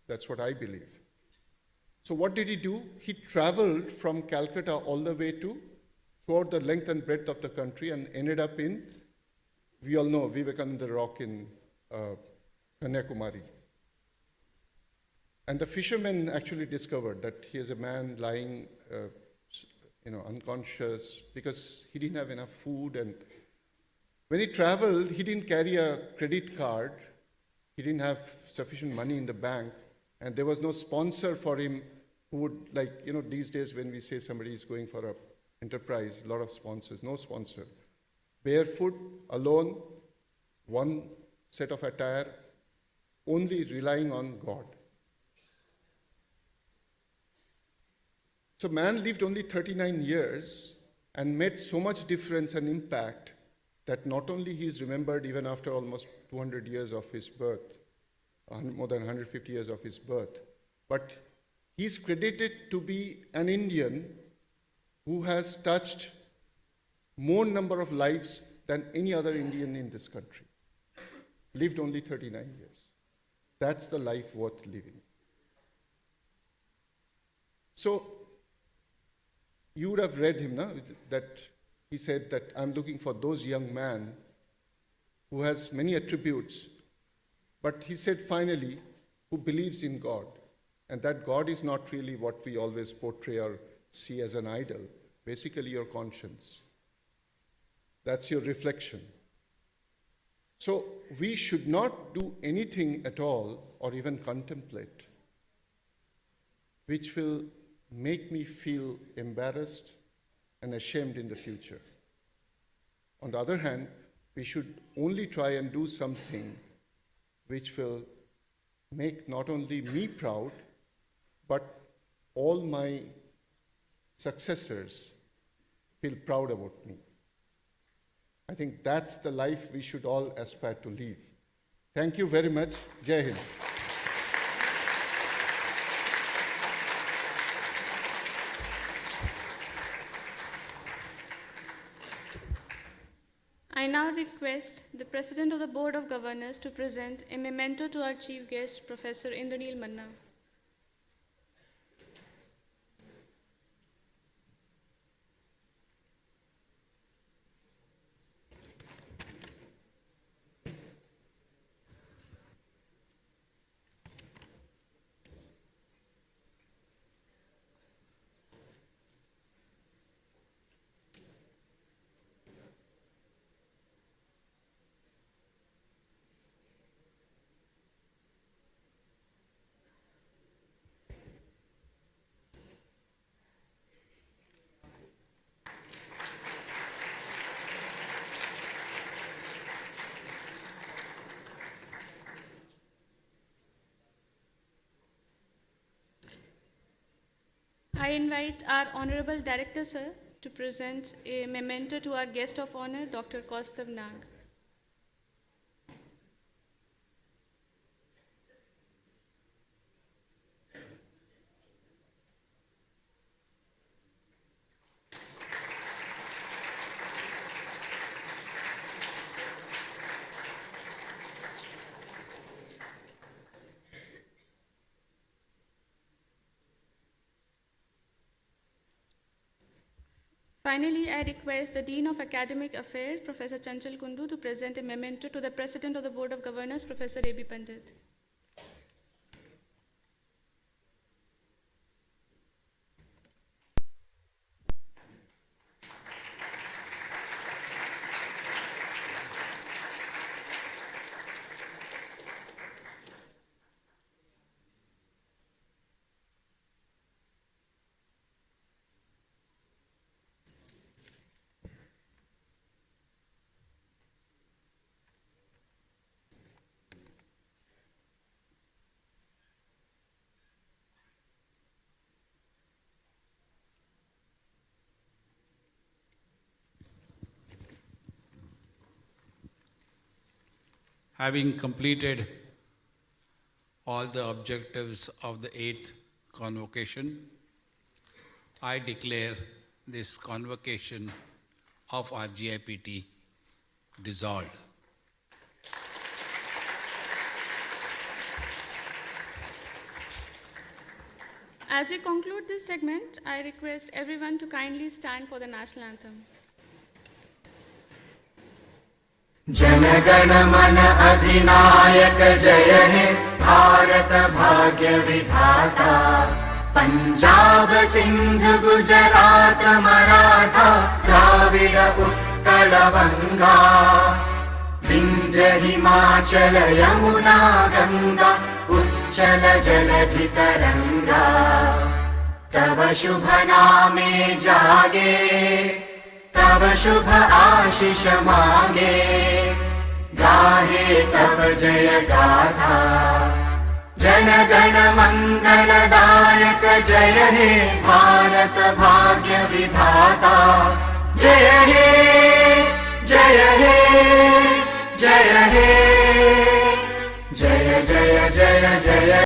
S17: That's what I believe. So what did he do? He traveled from Calcutta all the way throughout the length and breadth of the country and ended up in, we all know, Vivekananda Rock in Kanyakumari. And the fishermen actually discovered that he is a man lying unconscious because he didn't have enough food. And when he traveled, he didn't carry a credit card. He didn't have sufficient money in the bank. And there was no sponsor for him who would, these days when we say somebody is going for an enterprise, a lot of sponsors, no sponsor. Barefoot, alone, one set of attire, only relying on God. So man lived only 39 years and made so much difference and impact that not only he is remembered even after almost 200 years of his birth, more than 150 years of his birth, but he is credited to be an Indian who has touched more number of lives than any other Indian in this country. Lived only 39 years. That's the life worth living. So, you would have read him, no? That he said that I'm looking for those young man who has many attributes, but he said finally, who believes in God, and that God is not really what we always portray or see as an idol, basically your conscience. That's your reflection. So we should not do anything at all or even contemplate which will make me feel embarrassed and ashamed in the future. On the other hand, we should only try and do something which will make not only me proud, but all my successors feel proud about me. I think that's the life we should all aspire to live. Thank you very much. Jai Hind.
S1: I now request the President of the Board of Governors to present a memento to our Chief Guest, Professor Indraneel Manna. I invite our Honorable Director, Sir, to present a memento to our guest of honor, Dr. Kaustav Nag. Finally, I request the Dean of Academic Affairs, Professor Chanchal Kundu, to present a memento to the President of the Board of Governors, Professor A.B. Pandit.
S2: Having completed all the objectives of the 8th convocation, I declare this convocation of RGIPT dissolved.
S1: As we conclude this segment, I request everyone to kindly stand for the national anthem.
S18: जनगण मन अधिनायक जय हे भारत भाग्य विधाता पंजाब सिंध गुजरात मराठा द्राविड उत्कल बंगा विंध्य हिमाचल यमुना गंगा उच्चल जलधि तरंगा तव शुभ नामे जागे तव शुभ आशीष मांगे गाहे तव जय गाथा गण मंगलदायक जय हे भारत भाग्य विधाता जय हे जय हे जय हे जय जय जय जय